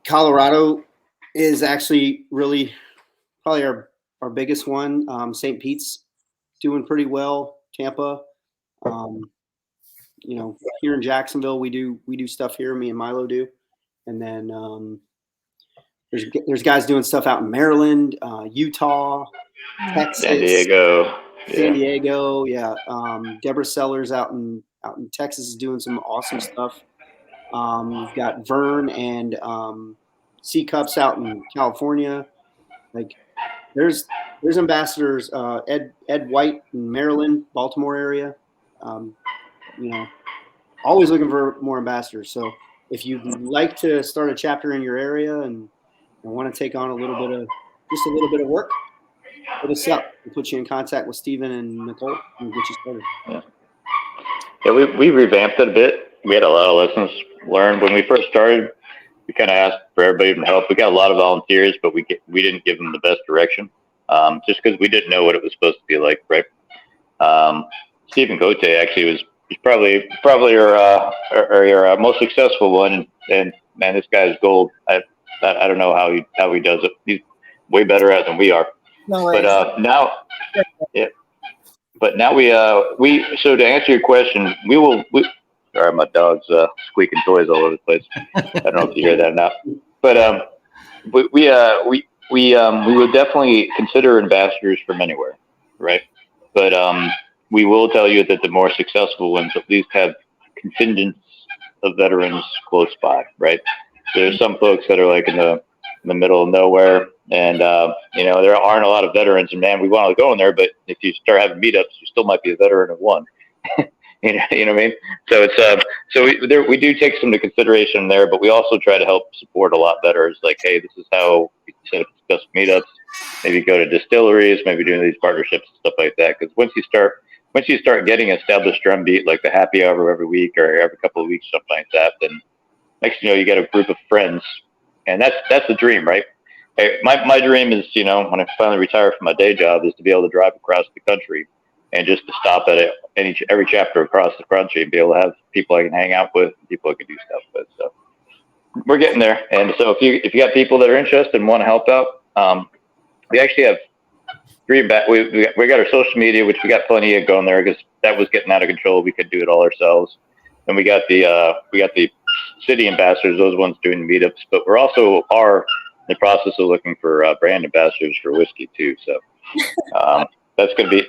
Colorado is actually really probably our biggest one. St. Pete's doing pretty well. Tampa, here in Jacksonville, we do stuff here. Me and Milo do, and then there's guys doing stuff out in Maryland, Utah, Texas, San Diego. San Diego, yeah. Deborah Sellers out in Texas is doing some awesome stuff. You've got Vern and C Cups out in California. Like there's ambassadors. Ed White in Maryland, Baltimore area. Always looking for more ambassadors. So if you'd like to start a chapter in your area and want to take on a little bit of work, hit us up. We'll put you in contact with Steven and Nicole and get you started. Yeah, we revamped it a bit. We had a lot of lessons learned when we first started. We kind of asked for everybody to help. We got a lot of volunteers, but we didn't give them the best direction, just because we didn't know what it was supposed to be like, right? Stephen Cote actually he's probably our most successful one, and man, this guy's gold. I don't know how he does it. He's way better at it than we are. No worries. But now, yeah. But now so to answer your question, sorry, my dog's squeaking toys all over the place. I don't know if you hear that or not. But we would definitely consider ambassadors from anywhere, right? But we will tell you that the more successful ones at least have contingents of veterans close by, right? There's some folks that are like in the middle of nowhere, and there aren't a lot of veterans, and man, we want to go in there, but if you start having meetups, you still might be a veteran of one. you know what I mean? So it's we do take some into consideration there, but we also try to help support a lot better. It's like, hey, this is how we set up discuss meetups. Maybe go to distilleries, maybe doing these partnerships and stuff like that. Because once you start getting established drumbeat, like the happy hour every week or every couple of weeks, something like that, then next you get a group of friends, and that's the dream, right? Hey, my dream is, when I finally retire from my day job, is to be able to drive across the country and just to stop at every chapter across the country and be able to have people I can hang out with, people I can do stuff with. So we're getting there. And so if you got people that are interested and want to help out, we actually have we got our social media, which we got plenty of going there because that was getting out of control. We could do it all ourselves. And we got the city ambassadors, those ones doing meetups, but we're also in the process of looking for brand ambassadors for whiskey too. So that's gonna be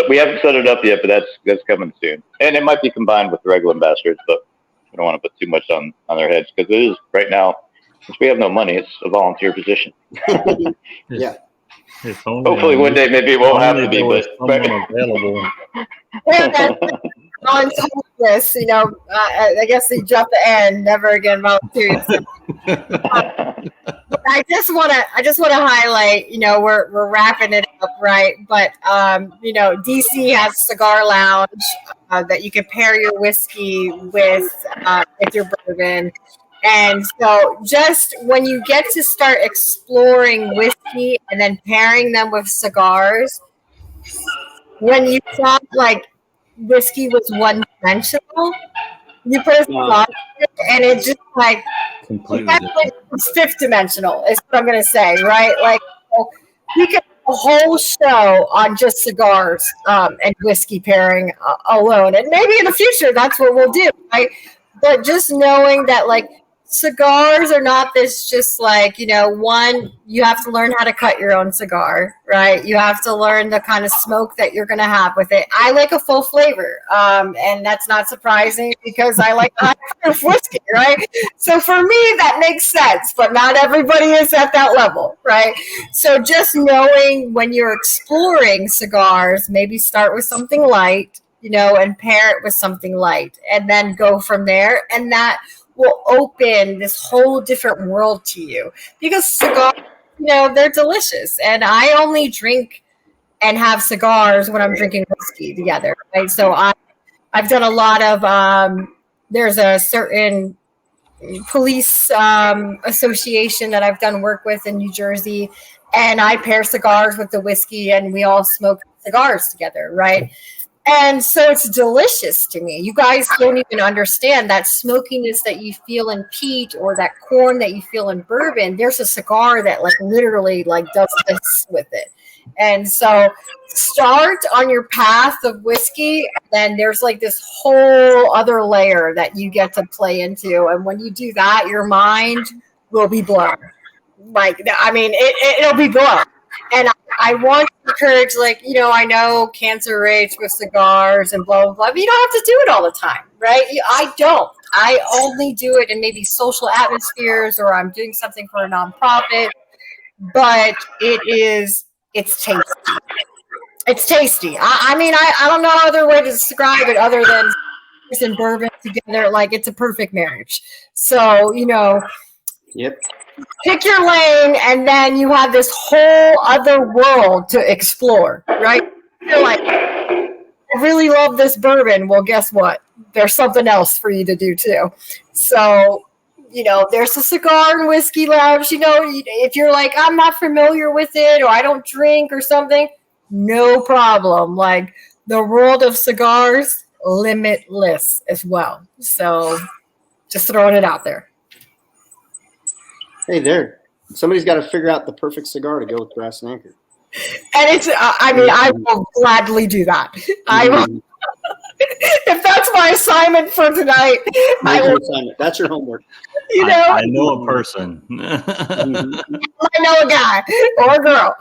we haven't set it up yet, but that's coming soon. And it might be combined with the regular ambassadors, but we don't want to put too much on their heads because it is right now, since we have no money, it's a volunteer position. Yeah. Hopefully one day maybe it won't have to be, but available. On this, I guess they jumped the end, never again volunteers. I just want to highlight, we're wrapping it up, right? But DC has a cigar lounge that you can pair your whiskey with your bourbon. And so just when you get to start exploring whiskey and then pairing them with cigars, when you thought like whiskey was one-dimensional, you put a cigar and it's just like it's fifth-dimensional is what I'm going to say, right? Like we could have a whole show on just cigars and whiskey pairing alone. And maybe in the future, that's what we'll do, right? But just knowing that like cigars are not this just like, one, you have to learn how to cut your own cigar, right? You have to learn the kind of smoke that you're going to have with it. I like a full flavor, and that's not surprising because I like high proof whiskey, right? So for me, that makes sense, but not everybody is at that level, right? So just knowing when you're exploring cigars, maybe start with something light, and pair it with something light, and then go from there, and that will open this whole different world to you because cigars, they're delicious. And I only drink and have cigars when I'm drinking whiskey together, right? So I've done a lot of, there's a certain police association that I've done work with in New Jersey, and I pair cigars with the whiskey and we all smoke cigars together, right? And so it's delicious to me. You guys don't even understand that smokiness that you feel in peat or that corn that you feel in bourbon. There's a cigar that like literally like does this with it. And so start on your path of whiskey. Then there's like this whole other layer that you get to play into. And when you do that, your mind will be blown. Like, I mean, it'll be good. And I want to encourage, like, I know cancer rates with cigars and blah, blah, blah, but you don't have to do it all the time, right? I don't. I only do it in maybe social atmospheres, or I'm doing something for a nonprofit, but it's tasty. It's tasty. I mean, I don't know other way to describe it other than and bourbon together. Like, it's a perfect marriage. So, Yep. pick your lane, and then you have this whole other world to explore, right? You're like, I really love this bourbon. Well, guess what? There's something else for you to do too. So, there's a cigar and whiskey lounge. If you're like, I'm not familiar with it, or I don't drink or something, no problem. Like, the world of cigars, limitless as well. So, just throwing it out there. Hey there. Somebody's got to figure out the perfect cigar to go with Brass and Anchor. And it's, I will gladly do that. I will. If that's my assignment for tonight, that's your homework. I know a person. I know a guy or a girl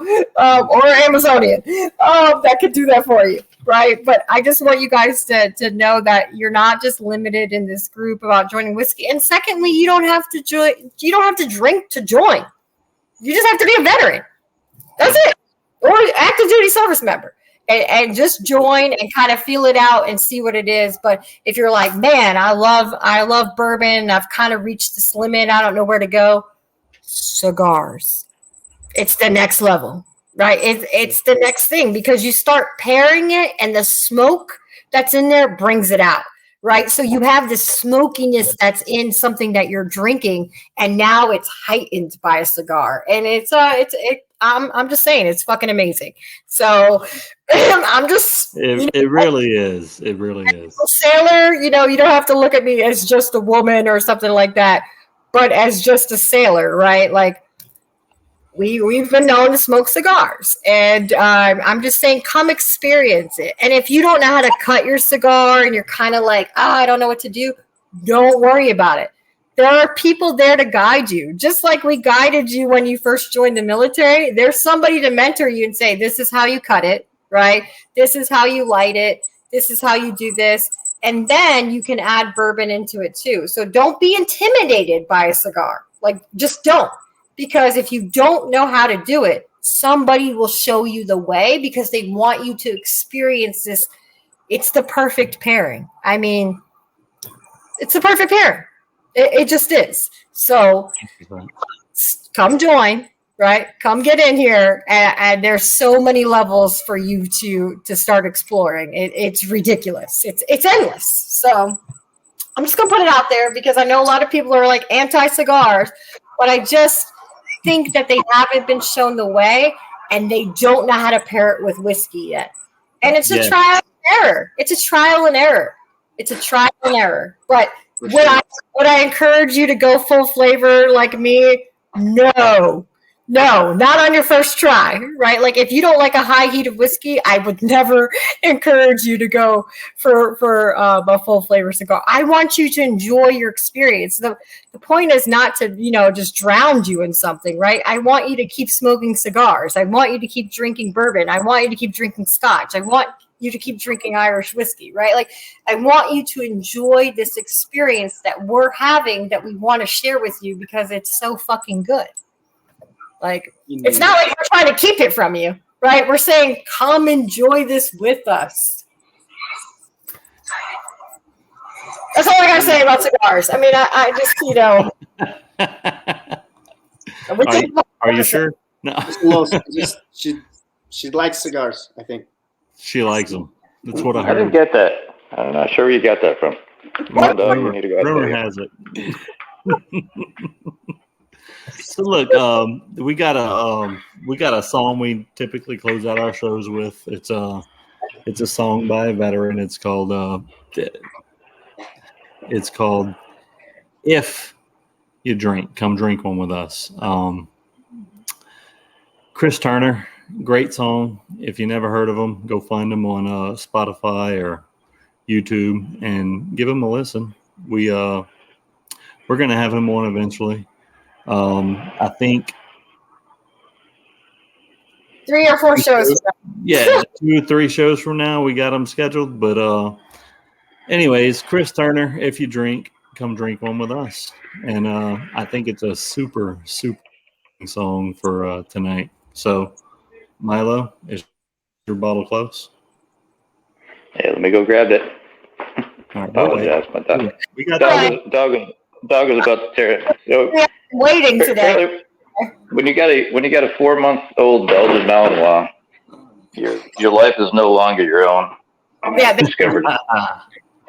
or an Amazonian that could do that for you, right? But I just want you guys to know that you're not just limited in this group about joining whiskey. And secondly, you don't have to join. You don't have to drink to join. You just have to be a veteran. That's it, or active duty service member. And just join and kind of feel it out and see what it is. But if you're like, man, I love bourbon, I've kind of reached this limit, I don't know where to go, cigars. It's the next level, right? It's the next thing, because you start pairing it, and the smoke that's in there brings it out, right? So you have this smokiness that's in something that you're drinking, and now it's heightened by a cigar. And I'm just saying, it's fucking amazing. So I'm just. It really is. It really is. Sailor, you don't have to look at me as just a woman or something like that, but as just a sailor, right? Like, we've been known to smoke cigars, and I'm just saying, come experience it. And if you don't know how to cut your cigar, and you're kind of like, I don't know what to do, don't worry about it. There are people there to guide you. Just like we guided you when you first joined the military, there's somebody to mentor you and say, this is how you cut it, right? This is how you light it. This is how you do this. And then you can add bourbon into it too. So don't be intimidated by a cigar. Like, just don't. Because if you don't know how to do it, somebody will show you the way, because they want you to experience this. It's the perfect pairing. I mean, it's the perfect pairing. It just is. So come join, right? Come get in here. And there's so many levels for you to start exploring. It's ridiculous. It's endless. So I'm just going to put it out there, because I know a lot of people are like anti-cigars, but I just think that they haven't been shown the way, and they don't know how to pair it with whiskey yet. And it's a trial and error. It's a trial and error. It's a trial and error. But would I encourage you to go full flavor like me? No, not on your first try, right? Like, if you don't like a high heat of whiskey, I would never encourage you to go for a full flavor cigar. I want you to enjoy your experience. The point is not to, just drown you in something, right? I want you to keep smoking cigars. I want you to keep drinking bourbon. I want you to keep drinking scotch. I want you to keep drinking Irish whiskey, right? Like, I want you to enjoy this experience that we're having, that we want to share with you, because it's so fucking good. Like, it's not like we're trying to keep it from you, right? We're saying, come enjoy this with us. That's all I gotta say about cigars. I mean, I just, Are you sure? No. She likes cigars, I think. She likes them. That's what I heard. I didn't get that. I'm not sure where you got that from. You need to go Rumor has it. So look, we got a song we typically close out our shows with. It's a song by a veteran. It's called "If You Drink, Come Drink One With Us." Chris Turner, great song. If you never heard of him, go find him on Spotify or YouTube and give him a listen. We're gonna have him on eventually. I think 3 or 4 shows. Yeah, 2 or 3 shows from now, we got them scheduled. But anyways, Chris Turner, if you drink, come drink one with us. And I think it's a super, super song for tonight. So, Milo, is your bottle close? Hey, let me go grab it. All right, Apologize, my dog. We got Dog is about to tear it. So, Yeah, waiting today. when you got a 4-month-old Belgian Malinois, your life is no longer your own. Yeah, they Discovered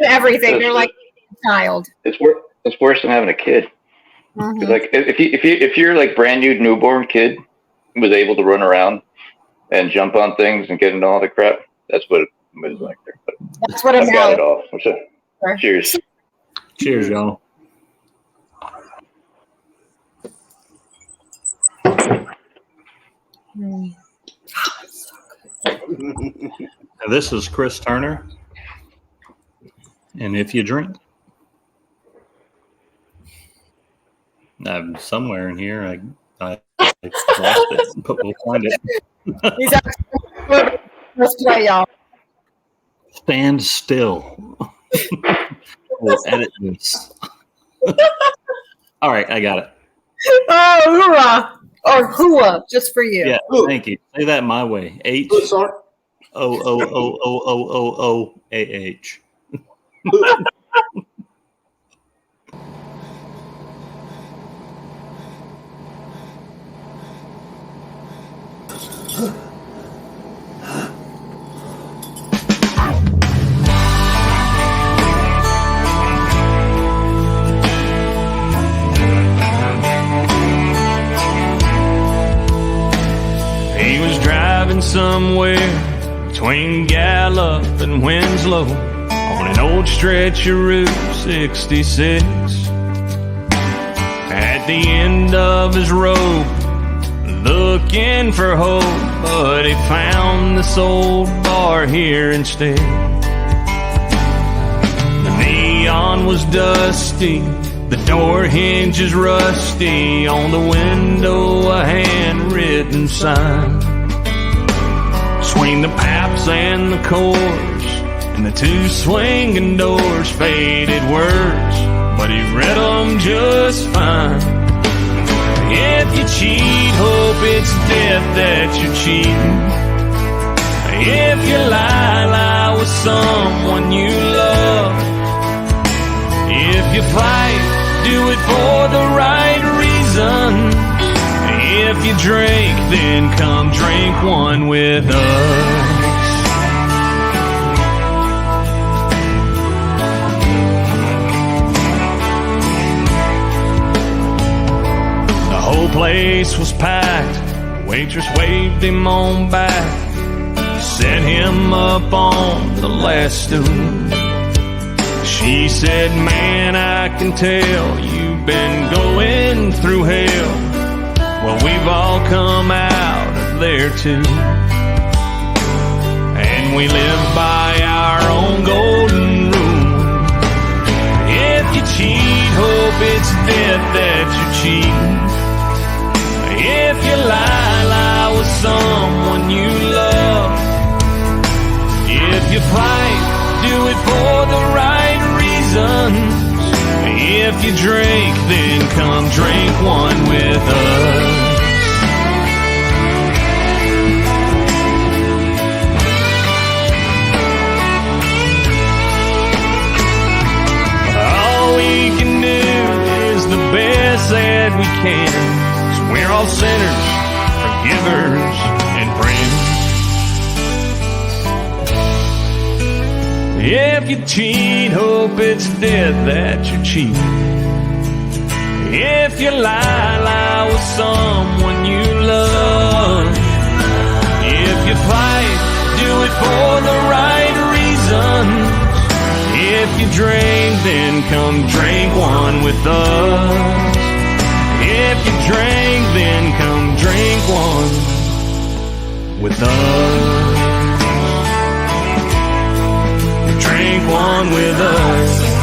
everything. They're like a child. it's worse than having a kid. Mhm. It's like if you're like brand new newborn kid was able to run around and jump on things and get into all the crap, that's what it was like there. But That's what I've I'm got it all. Cheers. Cheers, y'all. Mm. Now, this is Chris Turner. And if you drink, I'm somewhere in here. I lost it, but we'll find it. He's actually let's play, y'all. Stand still. We'll edit this. All right, I got it. Oh, hoorah! Or hooah, just for you. Yeah, thank you. Say that my way. HOOOOOOOOAH. He was driving somewhere between Gallup and Winslow on an old stretch of Route 66. At the end of his rope, looking for hope, but he found this old bar here instead. The neon was dusty, the door hinges rusty, on the window a handwritten sign. Between the Paps and the Coors and the 2 swinging doors, faded words, but he read them just fine. If you cheat, hope it's death that you're cheating. If you lie, lie with someone you love. If you fight, do it for the right reason. If you drink, then come drink one with us. The whole place was packed. The waitress waved him on back, set him up on the last stool. She said, man, I can tell you've been going through hell. Well, we've all come out of there too. And we live by our own golden rule. If you cheat, hope it's death that you're cheating. If you lie, lie with someone you love. If you fight, do it for the right reasons. If you drink, then come drink one with us. All we can do is the best that we can. So we're all sinners, forgivers, and friends. If you cheat, hope it's death that you're cheating. If you lie, lie with someone you love. If you fight, do it for the right reasons. If you drink, then come drink one with us. If you drink, then come drink one with us. Drink one with us.